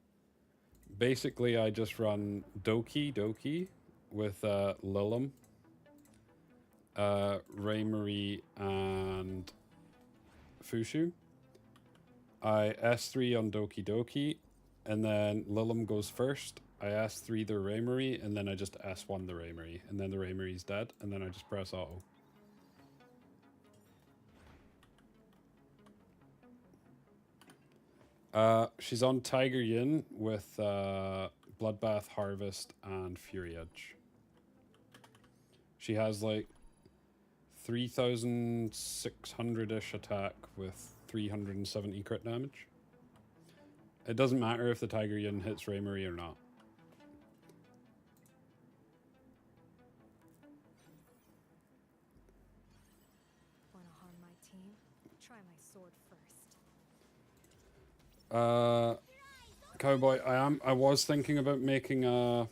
Basically, I just run Doki with Lilim, Raymarie, and Fushu. I S3 on Doki, and then Lilim goes first. I S3 the Raymarie, and then I just S1 the Raymarie, and then the Raymarie's dead, and then I just press auto. She's on Tiger Yin with Bloodbath, Harvest, and Fury Edge. She has like 3,600-ish attack with 370 crit damage. It doesn't matter if the Tiger Yin hits Raymarie or not. Wanna harm my team? Try my sword first. Cowboy, I was thinking about making a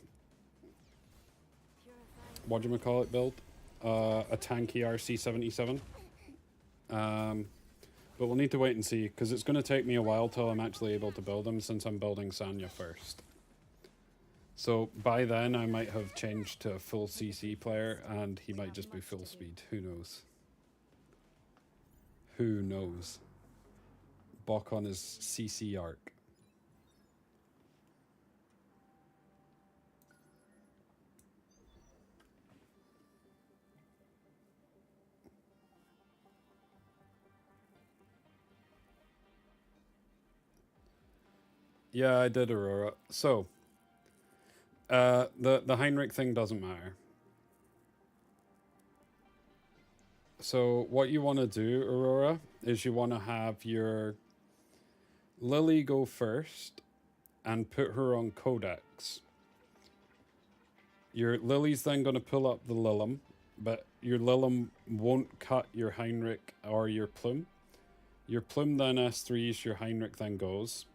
whatchamacallit build, a tanky RC77. But we'll need to wait and see, because it's going to take me a while till I'm actually able to build them, since I'm building Sanya first. So by then I might have changed to a full CC player, and he might just be full speed. Who knows? Who knows? Bok on his CC arc. Yeah, I did Aurora. So, the Heinrich thing doesn't matter. So what you want to do, Aurora, is you want to have your Lily go first and put her on Codex. Your Lily's then going to pull up the Lilum, but your Lilum won't cut your Heinrich or your Plume. Your Plume then S3s, your Heinrich then goes.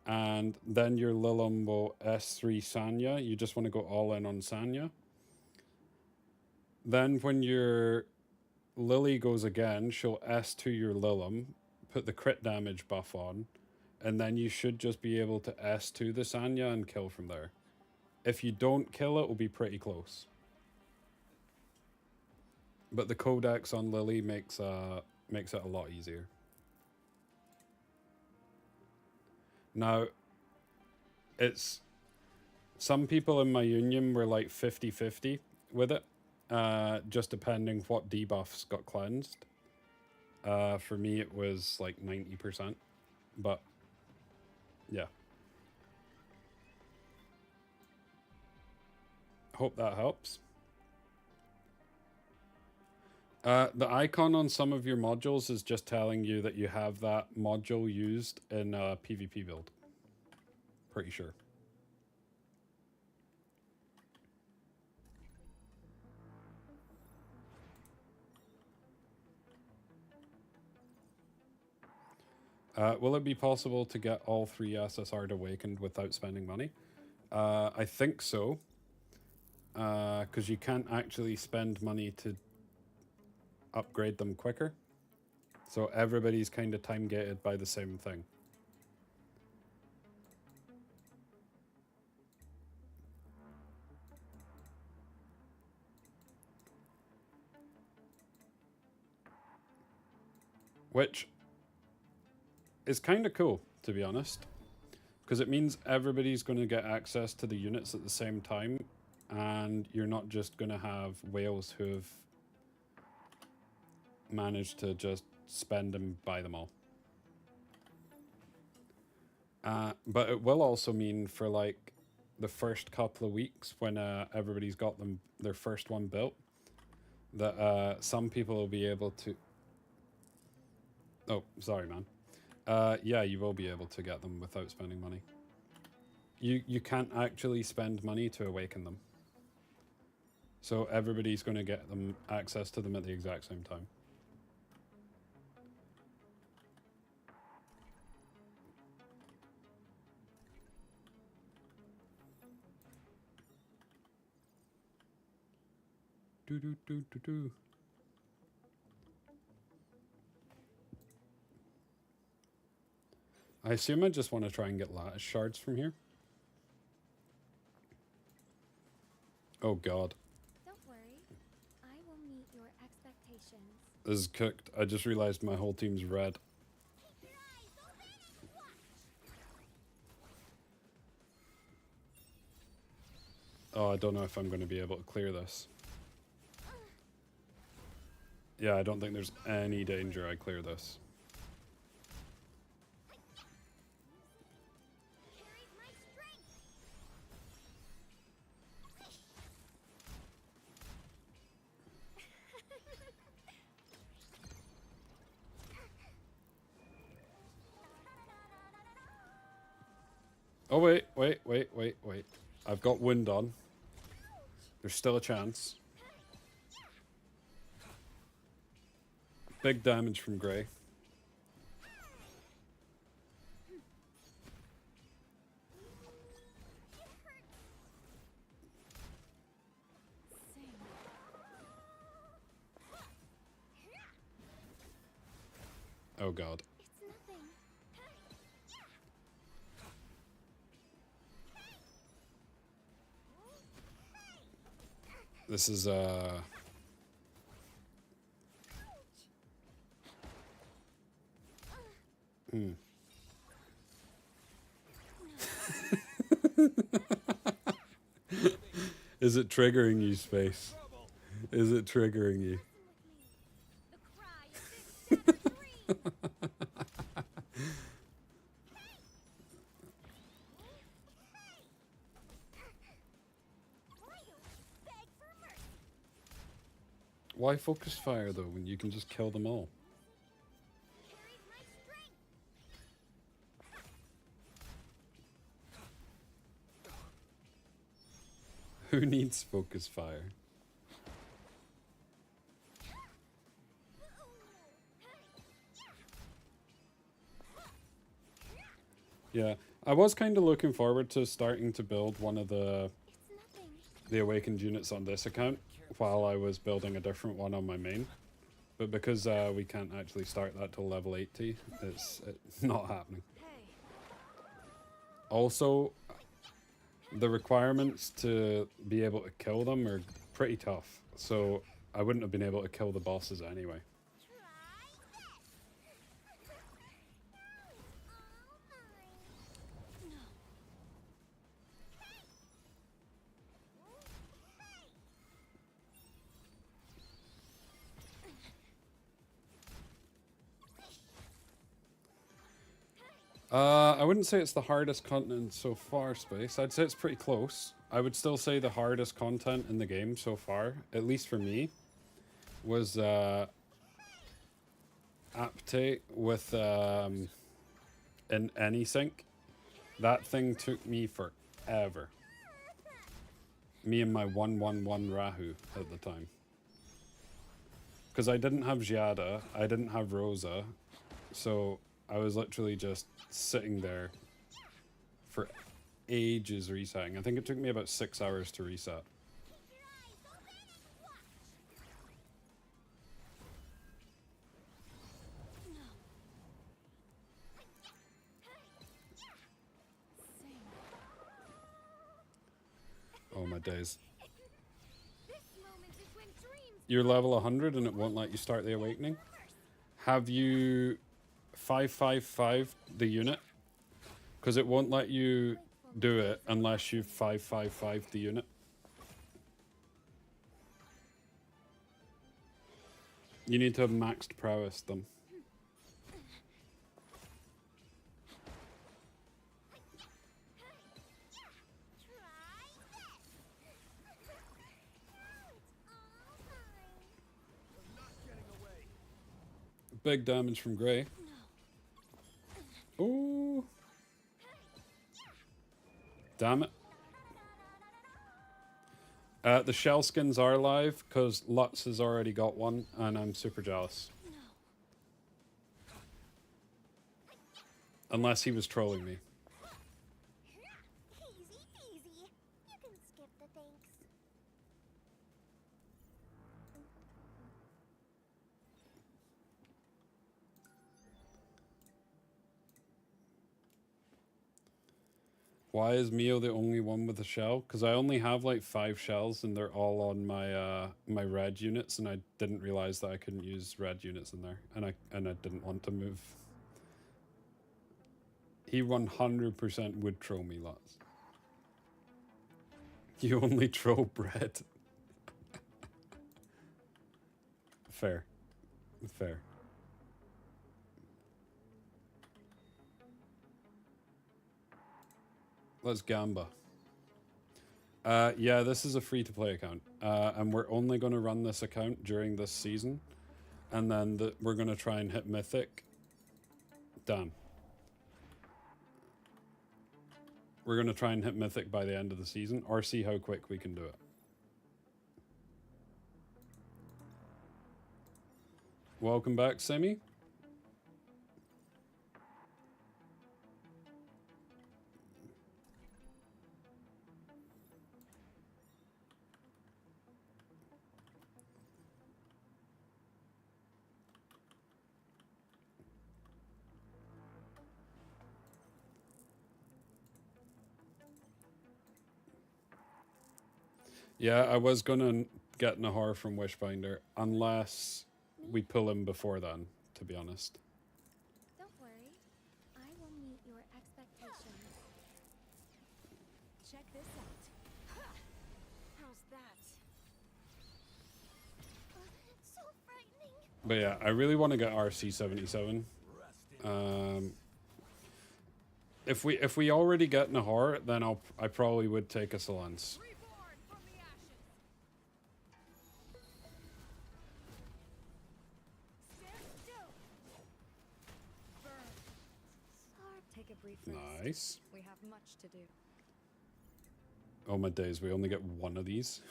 And then your Lilum will S3 Sanya. You just want to go all in on Sanya. Then when your Lily goes again, she'll S2 your Lilum, put the crit damage buff on, and then you should just be able to S2 the Sanya and kill from there. If you don't kill it, will be pretty close. But the Codex on Lily makes it a lot easier. Now, it's... Some people in my union were like 50-50 with it. Just depending what debuffs got cleansed. For me, it was like 90%. But, yeah. Hope that helps. The icon on some of your modules is just telling you that you have that module used in a PvP build. Pretty sure. Will it be possible to get all 3 SSR'd awakened without spending money? I think so. Because you can't actually spend money to upgrade them quicker. So everybody's kind of time gated by the same thing. Which is kind of cool, to be honest. Because it means everybody's going to get access to the units at the same time. And you're not just going to have whales who have managed to just spend and buy them all. But it will also mean for like the first couple of weeks when everybody's got their first one built, that some people will be able to... Oh, sorry, man. Yeah, you will be able to get them without spending money. You can't actually spend money to awaken them. So everybody's going to get them access to them at the exact same time. Do. I assume I just want to try and get lattice shards from here. Oh god. Don't worry. I will meet your expectations. This is cooked. I just realized my whole team's red. Oh, I don't know if I'm going to be able to clear this. Yeah, I don't think there's any danger I clear this. Oh, wait. I've got wind on. There's still a chance. Big damage from Grey. Oh god. This is Is it triggering you, Space? Is it triggering you? Why focus fire though when you can just kill them all? Who needs focus fire? Yeah, I was kind of looking forward to starting to build one of the awakened units on this account while I was building a different one on my main. But because we can't actually start that till level 80, it's not happening. Also, the requirements to be able to kill them are pretty tough, so I wouldn't have been able to kill the bosses anyway. I wouldn't say it's the hardest content so far, Space. I'd say it's pretty close. I would still say the hardest content in the game so far, at least for me, was Aptate with an AnySync. That thing took me forever. Me and my 111 Rahu at the time. Because I didn't have Giada, I didn't have Rosa, so I was literally just sitting there for ages resetting. I think it took me about 6 hours to reset. Oh my days. You're level 100 and it won't let you start the awakening? Have you 555 the unit? Because it won't let you do it unless you 555 the unit. You need to have maxed prowess them. Big damage from Grey. Ooh. Damn it. The shell skins are live because Lutz has already got one and I'm super jealous. Unless he was trolling me. Easy peasy. You can skip the thanks. Why is Mio the only one with a shell? Because I only have like 5 shells and they're all on my my red units, and I didn't realize that I couldn't use red units in there, and I didn't want to move. He 100% would troll me lots. You only troll bread. Fair. Fair. Let's gamba. Yeah, this is a free-to-play account. And we're only going to run this account during this season. And then we're going to try and hit Mythic. Damn. We're going to try and hit Mythic by the end of the season, or see how quick we can do it. Welcome back, Simi. Yeah, I was gonna get Nahar from Wishbinder, unless we pull him before then, to be honest. Don't worry. I will meet your expectations. Check this out. How's that? So frightening. But yeah, I really want to get RC77. If we already get Nahar, then I probably would take a Solence. a brief rest. Nice. We have much to do. Oh my days, we only get one of these.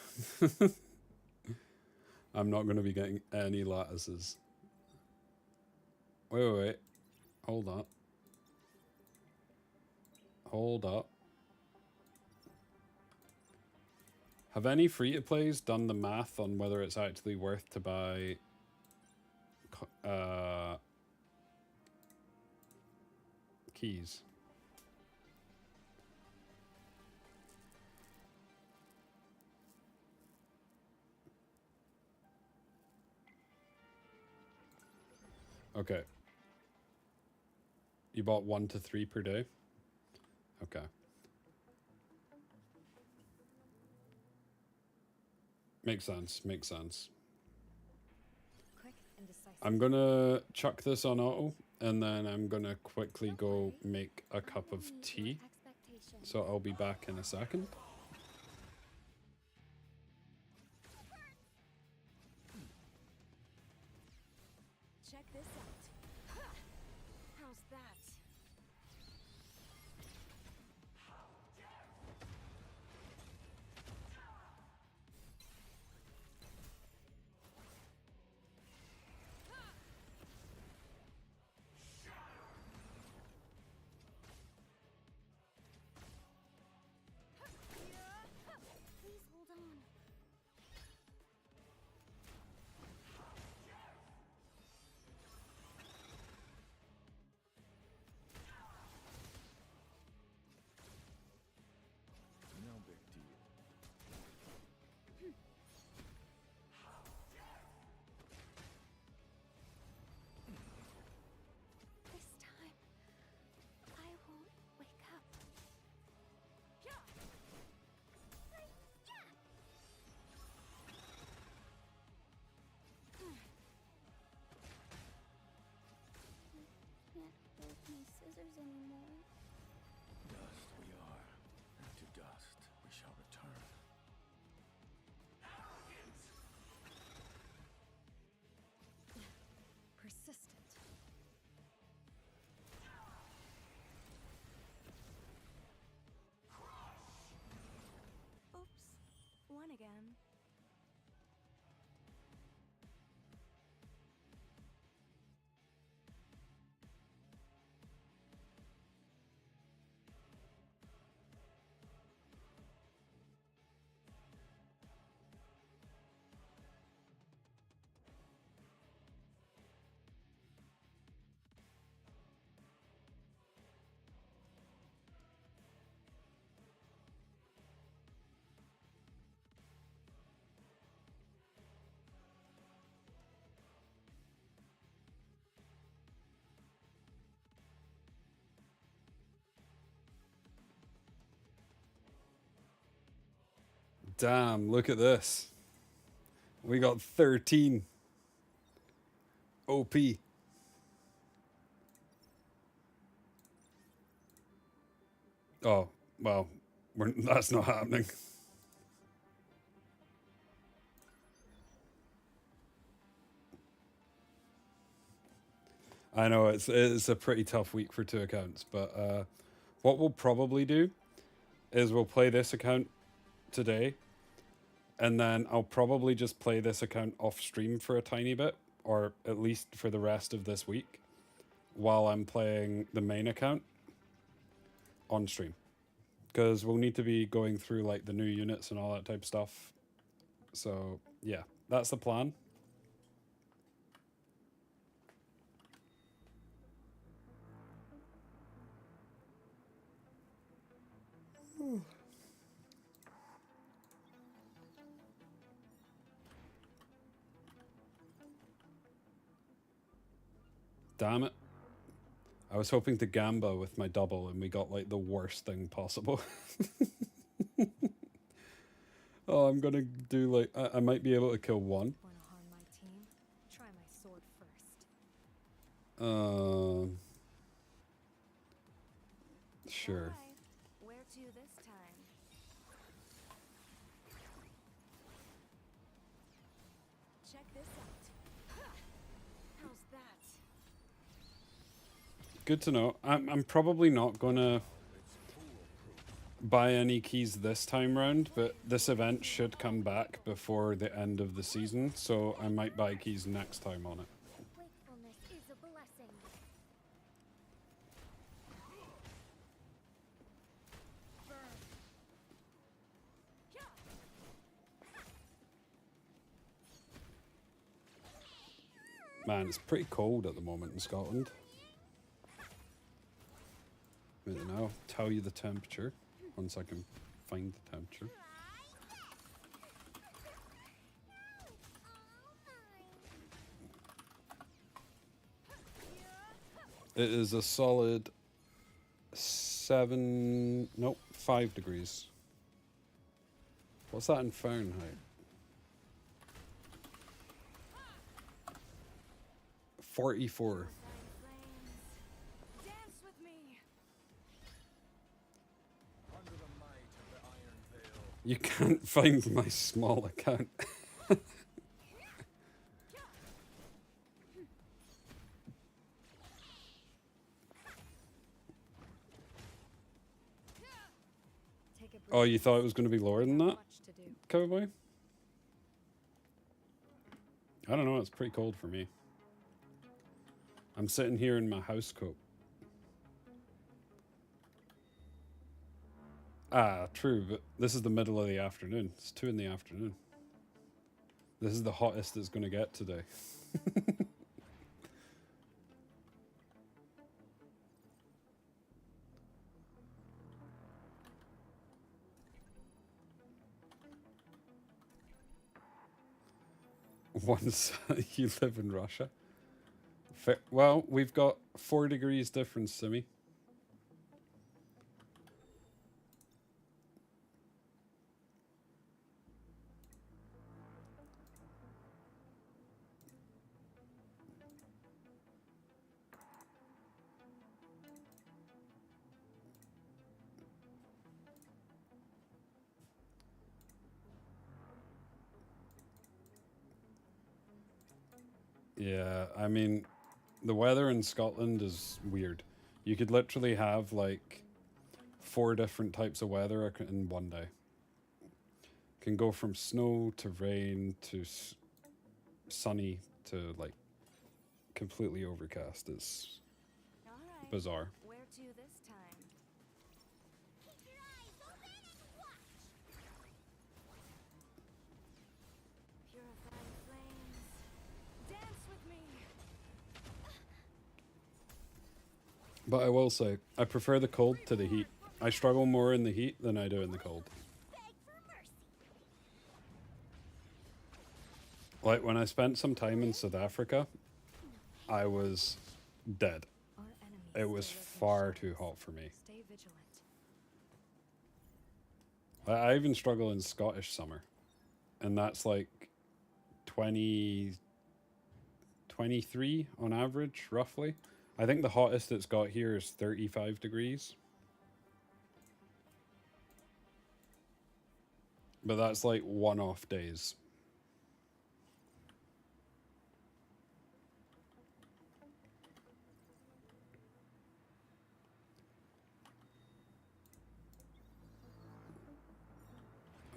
I'm not going to be getting any lattices. Wait. Hold up. Hold up. Have any free-to-plays done the math on whether it's actually worth to buy keys? Okay. You bought 1 to 3 per day? Okay. Makes sense. Quick and decisive. I'm gonna chuck this on auto, and then I'm gonna quickly go make a cup of tea. So I'll be back in a second. Check this out. How's that? Please hold on. No big deal. This time, I won't wake up. Can't hold my scissors anymore. Dust we are, and to dust we shall return. Persistent. Oops. One again. Damn, look at this. We got 13. OP. Oh, well, that's not happening. I know it's a pretty tough week for 2 accounts, but what we'll probably do is we'll play this account today, and then I'll probably just play this account off stream for a tiny bit, or at least for the rest of this week, while I'm playing the main account on stream. Because we'll need to be going through like the new units and all that type of stuff. So yeah, that's the plan. Damn it. I was hoping to gamba with my double and we got like the worst thing possible. Oh, I'm gonna do like, I might be able to kill one. Want to harm my team? Try my sword first. Sure. Hi. Where to this time? Check this out. How's that? good to know. I'm probably not gonna buy any keys this time round, but this event should come back before the end of the season, so I might buy keys next time on it. Wakefulness is a blessing. Man, it's pretty cold at the moment in Scotland. Wait, now I'll tell you the temperature once I can find the temperature. It is a solid 5 degrees. What's that in Fahrenheit? 44. Dance with me. Under the might of the Iron Veil. You can't find my small account. Take a breath. Oh, you thought it was going to be lower than that, Much to do. Cowboy? I don't know, it's pretty cold for me. I'm sitting here in my house coat. Ah, true, but this is the middle of the afternoon. It's 2 in the afternoon. This is the hottest it's going to get today. Once you live in Russia. Well, we've got 4 degrees difference, Simi. Yeah, I mean, the weather in Scotland is weird. You could literally have like 4 different types of weather in one day. Can go from snow to rain to sunny to like completely overcast. It's All right. bizarre. Where to this time? Keep your eyes open and watch. Purifying flames. Dance with me. But I will say, I prefer the cold to the heat. I struggle more in the heat than I do in the cold. Beg for mercy. Like when I spent some time in South Africa, I was dead. Our enemies It was still lurk in far shadows. too hot for me. Stay vigilant. I even struggle in Scottish summer. And that's like 20, 23 on average, roughly. I think the hottest it's got here is 35 degrees. But that's like one-off days.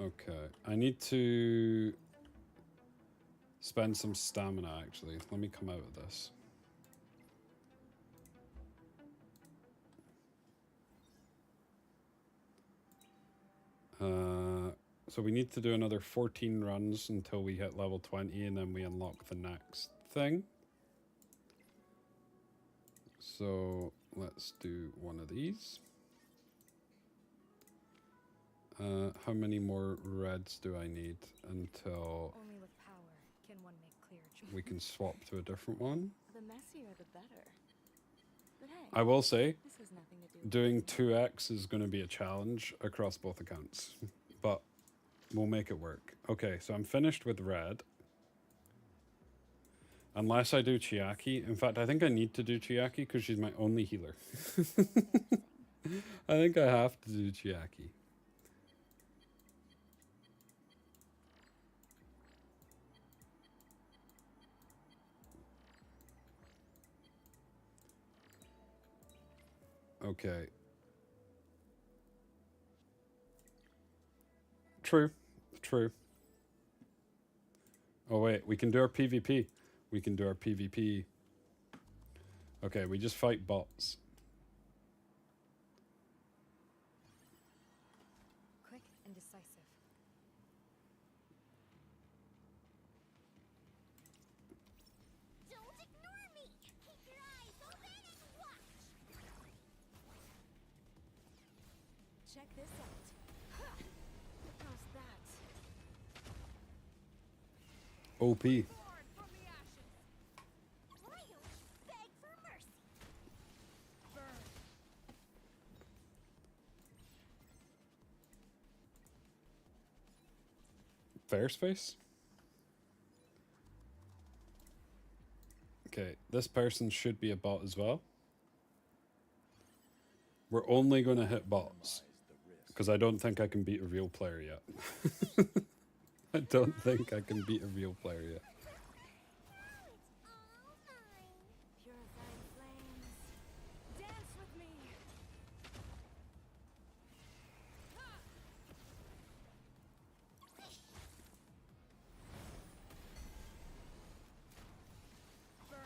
Okay, I need to spend some stamina actually. Let me come out of this. So we need to do another 14 runs until we hit level 20 and then we unlock the next thing. So let's do one of these. How many more reds do I need until Only with power can one make clear choices. we can swap to a different one? The messier, the better. But hey, I will say, this has nothing to do with doing 2x is going to be a challenge across both accounts, but we'll make it work. Okay, so I'm finished with red. Unless I do Chiaki. In fact, I think I need to do Chiaki because she's my only healer. I think I have to do Chiaki. Okay. True. True. Oh wait, we can do our PvP. We can do our PvP. Okay, we just fight bots. Quick and decisive. Don't ignore me! Keep your eyes open and watch! Check this out. How's that? OP. Born from the ashes! Why don't you beg for mercy? Burn. Fair space? Okay, this person should be a bot as well. We're only going to hit bots. Because I don't think I can beat a real player yet. I don't think I can beat a real player yet. Purifying flames. Dance with me. Burn.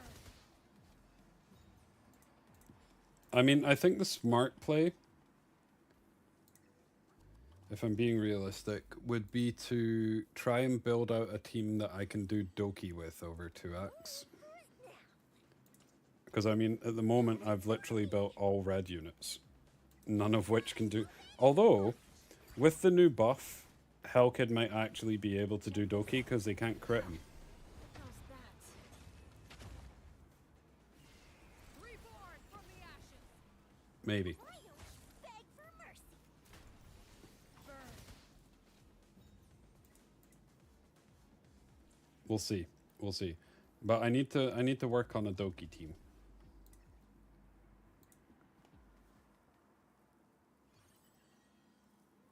I mean, I think the smart play, if I'm being realistic, would be to try and build out a team that I can do Doki with over 2x. Because, I mean, at the moment, I've literally built all red units. None of which can do... Although, with the new buff, Hellkid might actually be able to do Doki because they can't crit him. How's that? Reborn from the ashes. Maybe. Why don't you beg for mercy? Burn. We'll see. We'll see. But I need to work on a Doki team.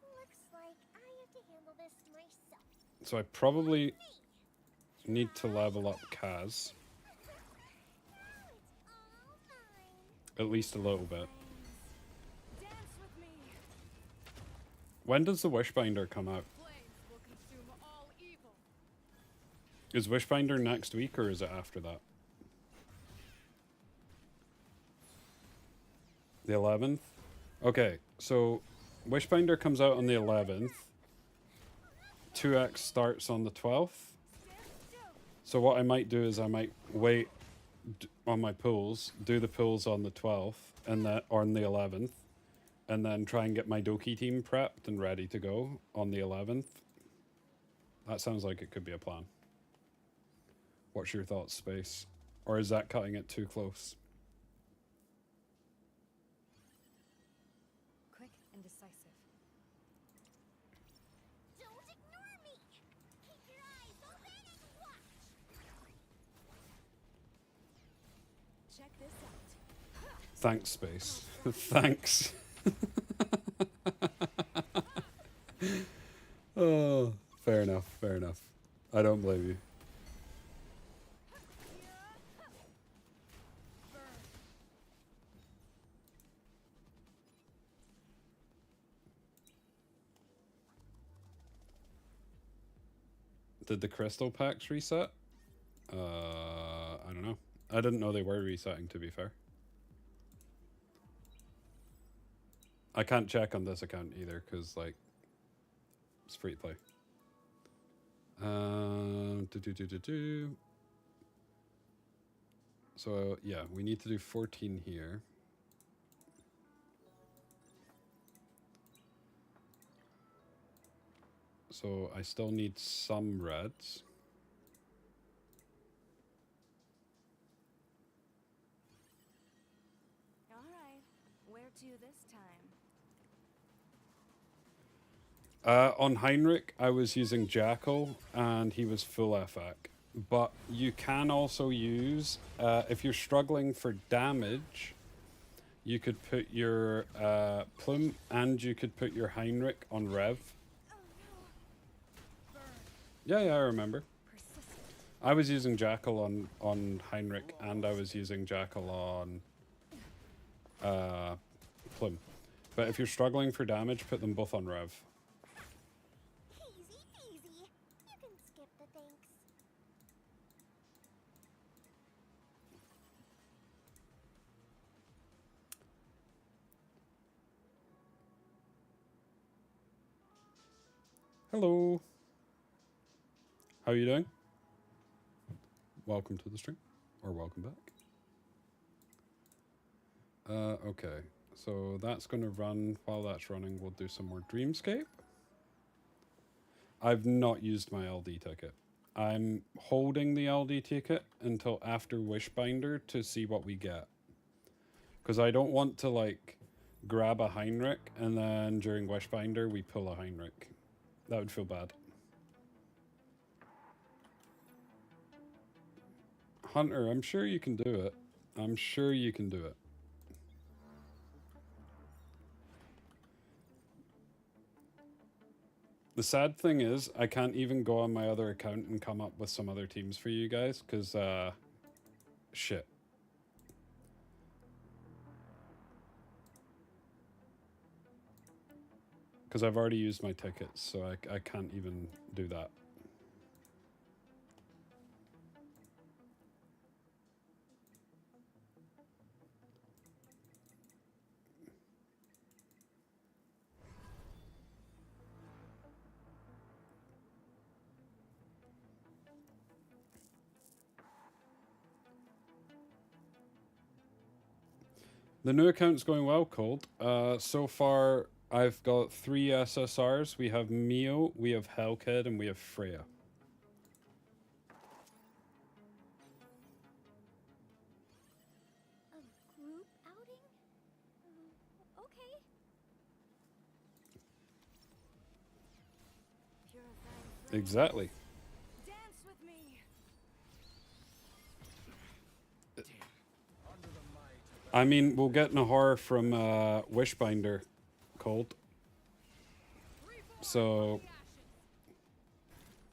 Looks like I have to handle this myself. So I probably need to level up Kaz. Now it's all mine. At least a little bit. Dance with me. When does the Wishbinder come out? Flames will consume all evil. Is Wishbinder next week or is it after that? The 11th? Okay, so Wishbinder comes out on the 11th. 2x starts on the 12th. So what I might do is I might wait on my pulls, do the pulls on the 12th and that on the 11th, and then try and get my Doki team prepped and ready to go on the 11th. That sounds like it could be a plan. What's your thoughts, Space? Or is that cutting it too close? Quick and decisive. Don't ignore me. Keep your eyes open and watch. Check this out. Thanks, Space. Thanks. Oh, fair enough, fair enough. I don't blame you. Did the crystal packs reset? I don't know. I didn't know they were resetting, to be fair. I can't check on this account either, because, like, it's free to play. So, yeah, we need to do 14 here. So, I still need some reds. All right. Where to this time? On Heinrich, I was using Jackal, and he was full FAC. But you can also use, if you're struggling for damage, you could put your Plume, and you could put your Heinrich on Rev. Yeah, I remember. I was using Jackal on Heinrich, and I was using Jackal on Plume. But if you're struggling for damage, put them both on Rev. Easy peasy. You can skip the thanks. Hello. How are you doing? Welcome to the stream. Or welcome back. Okay. So that's going to run. While that's running, we'll do some more Dreamscape. I've not used my LD ticket. I'm holding the LD ticket until after Wishbinder to see what we get. Because I don't want to, like, grab a Heinrich and then during Wishbinder we pull a Heinrich. That would feel bad. Hunter, I'm sure you can do it. I'm sure you can do it. The sad thing is, I can't even go on my other account and come up with some other teams for you guys, because, shit. Because I've already used my tickets, so I can't even do that. The new account's going well, Cold. So far, I've got 3 SSRs. We have Mio, we have Hellkid, and we have Freya. A group outing? Okay. Exactly. Dance with me. I mean, we'll get Nahar from Wishbinder, Cold. So...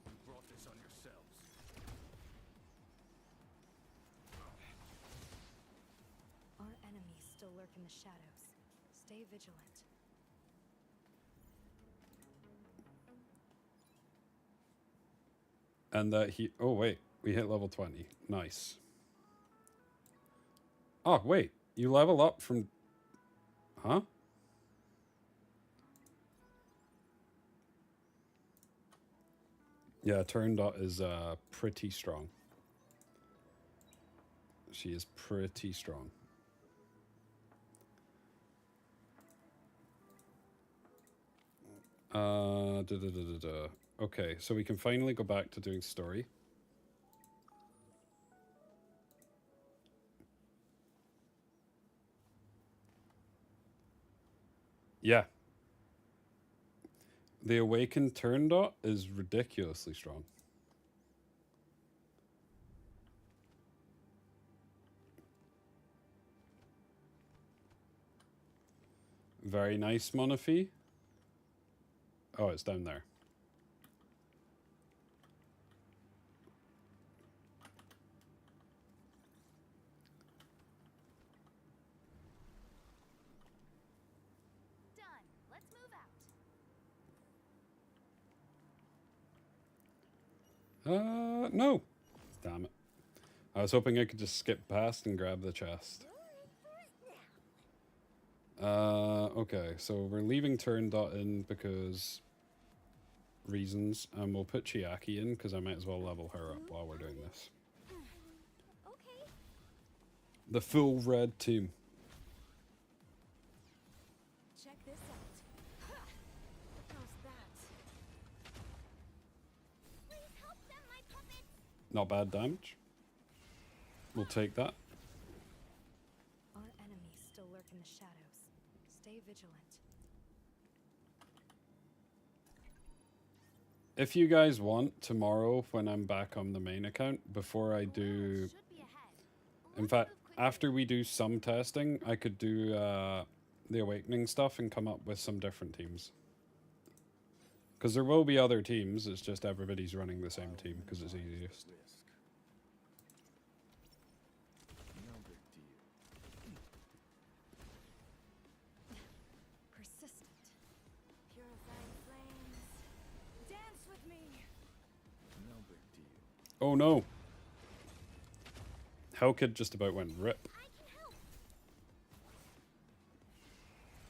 You brought this on yourselves. Our enemies still lurk in the shadows. Stay vigilant. And that he... Oh, wait. We hit level 20. Nice. Oh, wait. You level up from... Huh? Yeah, turn dot is pretty strong. She is pretty strong. Okay, so we can finally go back to doing story. Yeah. The awakened turn dot is ridiculously strong. Very nice, Monophy. Oh, it's down there. Done. Let's move out. No. Damn it. I was hoping I could just skip past and grab the chest. Okay, so we're leaving turn dot in because reasons, and we'll put Chiaki in because I might as well level her up while we're doing this. Okay. The full red team. Check this out. How's that? Please help them, my puppets. Not bad damage. We'll take that. Our enemies still lurk in the shadows. Stay vigilant. If you guys want, tomorrow when I'm back on the main account, before I do... In fact, after we do some testing, I could do the Awakening stuff and come up with some different teams. Because there will be other teams, it's just everybody's running the same team because it's easiest. Risk. No big deal. Oh no. Hellkid just about went rip. I can help.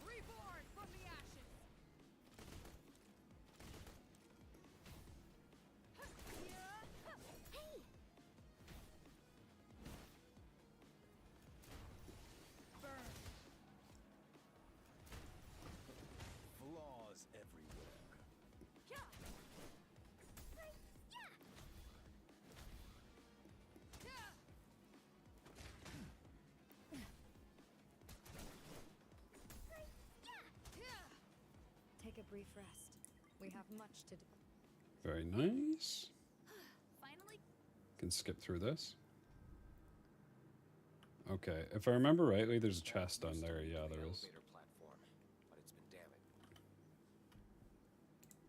Reborn from the ashes. Hey. Burn. Flaws everywhere. Yeah. Take a brief rest. We have much to do. Very nice. Finally. Can skip through this. Okay, if I remember rightly, there's a chest down there. Yeah, there is. Elevator platform, but it's been damaged.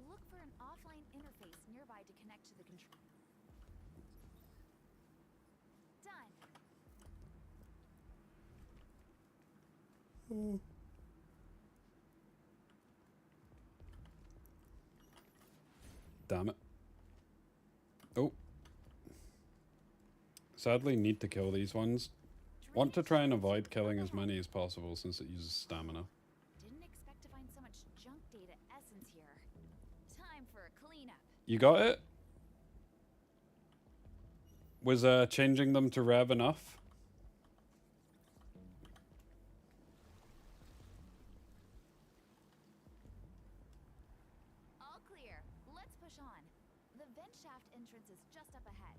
Look for an offline interface nearby to connect to the control. Done. Damn it. Oh. Sadly, need to kill these ones. Want to try and avoid killing as many as possible since it uses stamina. Didn't expect to find so much junk data essence here. Time for a cleanup. You got it? Was changing them to rev enough? All clear. Let's push on. The vent shaft entrance is just up ahead.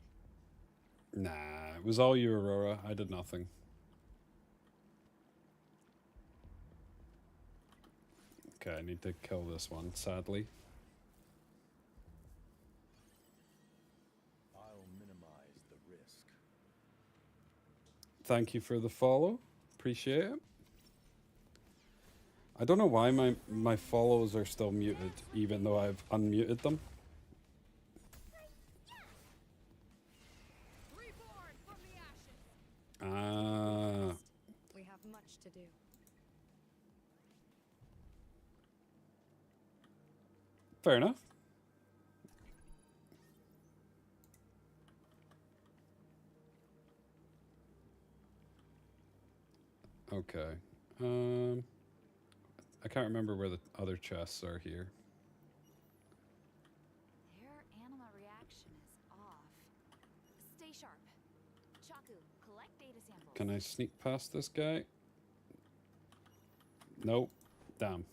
Nah, it was all you, Aurora. I did nothing. Okay, I need to kill this one, sadly. I'll minimize the risk. Thank you for the follow. Appreciate it. I don't know why my follows are still muted, even though I've unmuted them. Reborn from the ashes. Ah. We have much to do. Fair enough. Okay. I can't remember where the other chests are here. Their anima reaction is off. Stay sharp. Chaku, collect data samples. Can I sneak past this guy? Nope. Damn.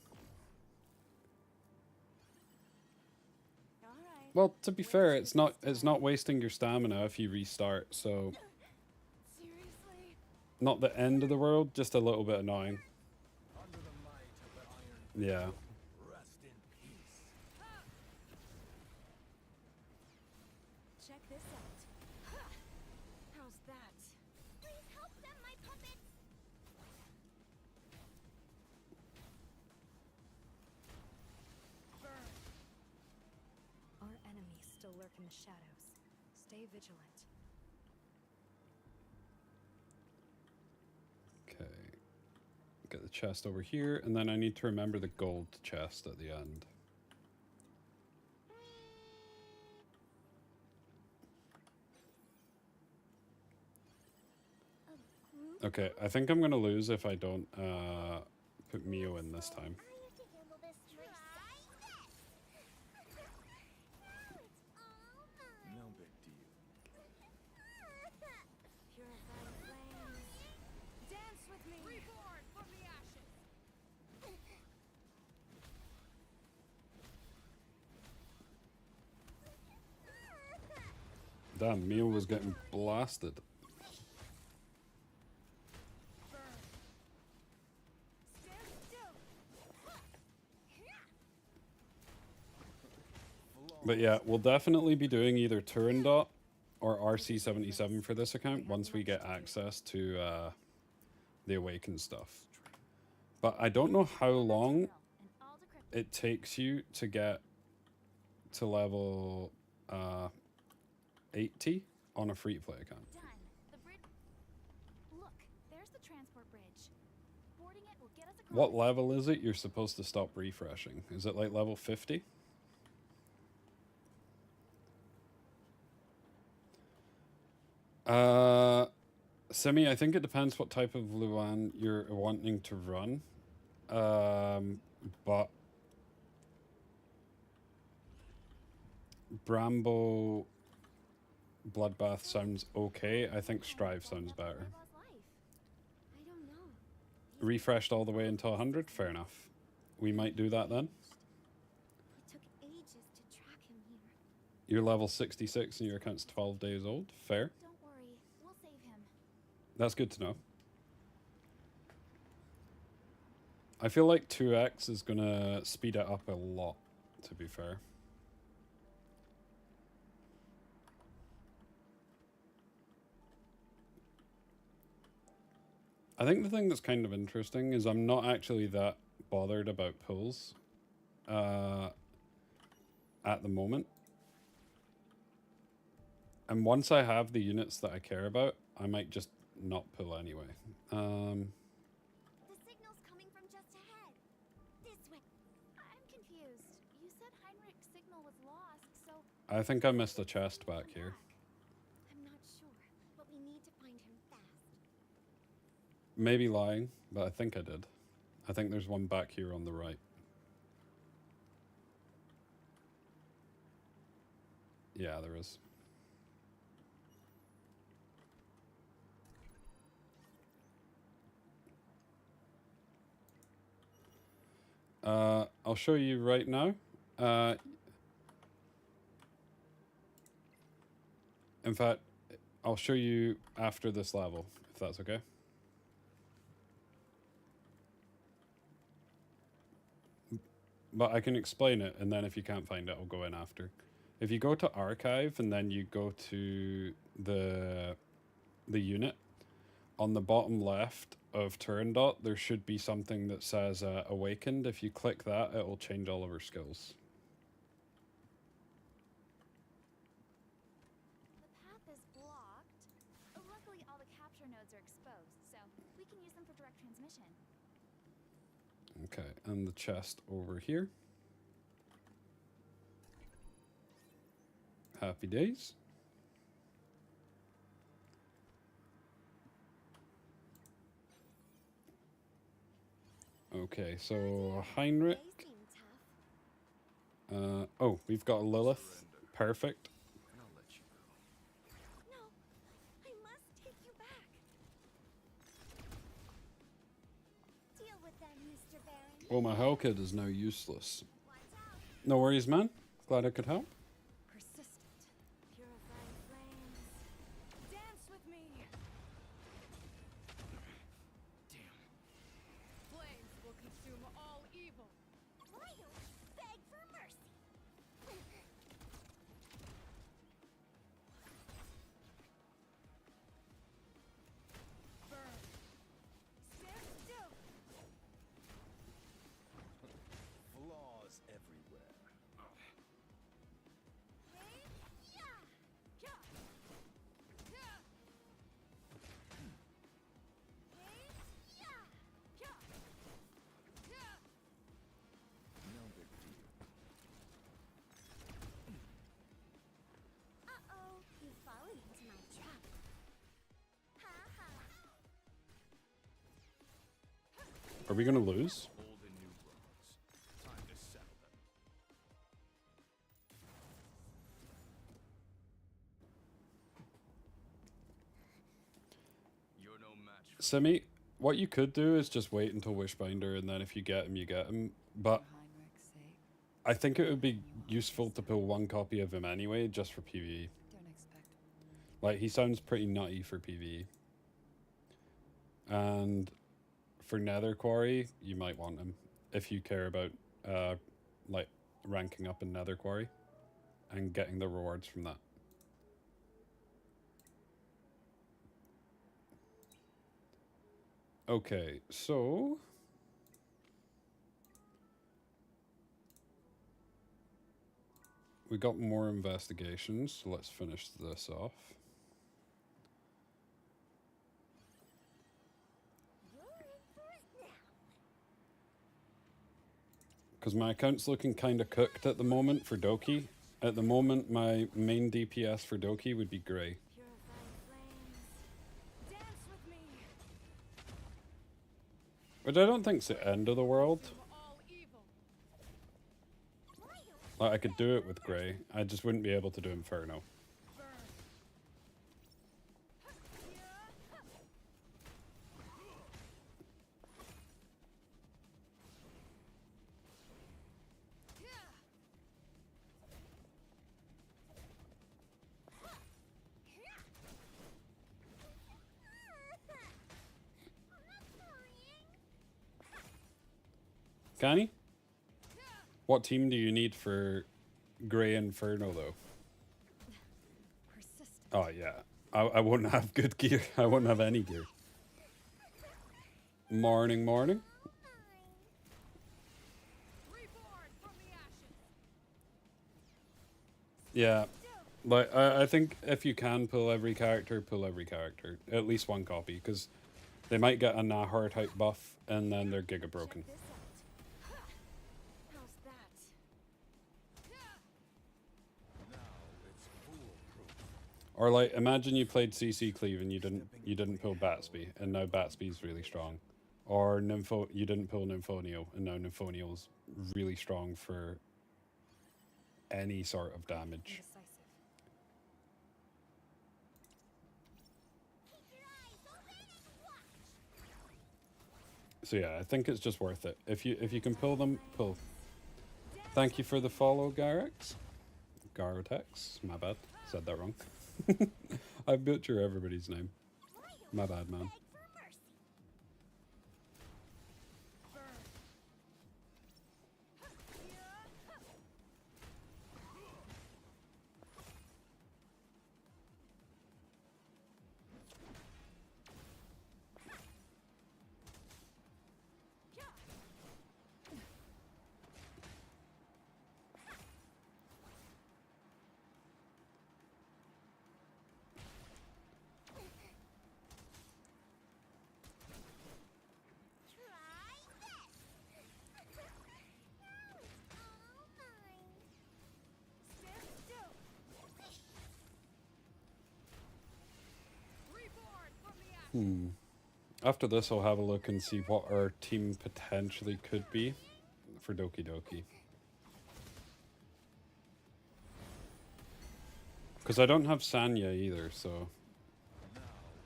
All right. Well, to be fair, it's not wasting your stamina if you restart, so Seriously? not the end of the world, just a little bit annoying. Under the might of the iron, Yeah. rest in peace. Check this out. How's that? Please help them, my puppets. Burn. Our enemies still lurk in the shadows. Stay vigilant. Okay. Get the chest over here, and then I need to remember the gold chest at the end. Okay, I think I'm gonna lose if I don't put Mio in this time. No big deal. Purified flames. Dance with me. Reborn from the ashes. Damn, Mio was getting blasted. Stand still. But yeah, we'll definitely be doing either Turandot or RC77 for this account once we get access to the Awakened stuff. But I don't know how long And all decrypted. it takes you to get to level 80 on a free-to-play account. Done. The bridge. Look, there's the transport bridge. Boarding it will get us across. What level is it you're supposed to stop refreshing? Is it like level 50? Simi, I think it depends what type of Luan you're wanting to run. But Bramble Bloodbath sounds okay. I think Strive sounds better. I don't know. Refreshed all the way until 100? Fair enough. We might do that then. It took ages to track him here. You're level 66 and your account's 12 days old. Fair. Don't worry, we'll save him. That's good to know. I feel like 2x is gonna speed it up a lot, to be fair. I think the thing that's kind of interesting is I'm not actually that bothered about pulls at the moment. And once I have the units that I care about, I might just not pull anyway. The signal's coming from just ahead. This way. I'm confused. You said Heinrich's signal was lost, so I think I missed a chest back here. I'm not sure, but we need to find him fast. Maybe lying, but I think I did. I think there's one back here on the right. Yeah, there is. I'll show you right now. In fact, I'll show you after this level, if that's okay. But I can explain it, and then if you can't find it, I'll go in after. If you go to Archive, and then you go to the unit, on the bottom left of Turandot, there should be something that says Awakened. If you click that, it will change all of her skills. The path is blocked. Luckily, all the capture nodes are exposed, so we can use them for direct transmission. Okay, and the chest over here. Happy days. Okay, so Heinrich. Oh, we've got a Lilith. Perfect. And I'll let you go. No, I must take you back. Deal with them, Mr. Baron. Well, my Hell Kid is now useless. No worries, man. Glad I could help. Persistent, purifying flames. Dance with me. Damn. Flames will consume all evil. Why don't we beg for mercy? Burn. Stand still. Flaws everywhere. Hey, yeah. Yeah. Yeah. Hey, yeah. Yeah. Yeah. No big deal. Uh-oh, you've fallen into my trap. Ha ha. Are we gonna lose? Old and new wrongs. Time to settle them. You're no match for Simi, what you could do is just wait until Wishbinder, and then if you get him, you get him. But Heinrich's sake, I think it would be useful to pull one copy of him anyway, just for PvE. don't expect. Like, he sounds pretty nutty for PvE. And for Nether Quarry, you might want him. If you care about, like, ranking up in Nether Quarry. And getting the rewards from that. Okay, so... we got more investigations, so let's finish this off. You're in for it now. Because my account's looking kind of cooked at the moment for Doki. At the moment, my main DPS for Doki would be Grey. Purifying flames. Which I don't think's the end of the world. Like, I could do it with Grey. I just wouldn't be able to do Inferno. Can he? What team do you need for Grey Inferno, though? Oh, yeah. I won't have good gear. I won't have any gear. Morning, morning. Yeah. Like, I think if you can pull every character, pull every character. At least one copy, because they might get a Nahar type buff, and then they're giga broken. Or like, imagine you played CC Cleave and you didn't pull Batsby, and now Batsby's really strong. Or you didn't pull Nymphoneal, and now Nymphoneal's really strong for any sort of damage. So yeah, I think it's just worth it. If you can pull them, pull. Thank you for the follow, Garex. Garotex, my bad. Said that wrong. I butcher everybody's name. My bad, man. After this, I'll have a look and see what our team potentially could be for Doki Doki. Because I don't have Sanya either, so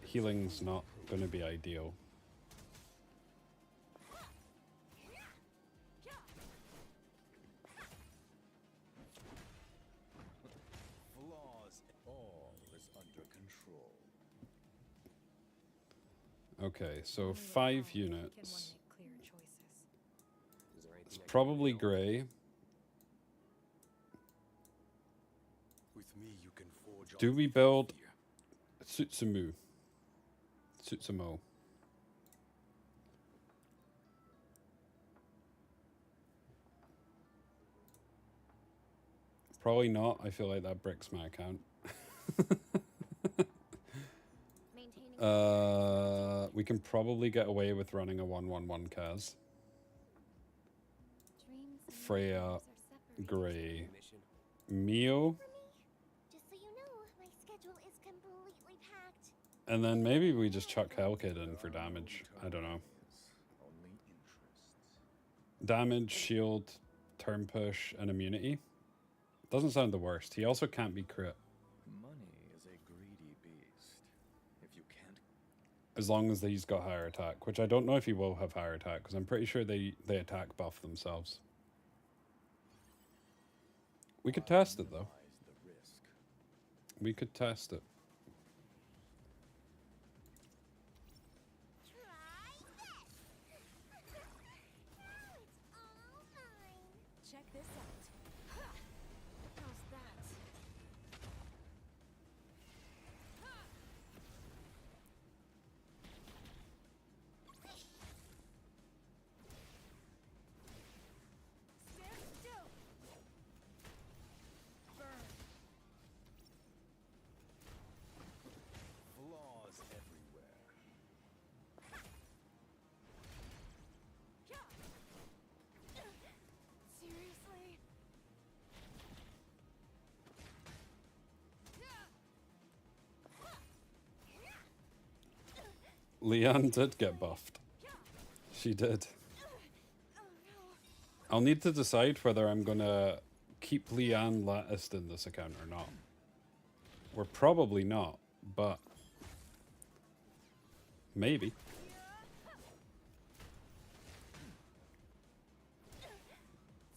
healing's not going to be ideal. Okay, so 5 units. It's probably Grey. Do we build Tsutsumu? Tsutsumo. Probably not. I feel like that bricks my account. We can probably get away with running a 1-1-1 Kaz. Freya, Grey, Mio. And then maybe we just chuck Hellkid in for damage. I don't know. Damage, shield, turn push, and immunity. Doesn't sound the worst. He also can't be crit. As long as he's got higher attack, which I don't know if he will have higher attack, because I'm pretty sure they attack buff themselves. We could test it, though. We could test it. Check this out. How's that? Leanne did get buffed. She did. I'll need to decide whether I'm gonna keep Leanne latticed in this account or not. We're probably not, but maybe.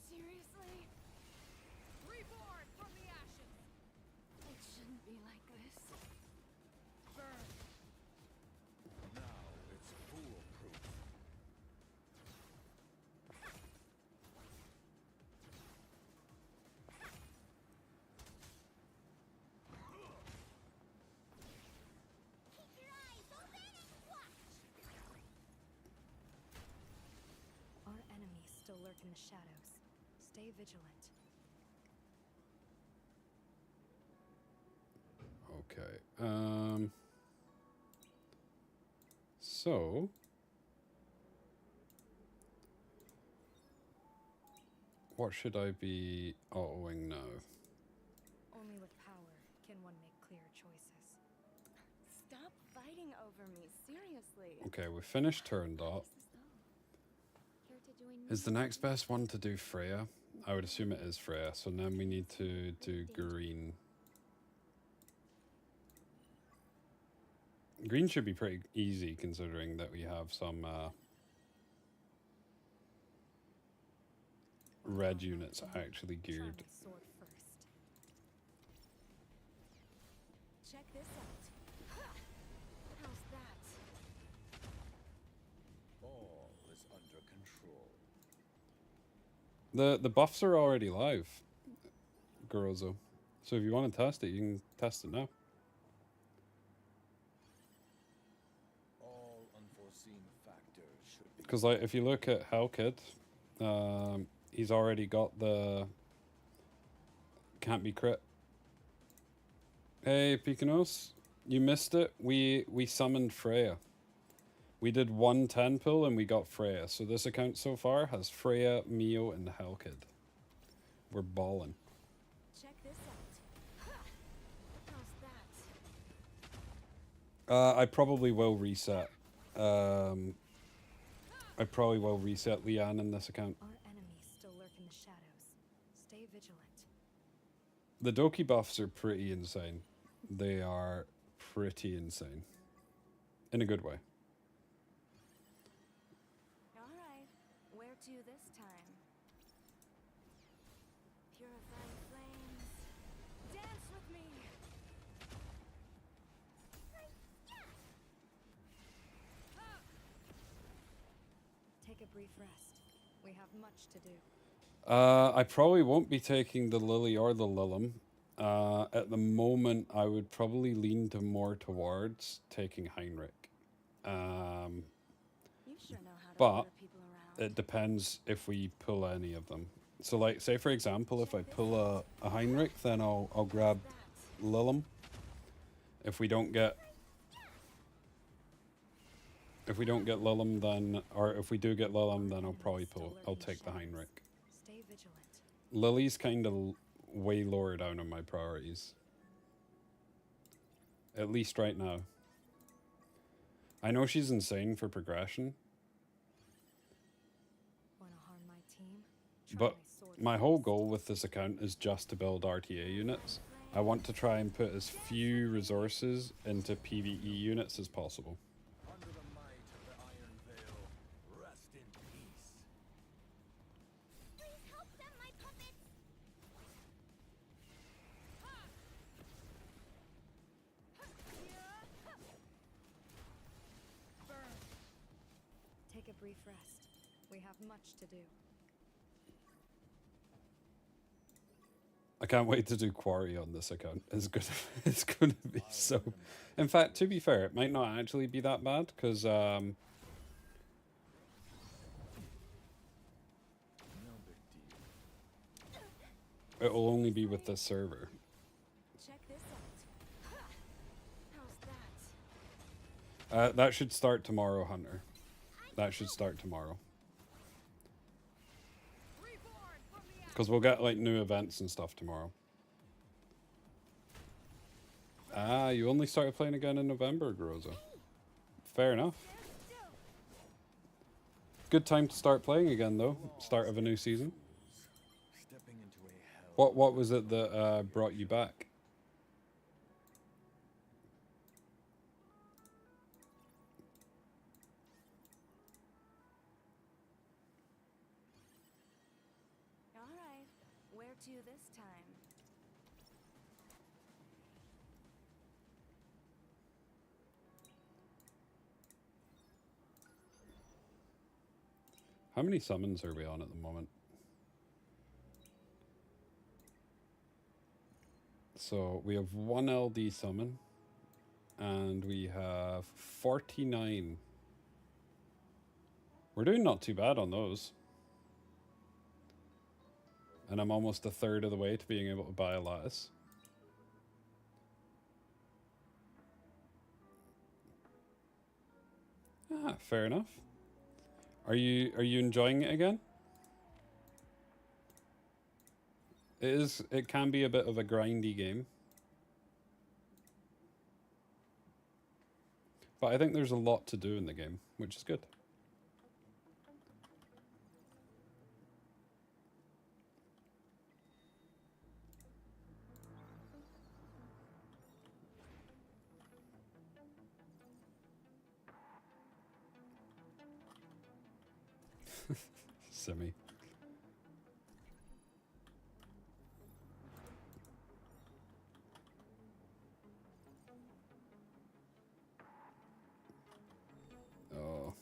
Seriously? Reborn from the ashes. It shouldn't be like this. Burn. Now it's foolproof. Keep your eyes open and watch. Our enemies still lurk in the shadows. Stay vigilant. Okay. So what should I be autoing now? Only with power can one make clear choices. Stop fighting over me, seriously. Okay, we finished turn dot. Care to join me? Is the next best one to do Freya? I would assume it is Freya, so then we need to do green. Green should be pretty easy considering that we have some red units actually Try geared. my sword first. Check this out. How's that? All is under control. The buffs are already live, Gorozo. So if you want to test it, you can test it now. All unforeseen factors should be. Because like if you look at Hellkid, he's already got the can't be crit. Hey Pikanos, you missed it. We summoned Freya. We did 110 pull and we got Freya. So this account so far has Freya, Mio, and Hellkid. We're balling. Check this out. How's that? I probably will reset. I probably will reset Leanne in this account. Our enemies still lurk in the shadows. Stay vigilant. The Doki buffs are pretty insane. They are pretty insane. In a good way. All right, where to this time? Purifying flames. Dance with me. Take a brief rest. We have much to do. I probably won't be taking the Lily or the Lilum. At the moment, I would probably lean to more towards taking Heinrich. You sure know how to But order people around. it depends if we pull any of them. So like, say for example, if I pull a Heinrich, then I'll grab Lilum. If we don't get Lilum, then, or if we do get Lilum, then I'll take the Heinrich. Stay vigilant. Lily's kind of way lower down on my priorities. At least right now. I know she's insane for progression, Wanna harm my team? Try but my sword my whole first. goal with this account is just to build RTA units. I want to try and put as few resources into PvE units as possible. Under the might of the Iron Veil, rest in peace. Please help them, my puppets. Burn. Take a brief rest. We have much to do. I can't wait to do Quarry on this account. It's gonna be so. In fact, to be fair, it might not actually be that bad because No big deal. it will only be with this server. Check this out. How's that? That should start tomorrow, Hunter. That should start tomorrow. Reborn from the ashes. Because we'll get like new events and stuff tomorrow. Ah, you only started playing again in November, Groza. Fair enough. Good time to start playing again, though. Start of a new season. Stepping into a hell. What was it that brought you back? All right. Where to this time? How many summons are we on at the moment? So we have 1 LD summon, and we have 49. We're doing not too bad on those. And I'm almost a third of the way to being able to buy a lattice. Ah, fair enough. Are you enjoying it again? It can be a bit of a grindy game. But I think there's a lot to do in the game, which is good. Simi. Oh.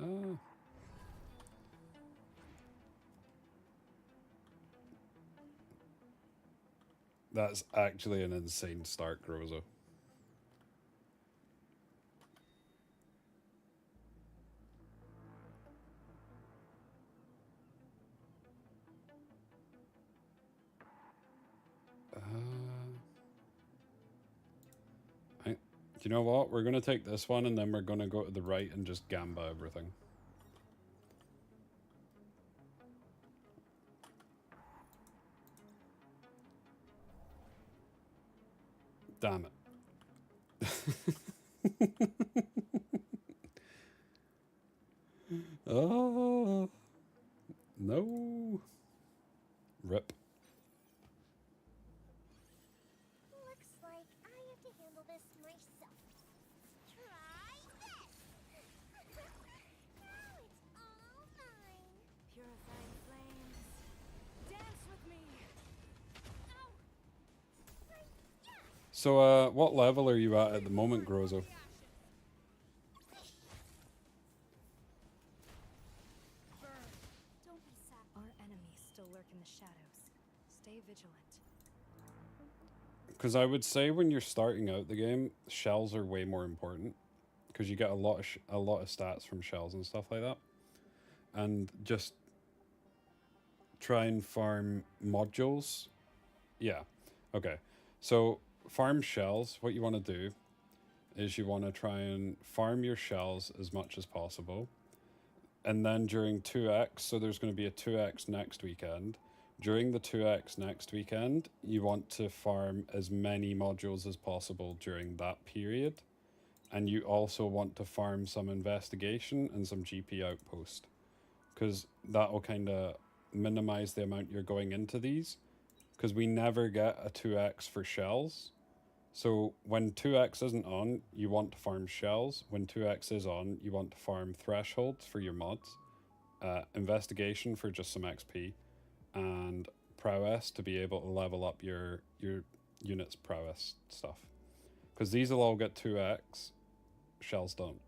Ah. That's actually an insane start, Grozo. Do you know what? We're going to take this one and then we're going to go to the right and just gamba everything. Damn it. Oh. No. Rip. Looks like I have to handle this myself. Try this! Now it's all mine. Purifying flames. Dance with me. Ow! So, what level are you at the moment, Grozo? Don't be sad. Our enemies still lurk in the shadows. Stay vigilant. Because I would say when you're starting out the game, shells are way more important. Because you get a lot of stats from shells and stuff like that. And just try and farm modules. Yeah. Okay. So farm shells, what you want to do is you want to try and farm your shells as much as possible. And then during 2x, so there's going to be a 2x next weekend. During the 2x next weekend, you want to farm as many modules as possible during that period. And you also want to farm some investigation and some GP outpost. Because that'll kind of minimize the amount you're going into these. Because we never get a 2x for shells. So when 2x isn't on, you want to farm shells. When 2x is on, you want to farm thresholds for your mods. Investigation for just some XP. And prowess to be able to level up your unit's prowess stuff. Because these will all get 2x. Shells don't.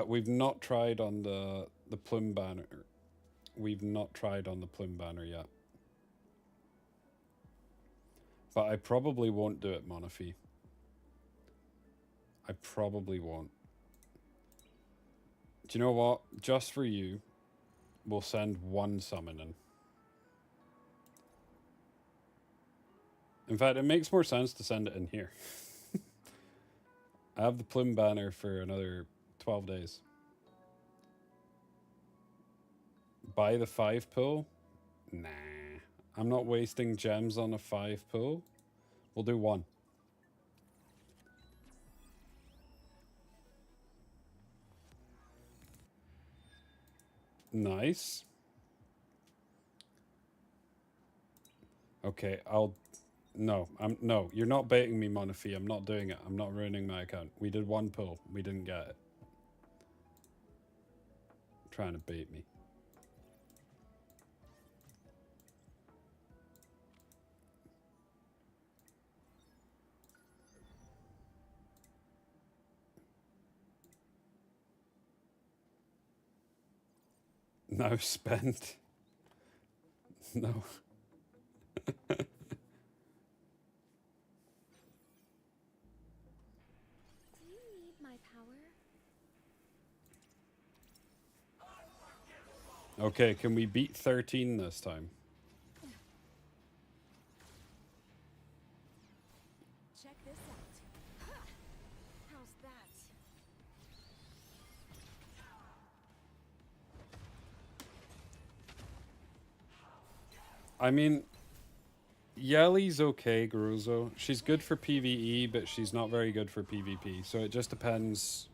We've not tried on the plume banner. We've not tried on the plume banner yet. But I probably won't do it, Monofee. I probably won't. Do you know what? Just for you, we'll send one summon in. In fact, it makes more sense to send it in here. I have the plume banner for another 12 days. Buy the 5 pull? Nah. I'm not wasting gems on a 5 pull. We'll do 1. Nice. Okay, no, you're not baiting me, Monofee. I'm not doing it. I'm not ruining my account. We did 1 pull. We didn't get it. Trying to bait me. Now spent. No. Do you need my power? Okay, can we beat 13 this time? Check this out. How's that? I mean, Yeli's okay, Gruzo. She's good for PvE, but she's not very good for PvP. So it just depends.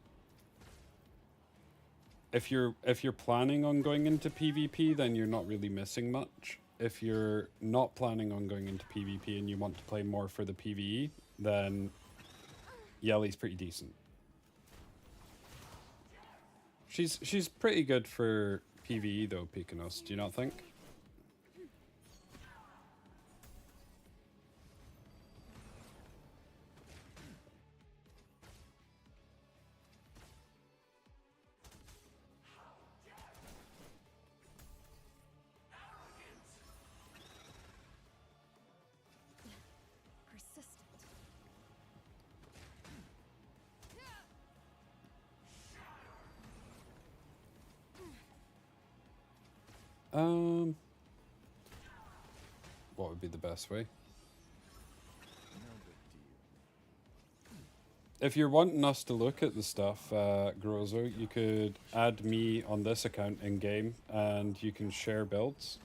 If you're planning on going into PvP, then you're not really missing much. If you're not planning on going into PvP and you want to play more for the PvE, then Yeli's pretty decent. She's pretty good for PvE though, Pikanos, do you not think? Persistent. What would be the best way? If you're wanting us to look at the stuff, Grozo, you could add me on this account in-game, and you can share builds.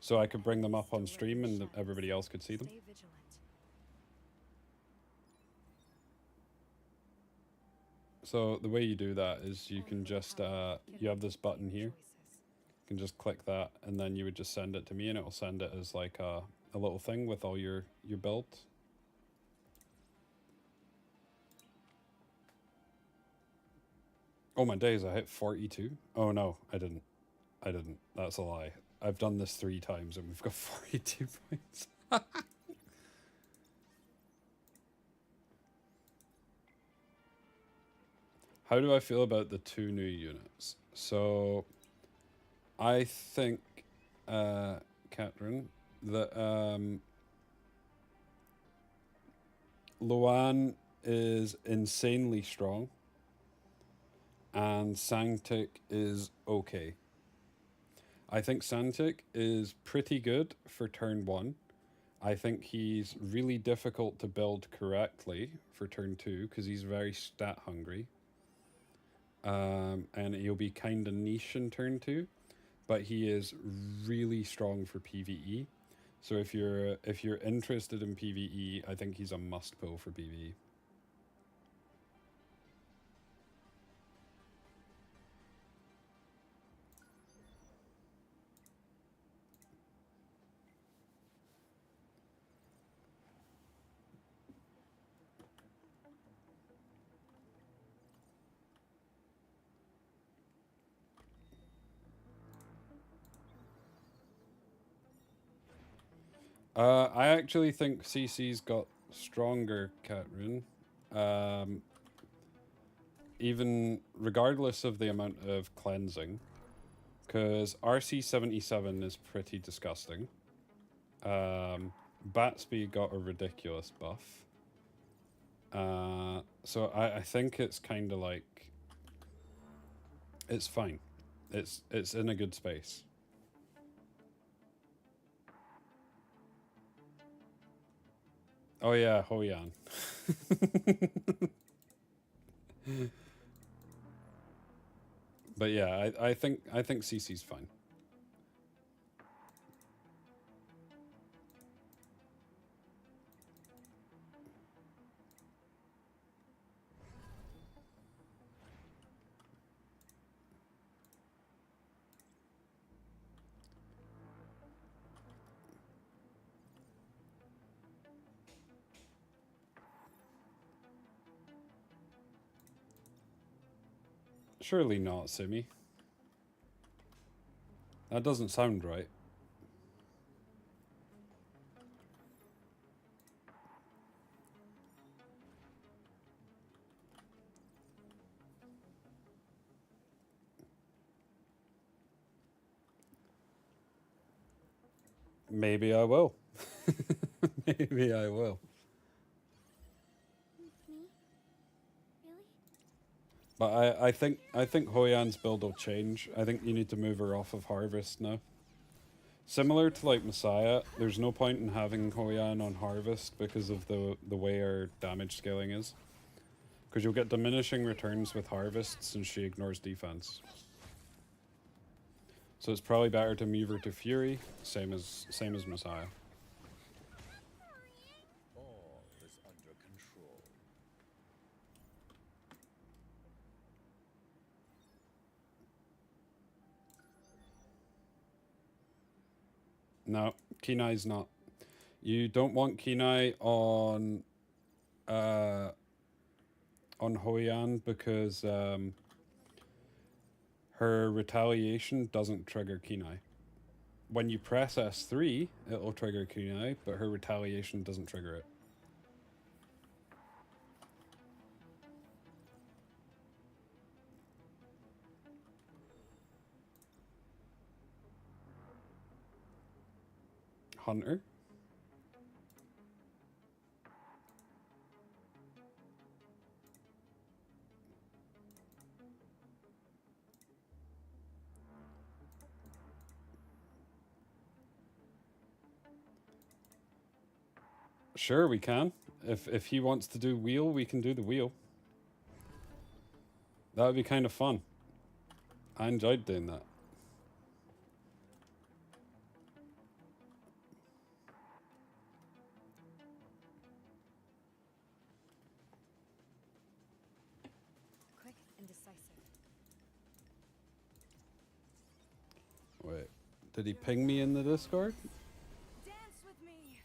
So I could bring them up on stream and everybody else could see them. Stay vigilant. So the way you do that is you can just, you have this button here. You can just click that, and then you would just send it to me, and it will send it as like a little thing with all your builds. Oh my days, I hit 42. Oh no, I didn't. That's a lie. I've done this 3 times and we've got 42 points. How do I feel about the 2 new units? So, I think, Catherine, that Luan is insanely strong, and Sangtic is okay. I think Sangtic is pretty good for turn 1. I think he's really difficult to build correctly for turn 2 because he's very stat hungry. And he'll be kind of niche in turn 2, but he is really strong for PvE. So if you're interested in PvE, I think he's a must pull for PvE. I actually think CC's got stronger, Catherine. Even regardless of the amount of cleansing, because RC77 is pretty disgusting. Batsby got a ridiculous buff. So I think it's kind of like, it's fine. It's in a good space. Oh yeah, Hoyan. But yeah, I think CC's fine. Surely not, Simi. That doesn't sound right. Maybe I will. Maybe I will. Me? Really? But I think Hoyan's build will change. I think you need to move her off of Harvest now. Similar to like Messiah, there's no point in having Hoyan on Harvest because of the way her damage scaling is. Because you'll get diminishing returns with Harvest since she ignores defense. So it's probably better to move her to Fury, same as Messiah. All is under control. No, Kenai's not. You don't want Kenai on Hoyan because her retaliation doesn't trigger Kenai. When you press S3, it'll trigger Kenai, but her retaliation doesn't trigger it. Hunter? Sure, we can. If he wants to do wheel, we can do the wheel. That would be kind of fun. I enjoyed doing that. Quick and decisive. Wait, did he ping me in the Discord? Dance with me.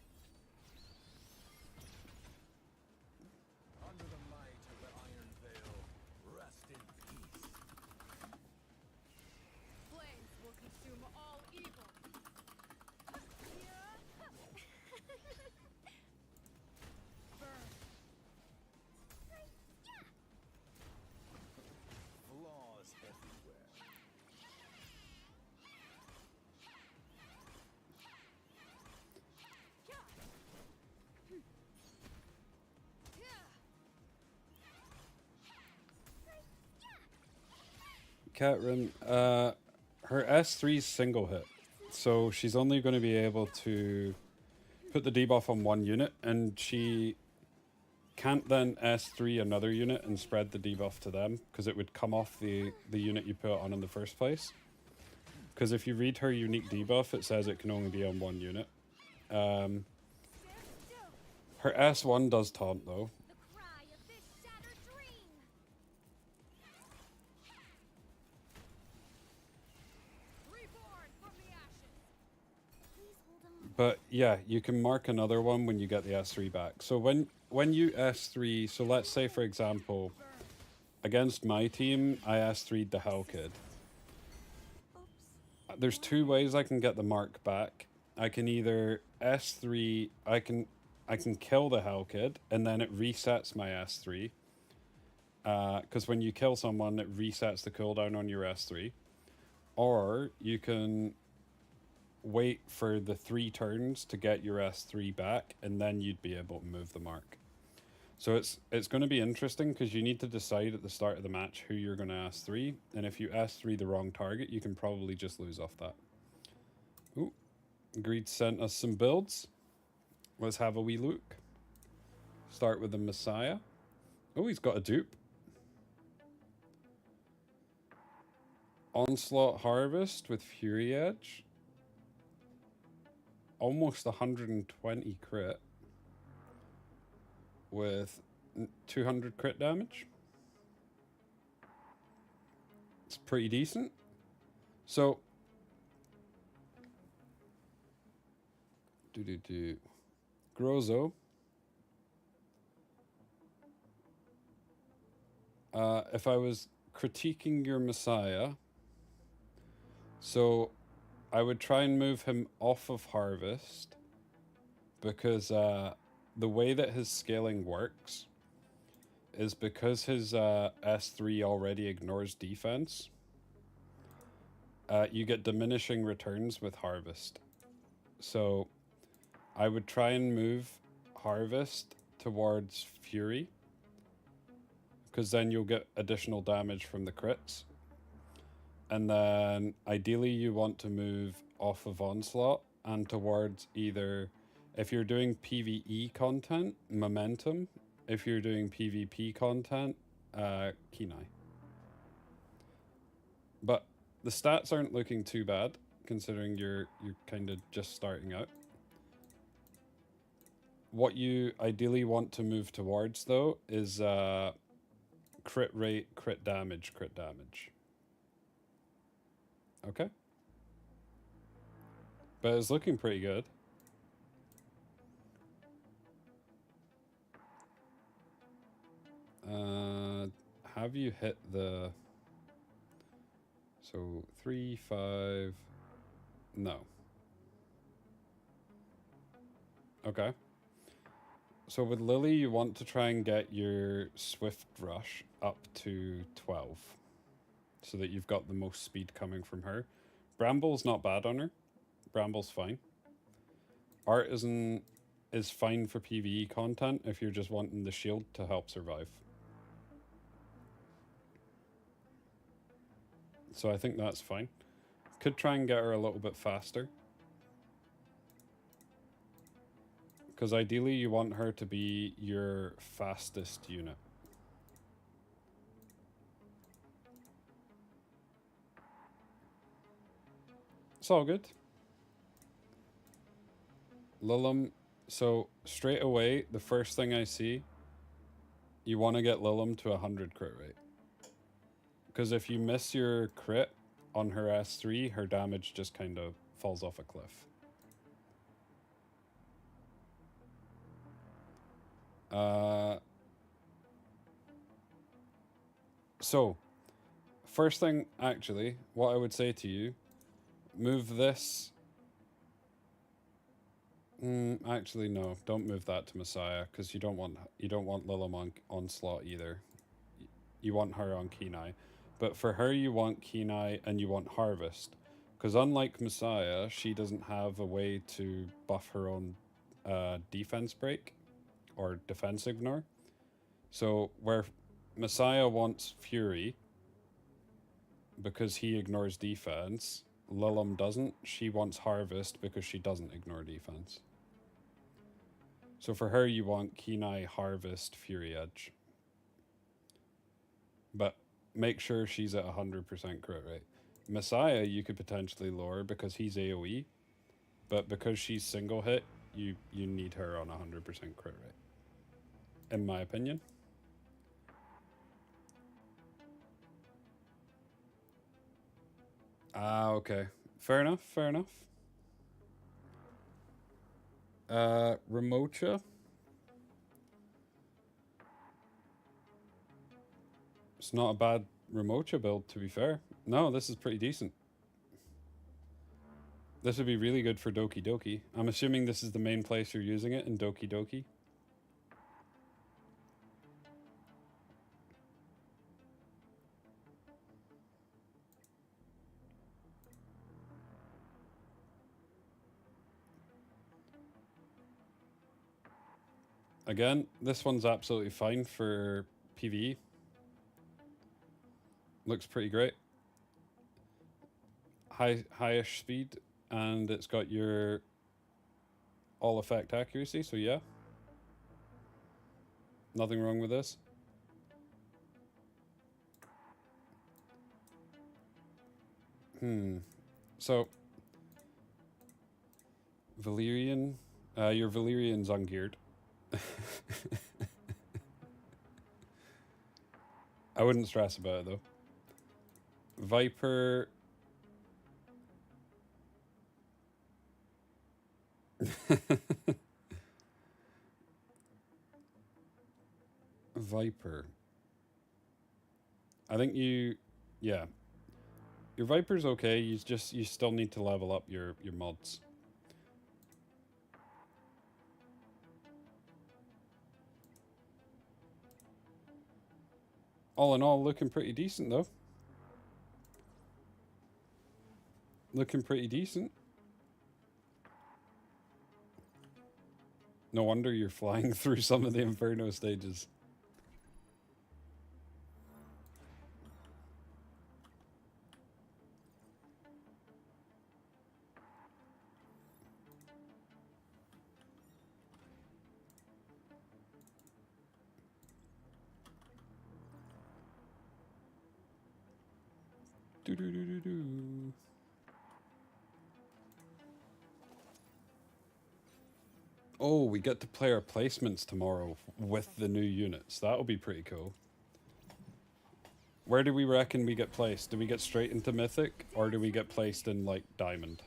Under the might of the Iron Veil, rest in peace. Flames will consume all evil. Burn. Flaws everywhere. Catrin, her S3's single hit. So she's only going to be able to put the debuff on one unit, and she can't then S3 another unit and spread the debuff to them, because it would come off the unit you put it on in the first place. Because if you read her unique debuff, it says it can only be on one unit. Her S1 does taunt, though. The cry of this shattered dream. Reborn from the ashes. Please hold on. But yeah, you can mark another one when you get the S3 back. So when you S3, so let's say for example, against my team, I S3'd the Hell Kid. There's two ways I can get the mark back. I can either S3, I can kill the Hell Kid, and then it resets my S3. Because when you kill someone, it resets the cooldown on your S3. Or you can wait for the 3 turns to get your S3 back, and then you'd be able to move the mark. So it's going to be interesting because you need to decide at the start of the match who you're going to S3, and if you S3 the wrong target, you can probably just lose off that. Ooh, Greed sent us some builds. Let's have a wee look. Start with the Messiah. Oh, he's got a dupe. Onslaught Harvest with Fury Edge. Almost 120 crit. With 200 crit damage. It's pretty decent. So, Grozo. If I was critiquing your Messiah, so I would try and move him off of Harvest because the way that his scaling works is because his S3 already ignores defense. You get diminishing returns with Harvest. So I would try and move Harvest towards Fury, because then you'll get additional damage from the crits. And then ideally you want to move off of Onslaught and towards either, if you're doing PvE content, Momentum. If you're doing PvP content, Kenai. But the stats aren't looking too bad, considering you're kind of just starting out. What you ideally want to move towards, though, is crit rate, crit damage. Okay. But it's looking pretty good. Have you hit the... So, 3, 5... No. Okay. So with Lily, you want to try and get your Swift Rush up to 12. So that you've got the most speed coming from her. Bramble's not bad on her. Bramble's fine. Artisan is fine for PvE content if you're just wanting the shield to help survive. So I think that's fine. Could try and get her a little bit faster. Because ideally you want her to be your fastest unit. It's all good. Lilim, so straight away, the first thing I see, you want to get Lilim to 100 crit rate. Because if you miss your crit on her S3, her damage just kind of falls off a cliff. So, first thing, actually, what I would say to you, move this... actually, no, don't move that to Messiah, because you don't want Lilim on Onslaught either. You want her on Kenai. But for her, you want Kenai and you want Harvest. Because unlike Messiah, she doesn't have a way to buff her own defense break or defense ignore. So where Messiah wants Fury, because he ignores defense, Lilim doesn't. She wants Harvest because she doesn't ignore defense. So for her, you want Kenai, Harvest, Fury Edge. But make sure she's at 100% crit rate. Messiah, you could potentially lower because he's AoE. But because she's single hit, you need her on 100% crit rate. In my opinion. Ah, okay. Fair enough, fair enough. Remocha. It's not a bad Remocha build, to be fair. No, this is pretty decent. This would be really good for Doki Doki. I'm assuming this is the main place you're using it, in Doki Doki. Again, this one's absolutely fine for PvE. Looks pretty great. Highish speed, and it's got your all effect accuracy, so yeah. Nothing wrong with this. So Valyrian, your Valyrian's ungeared. I wouldn't stress about it though. Viper. Viper. I think you, yeah. Your Viper's okay. You still need to level up your mods. All in all, looking pretty decent though. Looking pretty decent. No wonder you're flying through some of the Inferno stages. Do do do do do. Oh, we get to play our placements tomorrow with the new units. That'll be pretty cool. Where do we reckon we get placed? Do we get straight into Mythic, or do we get placed in, like, Diamond?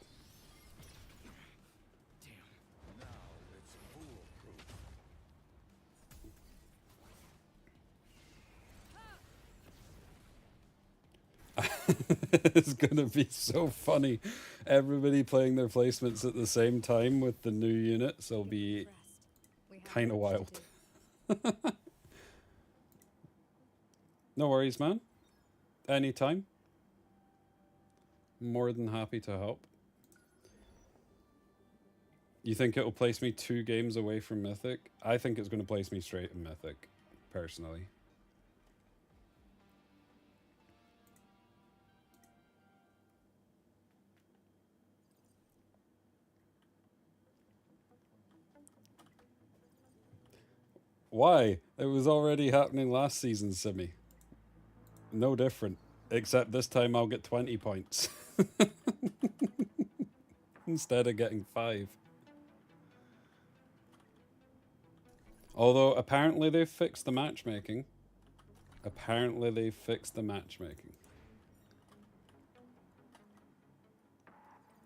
It's gonna be so funny. Everybody playing their placements at the same time with the new units will be kind of wild. No worries, man. Anytime. More than happy to help. You think it'll place me 2 games away from Mythic? I think it's going to place me straight in Mythic, personally. Why? It was already happening last season, Simi. No different. Except this time I'll get 20 points. Instead of getting 5. Although, apparently they've fixed the matchmaking. Apparently they've fixed the matchmaking.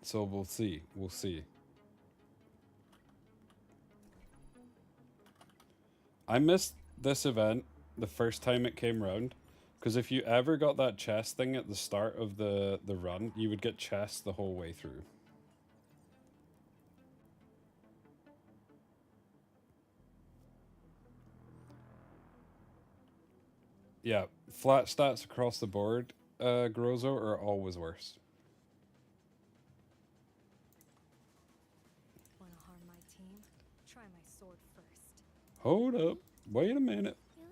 So we'll see. We'll see. I missed this event the first time it came round. Because if you ever got that chest thing at the start of the run, you would get chests the whole way through. Yeah, flat stats across the board, Grozo, are always worse. Wanna harm my team? Try my sword first. Hold up. Wait a minute. Really?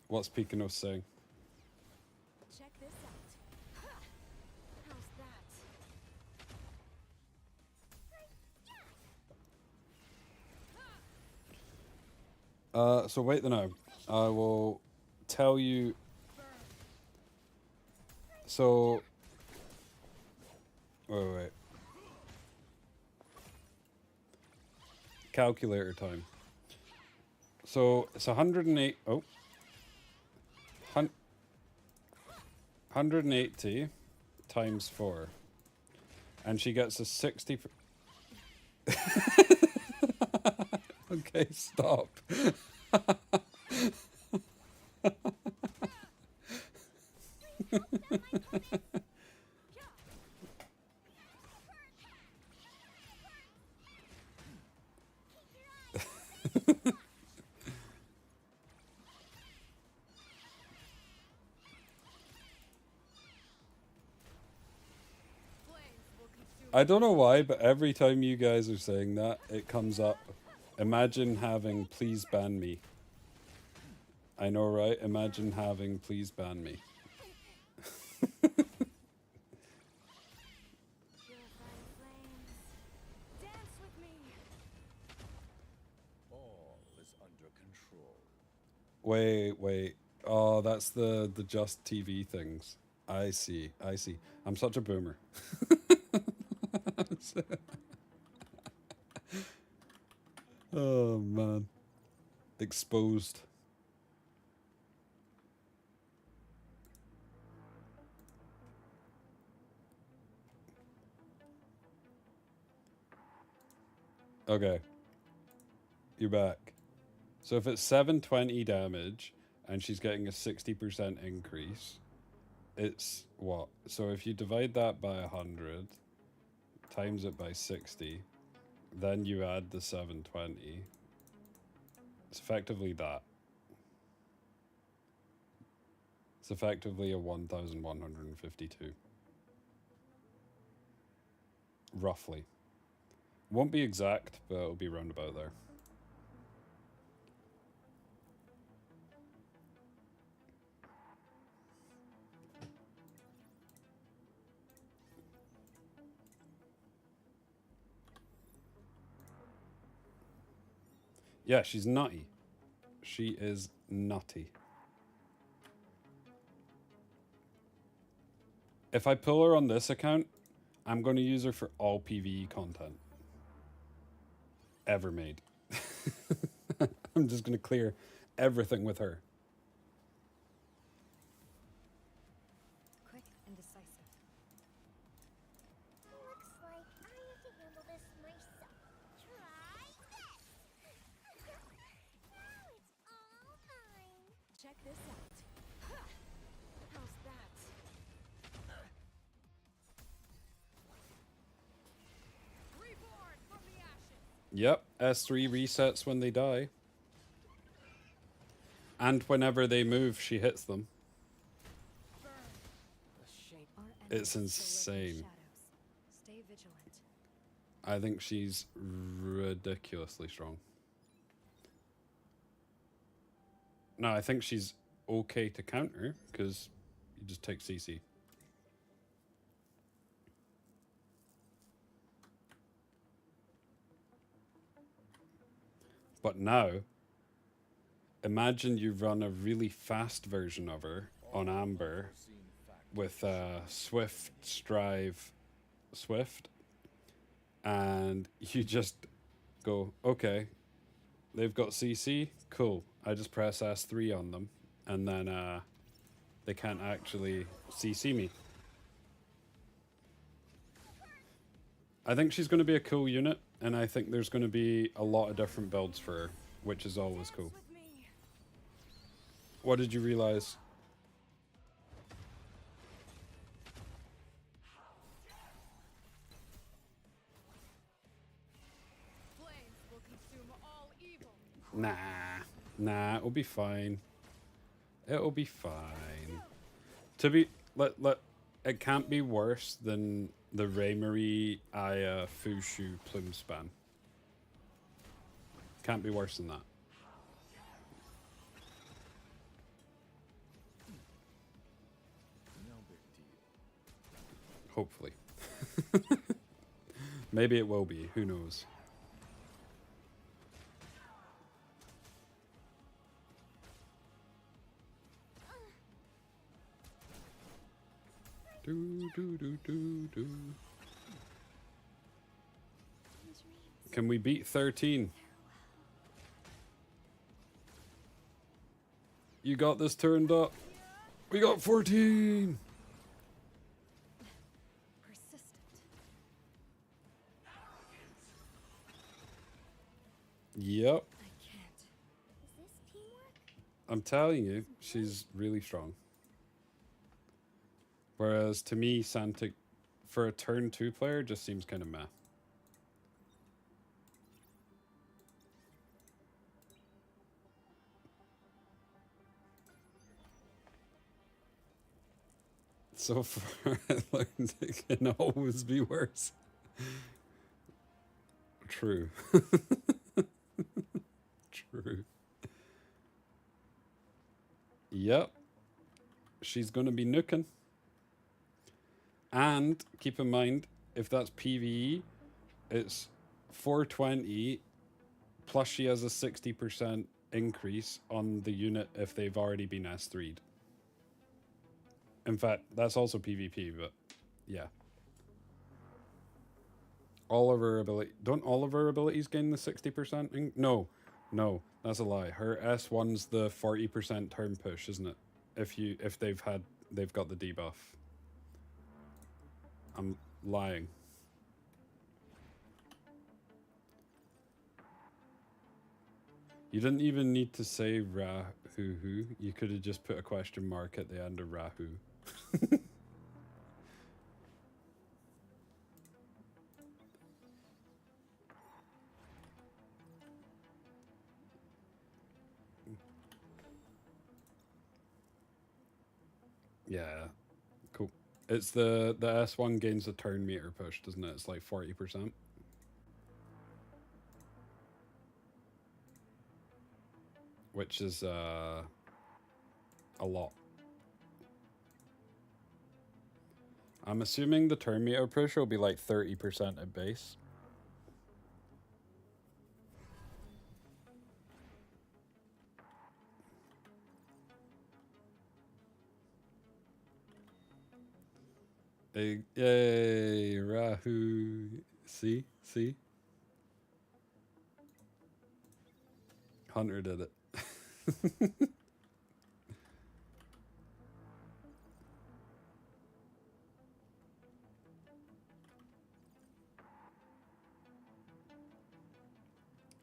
What's Pikanos saying? Check this out. Ha! How's that? So wait the now. I will tell you. So. Wait. Calculator time. So it's 108. Oh. 180 times 4. And she gets a 60. Okay, stop. I don't know why, but every time you guys are saying that, it comes up. Imagine having please ban me. I know, right? Imagine having please ban me. Purifying flames. Dance with me. All is under control. Wait. Oh, that's the Just TV things. I see. I'm such a boomer. Oh, man. Exposed. Okay. You're back. So if it's 720 damage and she's getting a 60% increase, it's what? So if you divide that by 100, times it by 60, then you add the 720. It's effectively that. It's effectively a 1152. Roughly. Won't be exact, but it'll be round about there. Yeah, she's nutty. She is nutty. If I pull her on this account, I'm going to use her for all PvE content ever made. I'm just going to clear everything with her. Quick and decisive. Looks like I have to handle this myself. Try this! Now it's all mine. Check this out. How's that? Reborn from the ashes. Yep, S3 resets when they die. And whenever they move, she hits them. Our It's enemies still lurk in the insane. shadows. Stay vigilant. I think she's ridiculously strong. No, I think she's okay to counter, because you just take CC. But now, imagine you run a really fast version of her on Amber with Swift, Strive, Swift, and you just go, okay, they've got CC, cool. I just press S3 on them, and then they can't actually CC me. I think she's going to be a cool unit, and I think there's going to be a lot of different builds for her, which is always cool. What did you realize? Flames will consume all evil. Nah, it'll be fine. It'll be fine. To be it can't be worse than the Raymarie Aya Fushu Plume Span. Can't be worse than that. No big deal. Hopefully. Maybe it will be. Who knows? Do. Can we beat 13? You got this turned up. We got 14. Persistent. Yep. I can't. Is this teamwork? I'm telling you, she's really strong. Whereas to me, Santic, for a turn 2 player, just seems kind of meh. So far, I learned it can always be worse. True. True. Yep. She's going to be nuking. And keep in mind, if that's PvE, it's 420 plus she has a 60% increase on the unit if they've already been S3'd. In fact, that's also PvP, but yeah. All of her ability... Don't all of her abilities gain the 60%? No. No, that's a lie. Her S1's the 40% turn push, isn't it? If they've got the debuff. I'm lying. You didn't even need to say Rahu. You could have just put a question mark at the end of Rahu. Yeah, cool. It's the S1 gains a turn meter push, doesn't it? It's like 40%. Which is a lot. I'm assuming the turn meter push will be like 30% at base. Yay, Rahu. See? Hunter did it.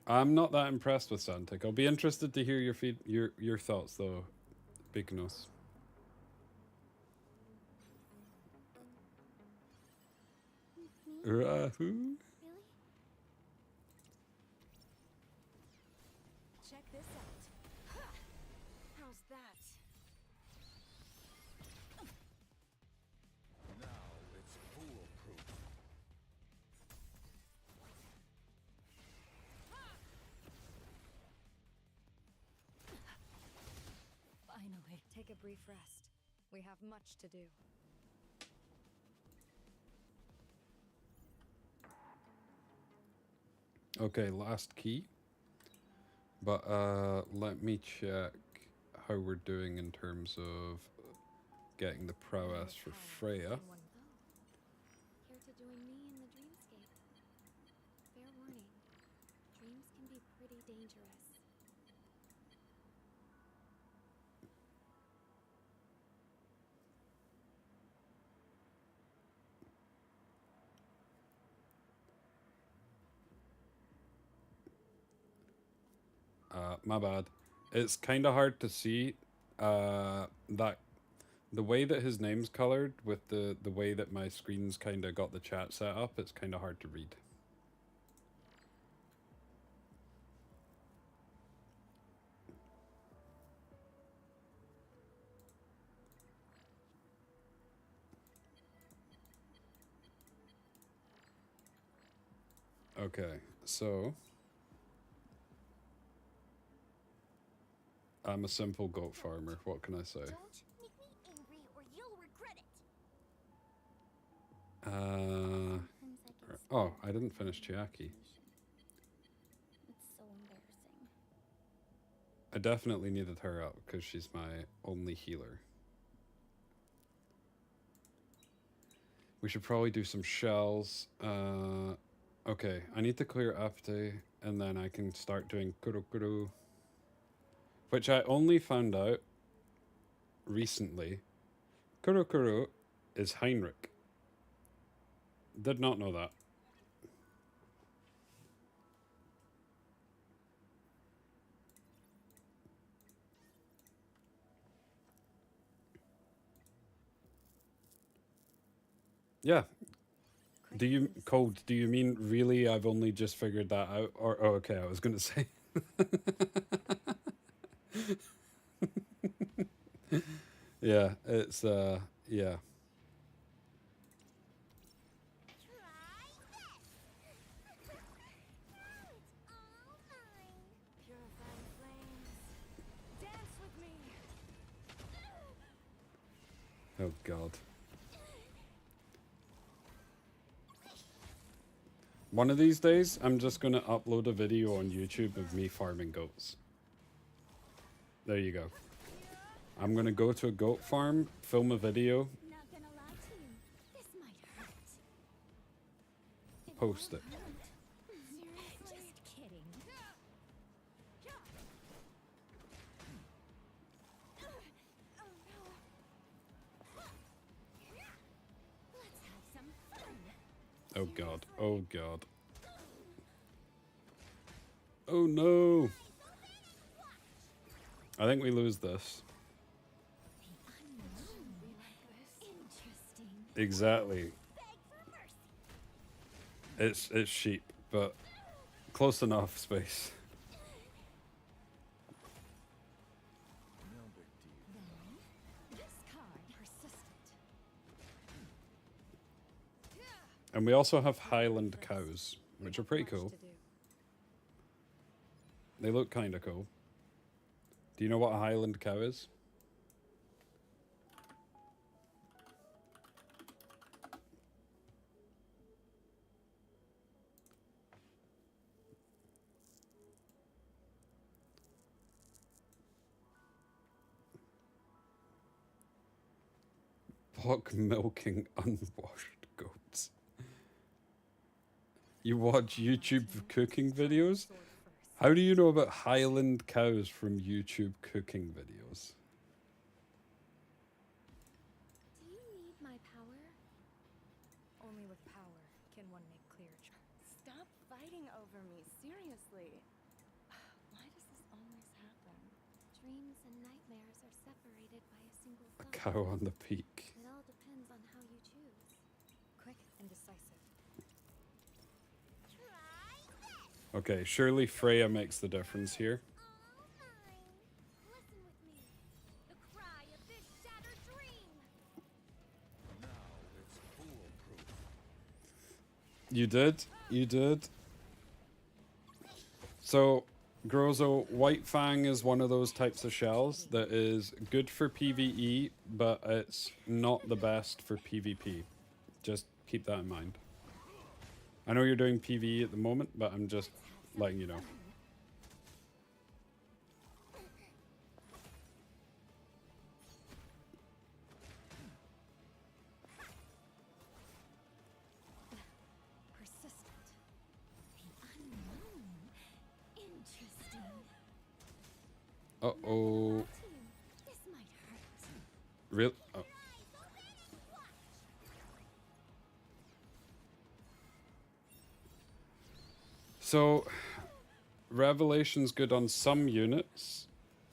I'm not that impressed with Santic. I'll be interested to hear your thoughts though, Bignos. Rahu? Really? Check this out. How's that? Now it's foolproof. Finally, take a brief rest. We have much to do. Okay, last key. But let me check how we're doing in terms of getting the prowess for Freya. Oh. Care to join me in the dreamscape? Fair warning. Dreams can be pretty dangerous. My bad. It's kind of hard to see that the way that his name's colored with the way that my screen's kind of got the chat set up, it's kind of hard to read. Okay, so I'm a simple goat farmer. What can I say? Don't make me angry or you'll regret it. Oh, I didn't finish Chiaki. It's so embarrassing. I definitely needed her up because she's my only healer. We should probably do some shells. Okay, I need to clear Apte and then I can start doing Kurukuru. Which I only found out recently. Kurukuru is Heinrich. Did not know that. Yeah. Do you mean really I've only just figured that out? Or oh, okay, I was gonna say. Yeah, it's yeah. Try this. Oh god. One of these days, I'm just going to upload a video on YouTube of me farming goats. There you go. I'm going to go to a goat farm, film a video, Not gonna lie to you. This might hurt. post it. Just kidding. Let's have some fun. Oh god. Oh god. Oh no! I think we lose this. Interesting. Exactly. It's sheep, but close enough space. No big deal. This card persistent. And we also have Highland cows, which are pretty cool. To do. They look kind of cool. Do you know what a Highland cow is? Block milking unwashed goats. You watch YouTube cooking videos? How do you know about Highland cows from YouTube cooking videos? Do you need my power? Only with power can one make clear choices. Stop fighting over me, seriously. Why does this always happen? Dreams and nightmares are separated by a single A thought. cow on the peak. It all depends on how you choose. Quick and decisive. Okay, surely Freya makes the difference here. Listen with me. The cry of this shattered dream. Now it's foolproof. You did? You did? So, Grozo, White Fang is one of those types of shells that is good for PvE, but it's not the best for PvP. Just keep that in mind. I know you're doing PvE at the moment, but I'm just letting you know. Persistent. The unknown. Interesting. Uh-oh. This might hurt. Real? Oh. So, Revelation's good on some units,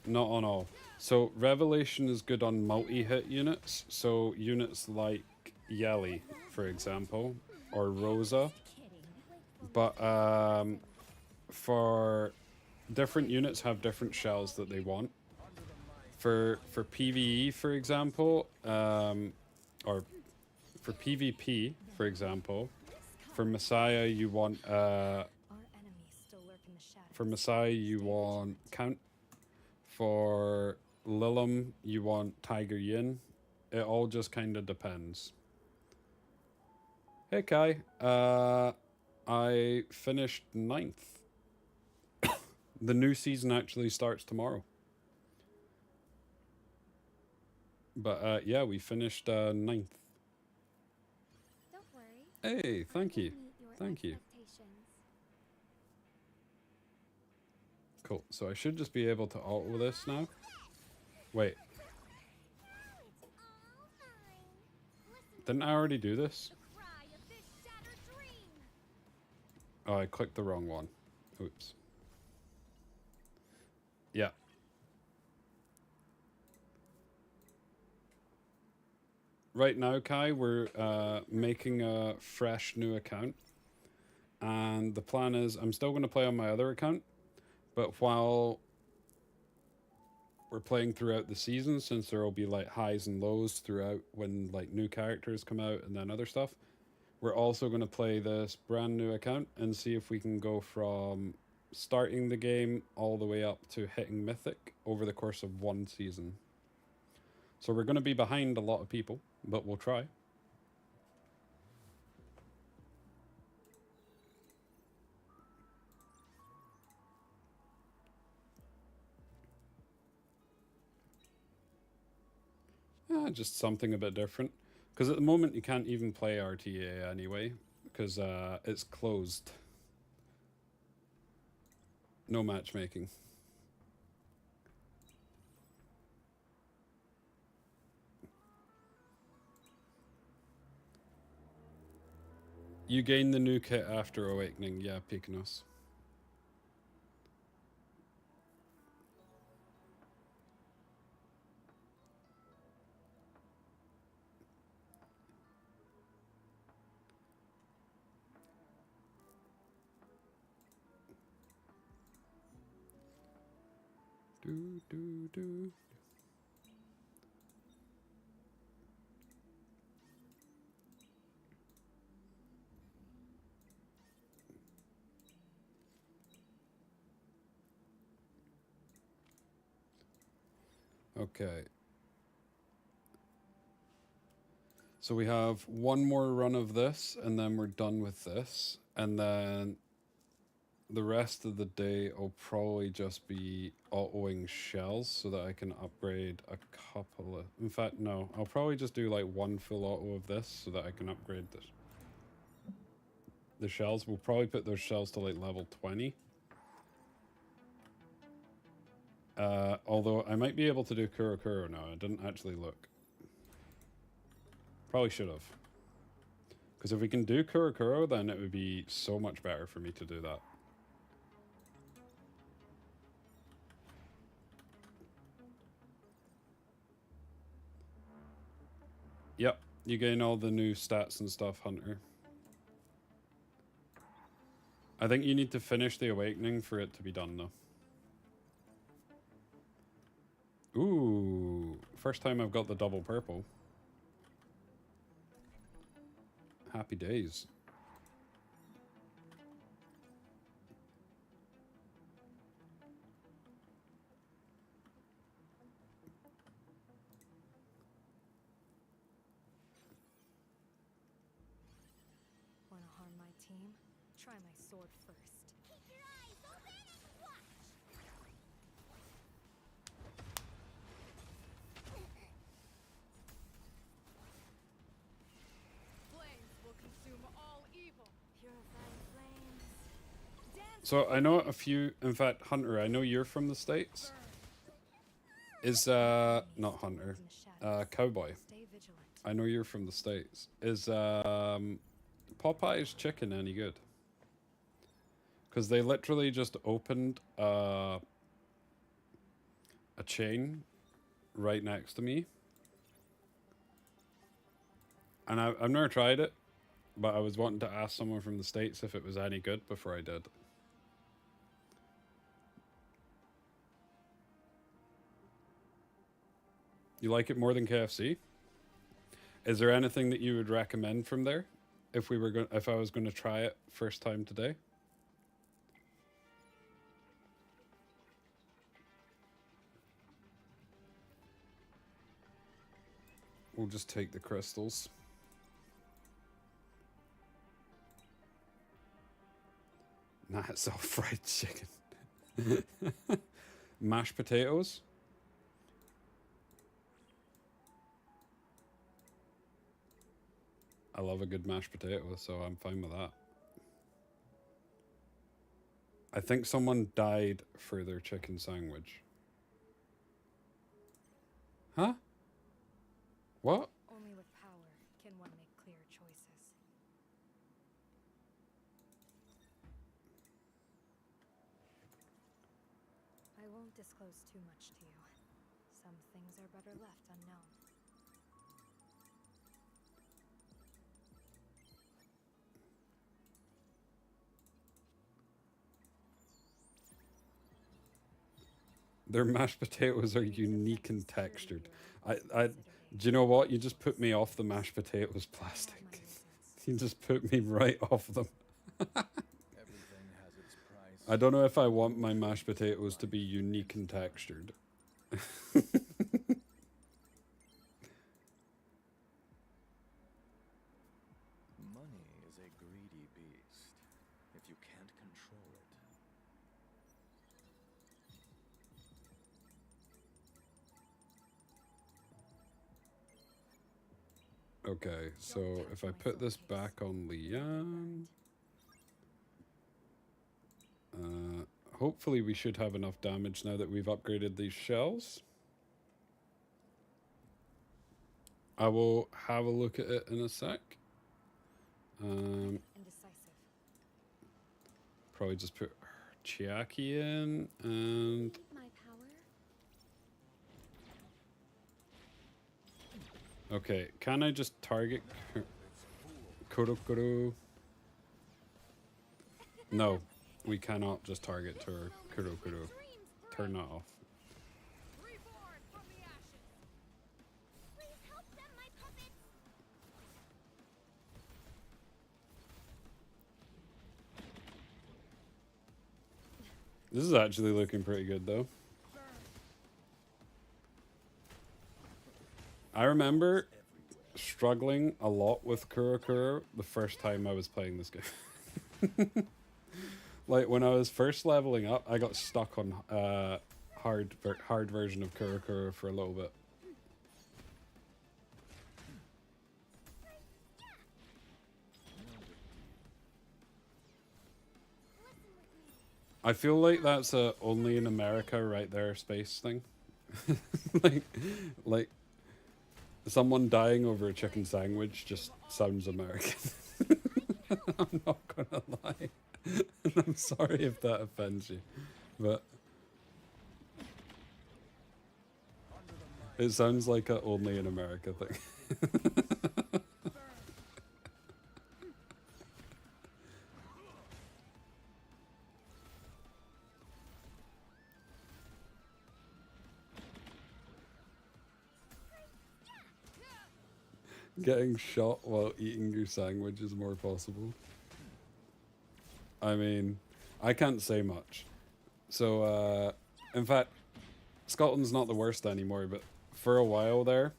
not on all. So, Revelation is good on multi-hit units, so units like Yelly, for example, or Rosa. But for different units have different shells that they want. For PvE, for example, or for PvP, for example, for Messiah you want for Messiah you want Count. For Lilum you want Tiger Yin. It all just kind of depends. Hey Kai, I finished 9th. The new season actually starts tomorrow. But yeah, we finished 9th. Don't worry. Hey, thank you. I will meet your Thank you. expectations. Cool. So I should just be able to auto this now. Wait. Didn't I already do this? Oh, I clicked the wrong one. Oops. Yeah. Right now, Kai, we're making a fresh new account. And the plan is I'm still going to play on my other account. But while we're playing throughout the season, since there will be like highs and lows throughout when like new characters come out and then other stuff, we're also going to play this brand new account and see if we can go from starting the game all the way up to hitting Mythic over the course of one season. So we're going to be behind a lot of people, but we'll try. Just something a bit different. Because at the moment you can't even play RTA anyway, because it's closed. No matchmaking. You gain the new kit after Awakening, yeah, Pikanos. Do, do, do. Okay. So we have one more run of this, and then we're done with this. And then the rest of the day will probably just be autoing shells so that I can upgrade a couple of... In fact, no. I'll probably just do like one full auto of this so that I can upgrade this. The shells. We'll probably put those shells to like level 20. Although I might be able to do Kurokuro now. I didn't actually look. Probably should have. Because if we can do Kurokuro, then it would be so much better for me to do that. Yep, you gain all the new stats and stuff, Hunter. I think you need to finish the Awakening for it to be done, though. Ooh, first time I've got the double purple. Happy days. Want to harm my team? Try my sword first. Keep your eyes open and watch! Flames will consume all evil. Purifying flames. So I know a few, in fact, Hunter, I know you're from the States. Is, not Hunter, Cowboy. Stay vigilant. I know you're from the States. Is, Popeye's chicken any good? Because they literally just opened, a chain right next to me. And I've never tried it, but I was wanting to ask someone from the States if it was any good before I did. You like it more than KFC? Is there anything that you would recommend from there if we were going if I was going to try it first time today? We'll just take the crystals. Nah, it's all fried chicken. Mashed potatoes. I love a good mashed potato, so I'm fine with that. I think someone died for their chicken sandwich. Huh? What? Only with power can one make clear choices. I won't disclose too much to you. Some things are better left unknown. Their mashed potatoes are unique and textured. Do you know what? You just put me off the mashed potatoes plastic. You just put me right off them. Everything has its price. I don't know if I want my mashed potatoes to be unique and textured. Okay, so if I put this back on Leanne, hopefully we should have enough damage now that we've upgraded these shells. I will have a look at it in a sec. Indecisive. Probably just put Chiaki in and My power. okay, can I just target Kurokuro? No, we cannot just target Kurokuro. Turn that off. Reborn from the ashes. Please help them, my puppets. This is actually looking pretty good though. I remember struggling a lot with Kurokuro the first time I was playing this game. Like when I was first leveling up, I got stuck on hard version of Kurokuro for a little bit. I feel like that's a only in America right there space thing. like someone dying over a chicken sandwich just sounds American. I'm not gonna lie. I'm sorry if that offends you, but it sounds like a only in America thing. Getting shot while eating your sandwich is more possible. I mean, I can't say much. So, in fact, Scotland's not the worst anymore, but for a while there,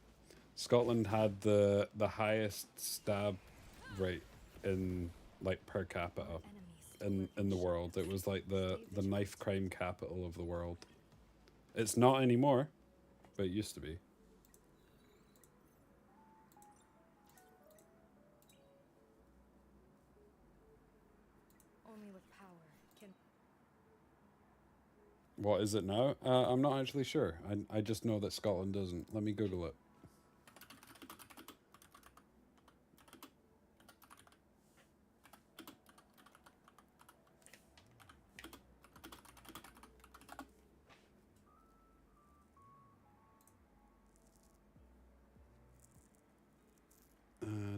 Scotland had the highest stab rate in, like, per capita in the world. It was like the knife crime capital of the world. It's not anymore, but it used to be. Only with power can. What is it now? I'm not actually sure. I just know that Scotland doesn't. Let me Google it.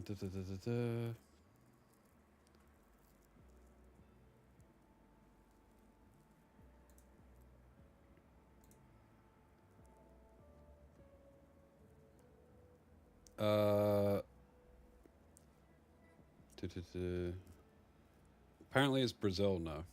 Da, da, da, da, da. Apparently it's Brazil now.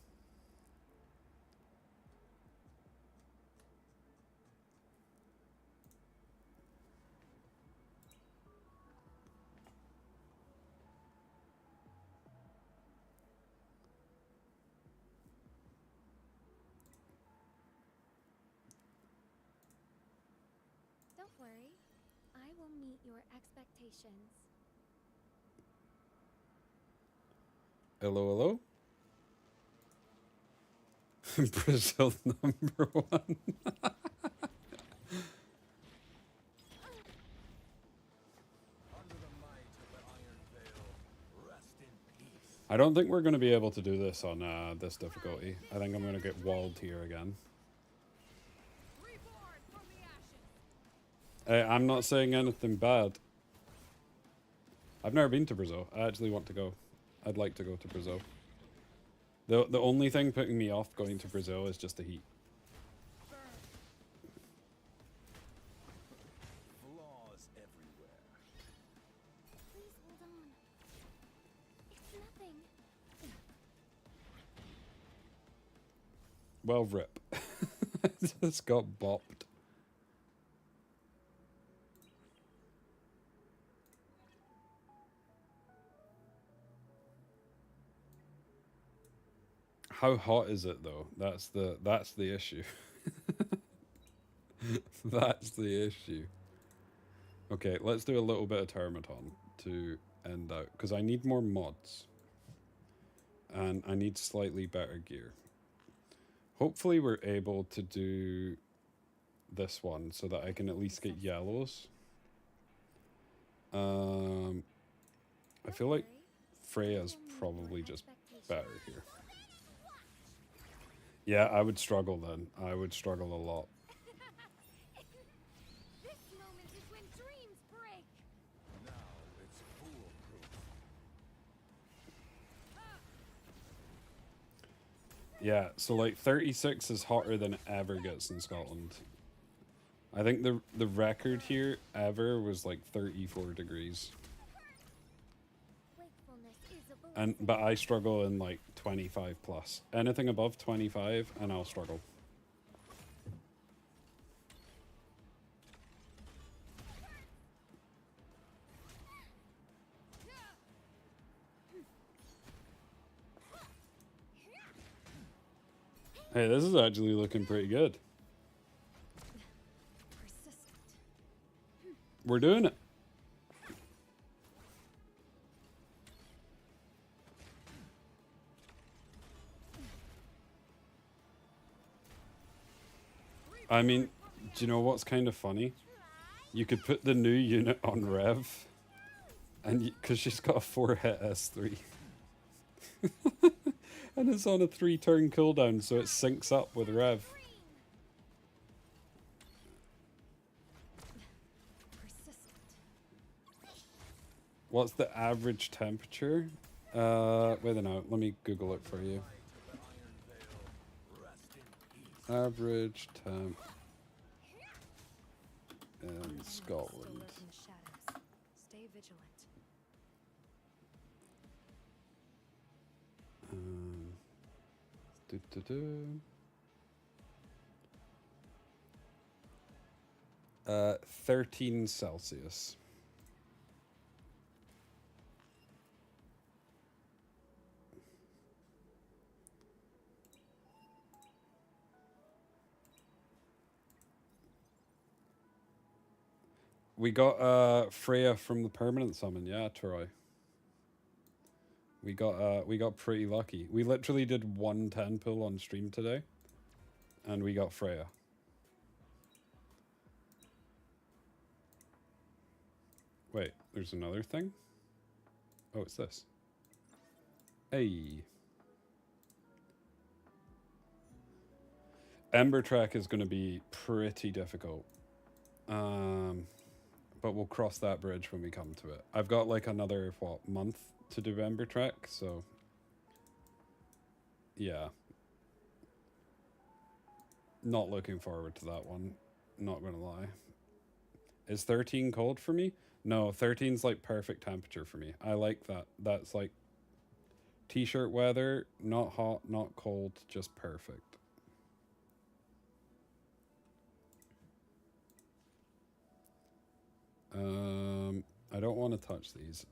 Don't worry. I will meet your expectations. Hello, hello? Brazil number one. I don't think we're going to be able to do this on this difficulty. I think I'm going to get walled here again. I'm not saying anything bad. I've never been to Brazil. I actually want to go. I'd like to go to Brazil. The only thing putting me off going to Brazil is just the heat. Flaws everywhere. Please hold on. It's nothing. Well, rip. I just got bopped. How hot is it though? That's the issue. That's the issue. Okay, let's do a little bit of Termaton to end out because I need more mods and I need slightly better gear. Hopefully we're able to do this one so that I can at least get yellows. I feel like Freya's probably just better here. Yeah, I would struggle then. I would struggle a lot. This moment is when dreams break. Now it's foolproof. Yeah, so like 36 is hotter than it ever gets in Scotland. I think the record here ever was like 34 degrees. But I struggle in like 25 plus. Anything above 25 and I'll struggle. Hey, this is actually looking pretty good. We're doing it. I mean, do you know what's kind of funny? You could put the new unit on Rev, and because she's got a 4-hit S3. And it's on a 3-turn cooldown, so it syncs up with Rev. What's the average temperature? Wait a minute, let me Google it for you. Average temp in Scotland. Stay vigilant. Do, do, do. 13 Celsius. We got Freya from the permanent summon, yeah, Troy. We got pretty lucky. We literally did 1 10 pull on stream today, and we got Freya. Wait, there's another thing? Oh, it's this. Hey. Ember Track is going to be pretty difficult. But we'll cross that bridge when we come to it. I've got like another, what, month to do Ember Track, so yeah. Not looking forward to that one, not gonna lie. Is 13 cold for me? No, 13's like perfect temperature for me. I like that. That's like t-shirt weather, not hot, not cold, just perfect. I don't want to touch these.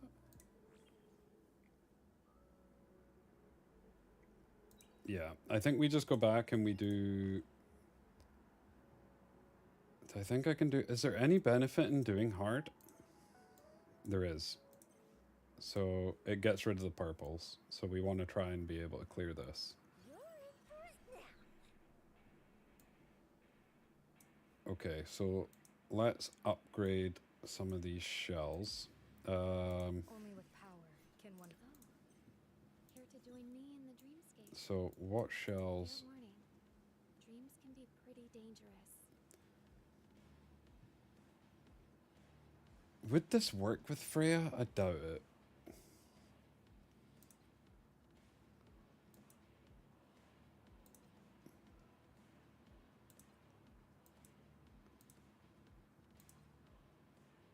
Yeah, I think we just go back and we do... I think I can do... Is there any benefit in doing hard? There is. So it gets rid of the purples. So we want to try and be able to clear this. Okay, so let's upgrade some of these shells. Only with power can one. Here to join me in the dreamscape. So what shells? Fair warning. Dreams can be pretty dangerous. Would this work with Freya? I doubt it.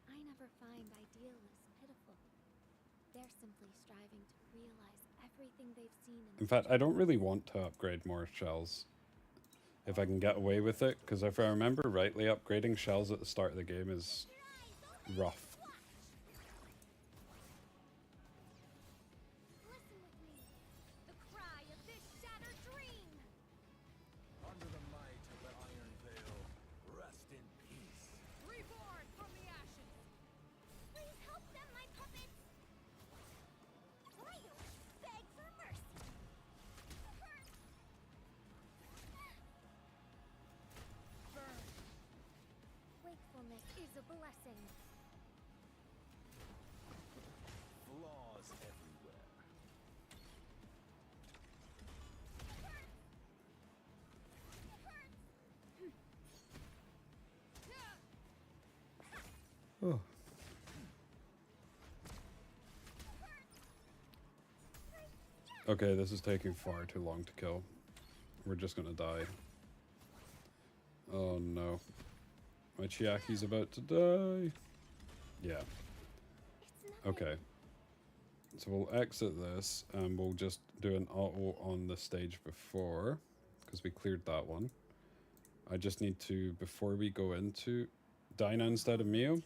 I never find idealists pitiful. They're simply striving to realize everything they've seen In fact, I don't really want to upgrade more shells. If I can get away with it, because if I remember rightly, upgrading shells at the start of the game is rough. Listen with me. The cry of this shattered dream. Under the might of the Iron Veil, rest in peace. Reborn from the ashes. Please help them, my puppets! a blessing. Flaws everywhere. Oh. Okay, this is taking far too long to kill. We're just gonna die. Oh no. My Chiaki's about to die. Yeah. Okay. So we'll exit this and we'll just do an auto on the stage before, because we cleared that one. I just need to, before we go into Dinah instead of Mio.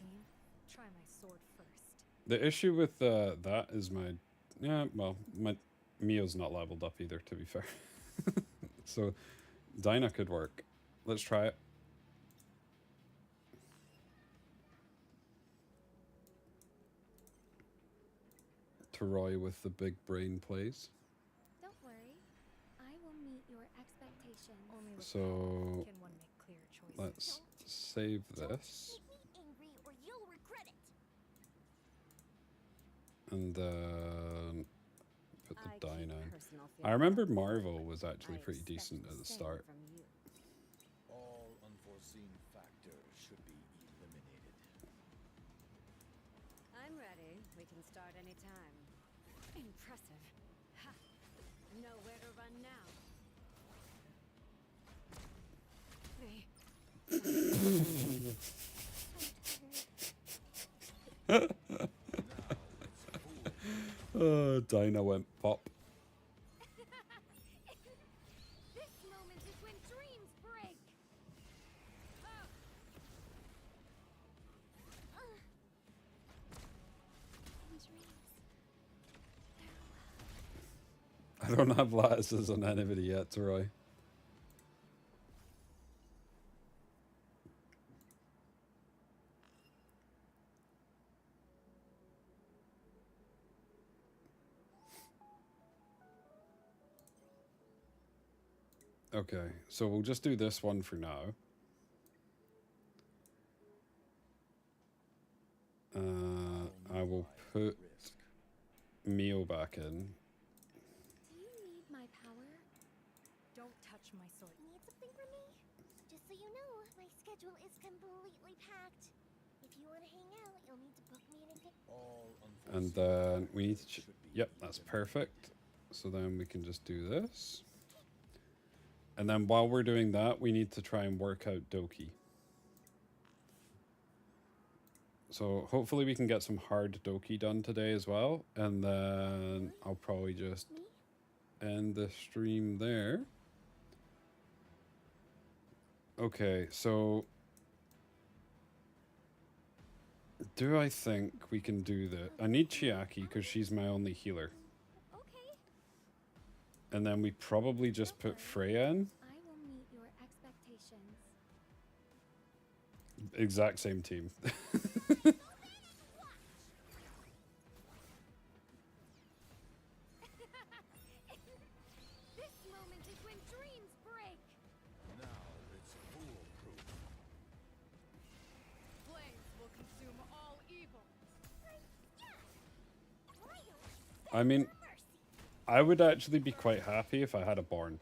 Try my sword first. The issue with that is my, yeah, well, my Mio's not leveled up either, to be fair. So Dinah could work. Let's try it. Roy with the big brain plays. Don't worry. I will meet your expectations. Only with So power can one make clear choices. let's save this. Make me angry or you'll regret it. And then put I the keep Dinah in. personal I feelings remember out for Marvel you. was actually I pretty expect decent at the same start. from you. All unforeseen factors should be eliminated. I'm ready. We can start anytime. Impressive. Ha! Nowhere to run now. Dinah went pop. This moment is when dreams break. I don't have Lattice as an enemy yet, Roy. Okay, so we'll just do this one for now. I will put Mio back in. Do you need my power? Don't touch my sword. Need something from me? Just so you know, my schedule is completely packed. If you want to hang out, you'll need to book me in a good... And then we need to... Yep, that's perfect. So then we can just do this. And then while we're doing that, we need to try and work out Doki. So hopefully we can get some hard Doki done today as well. And then I'll probably just end the stream there. Okay, so... do I think we can do that? I need Chiaki because she's my only healer. Okay. And then we probably just put Freya in. I will meet your expectations. Exact same team. This moment is when dreams break. Now it's foolproof. Flames will consume all evil. I mean, I would actually be quite happy if I had a Barn.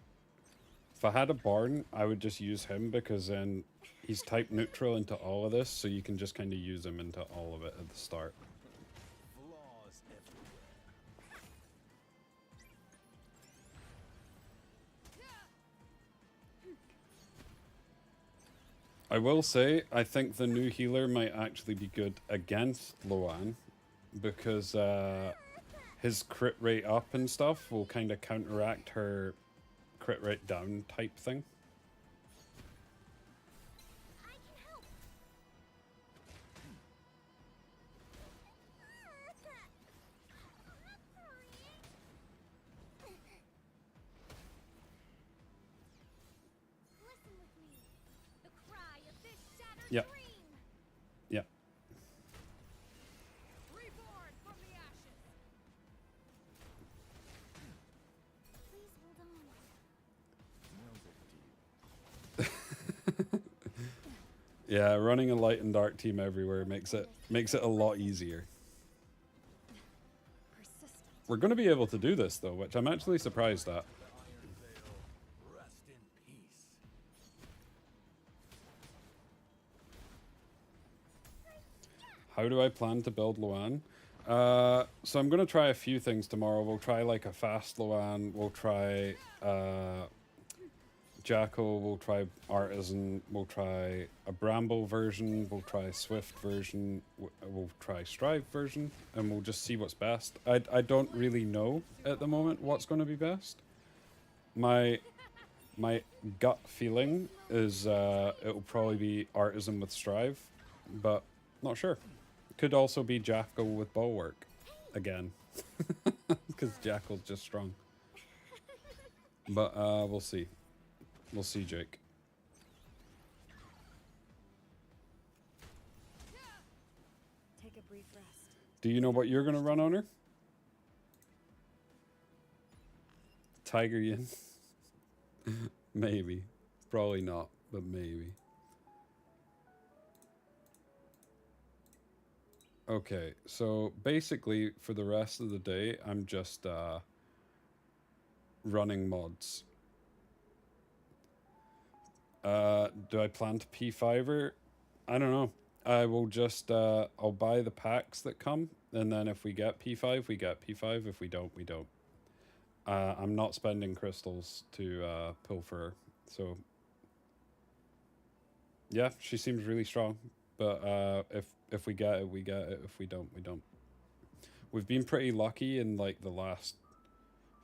If I had a Barn, I would just use him because then he's type neutral into all of this, so you can just kind of use him into all of it at the start. Flaws everywhere. I will say, I think the new healer might actually be good against Loan, because his crit rate up and stuff will kind of counteract her crit rate down type thing. I can help. Listen with me. The cry of this shattered Yep. dream. Yep. Reborn from the ashes. Please hold on. No big deal. Yeah, running a light and dark team everywhere makes it a lot easier. We're going to be able to do this though, which I'm actually surprised at. Rest in peace. How do I plan to build Luan? So I'm going to try a few things tomorrow. We'll try like a fast Luan. We'll try Jackal. We'll try Artisan. We'll try a Bramble version. We'll try a Swift version. We'll try Strive version. And we'll just see what's best. I don't really know at the moment what's going to be best. My gut feeling is it'll probably be Artisan with Strive. But not sure. Could also be Jackal with Bulwark again, because Jackal's just strong. But we'll see. We'll see, Jake. Take a brief rest. Do you know what you're gonna run on her? Tiger Yin? Maybe. Probably not, but maybe. Okay, so basically for the rest of the day, I'm just running mods. Do I plan to P5 her? I don't know. I will just, I'll buy the packs that come, and then if we get P5, we get P5. If we don't, we don't. I'm not spending crystals to pull for her, so... Yeah, she seems really strong, but if we get it, we get it. If we don't, we don't. We've been pretty lucky in like the last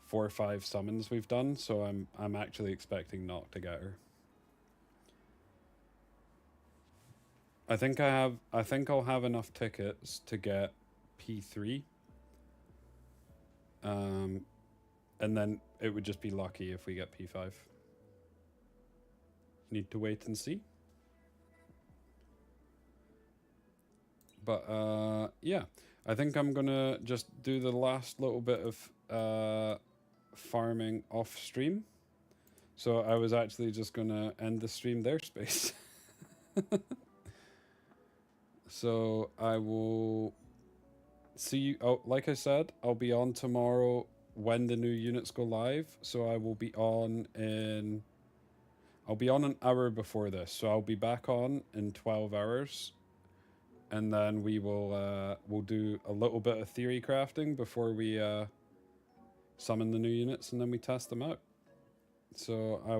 4 or 5 summons we've done, so I'm actually expecting not to get her. I think I'll have enough tickets to get P3. And then it would just be lucky if we get P5. Need to wait and see. But yeah, I think I'm gonna just do the last little bit of farming off stream. So I was actually just gonna end the stream there, Space. So I will see you. Oh, like I said, I'll be on tomorrow when the new units go live. So I will be on in... I'll be on an hour before this. So I'll be back on in 12 hours. And then we will we'll do a little bit of theory crafting before we summon the new units, and then we test them out. So I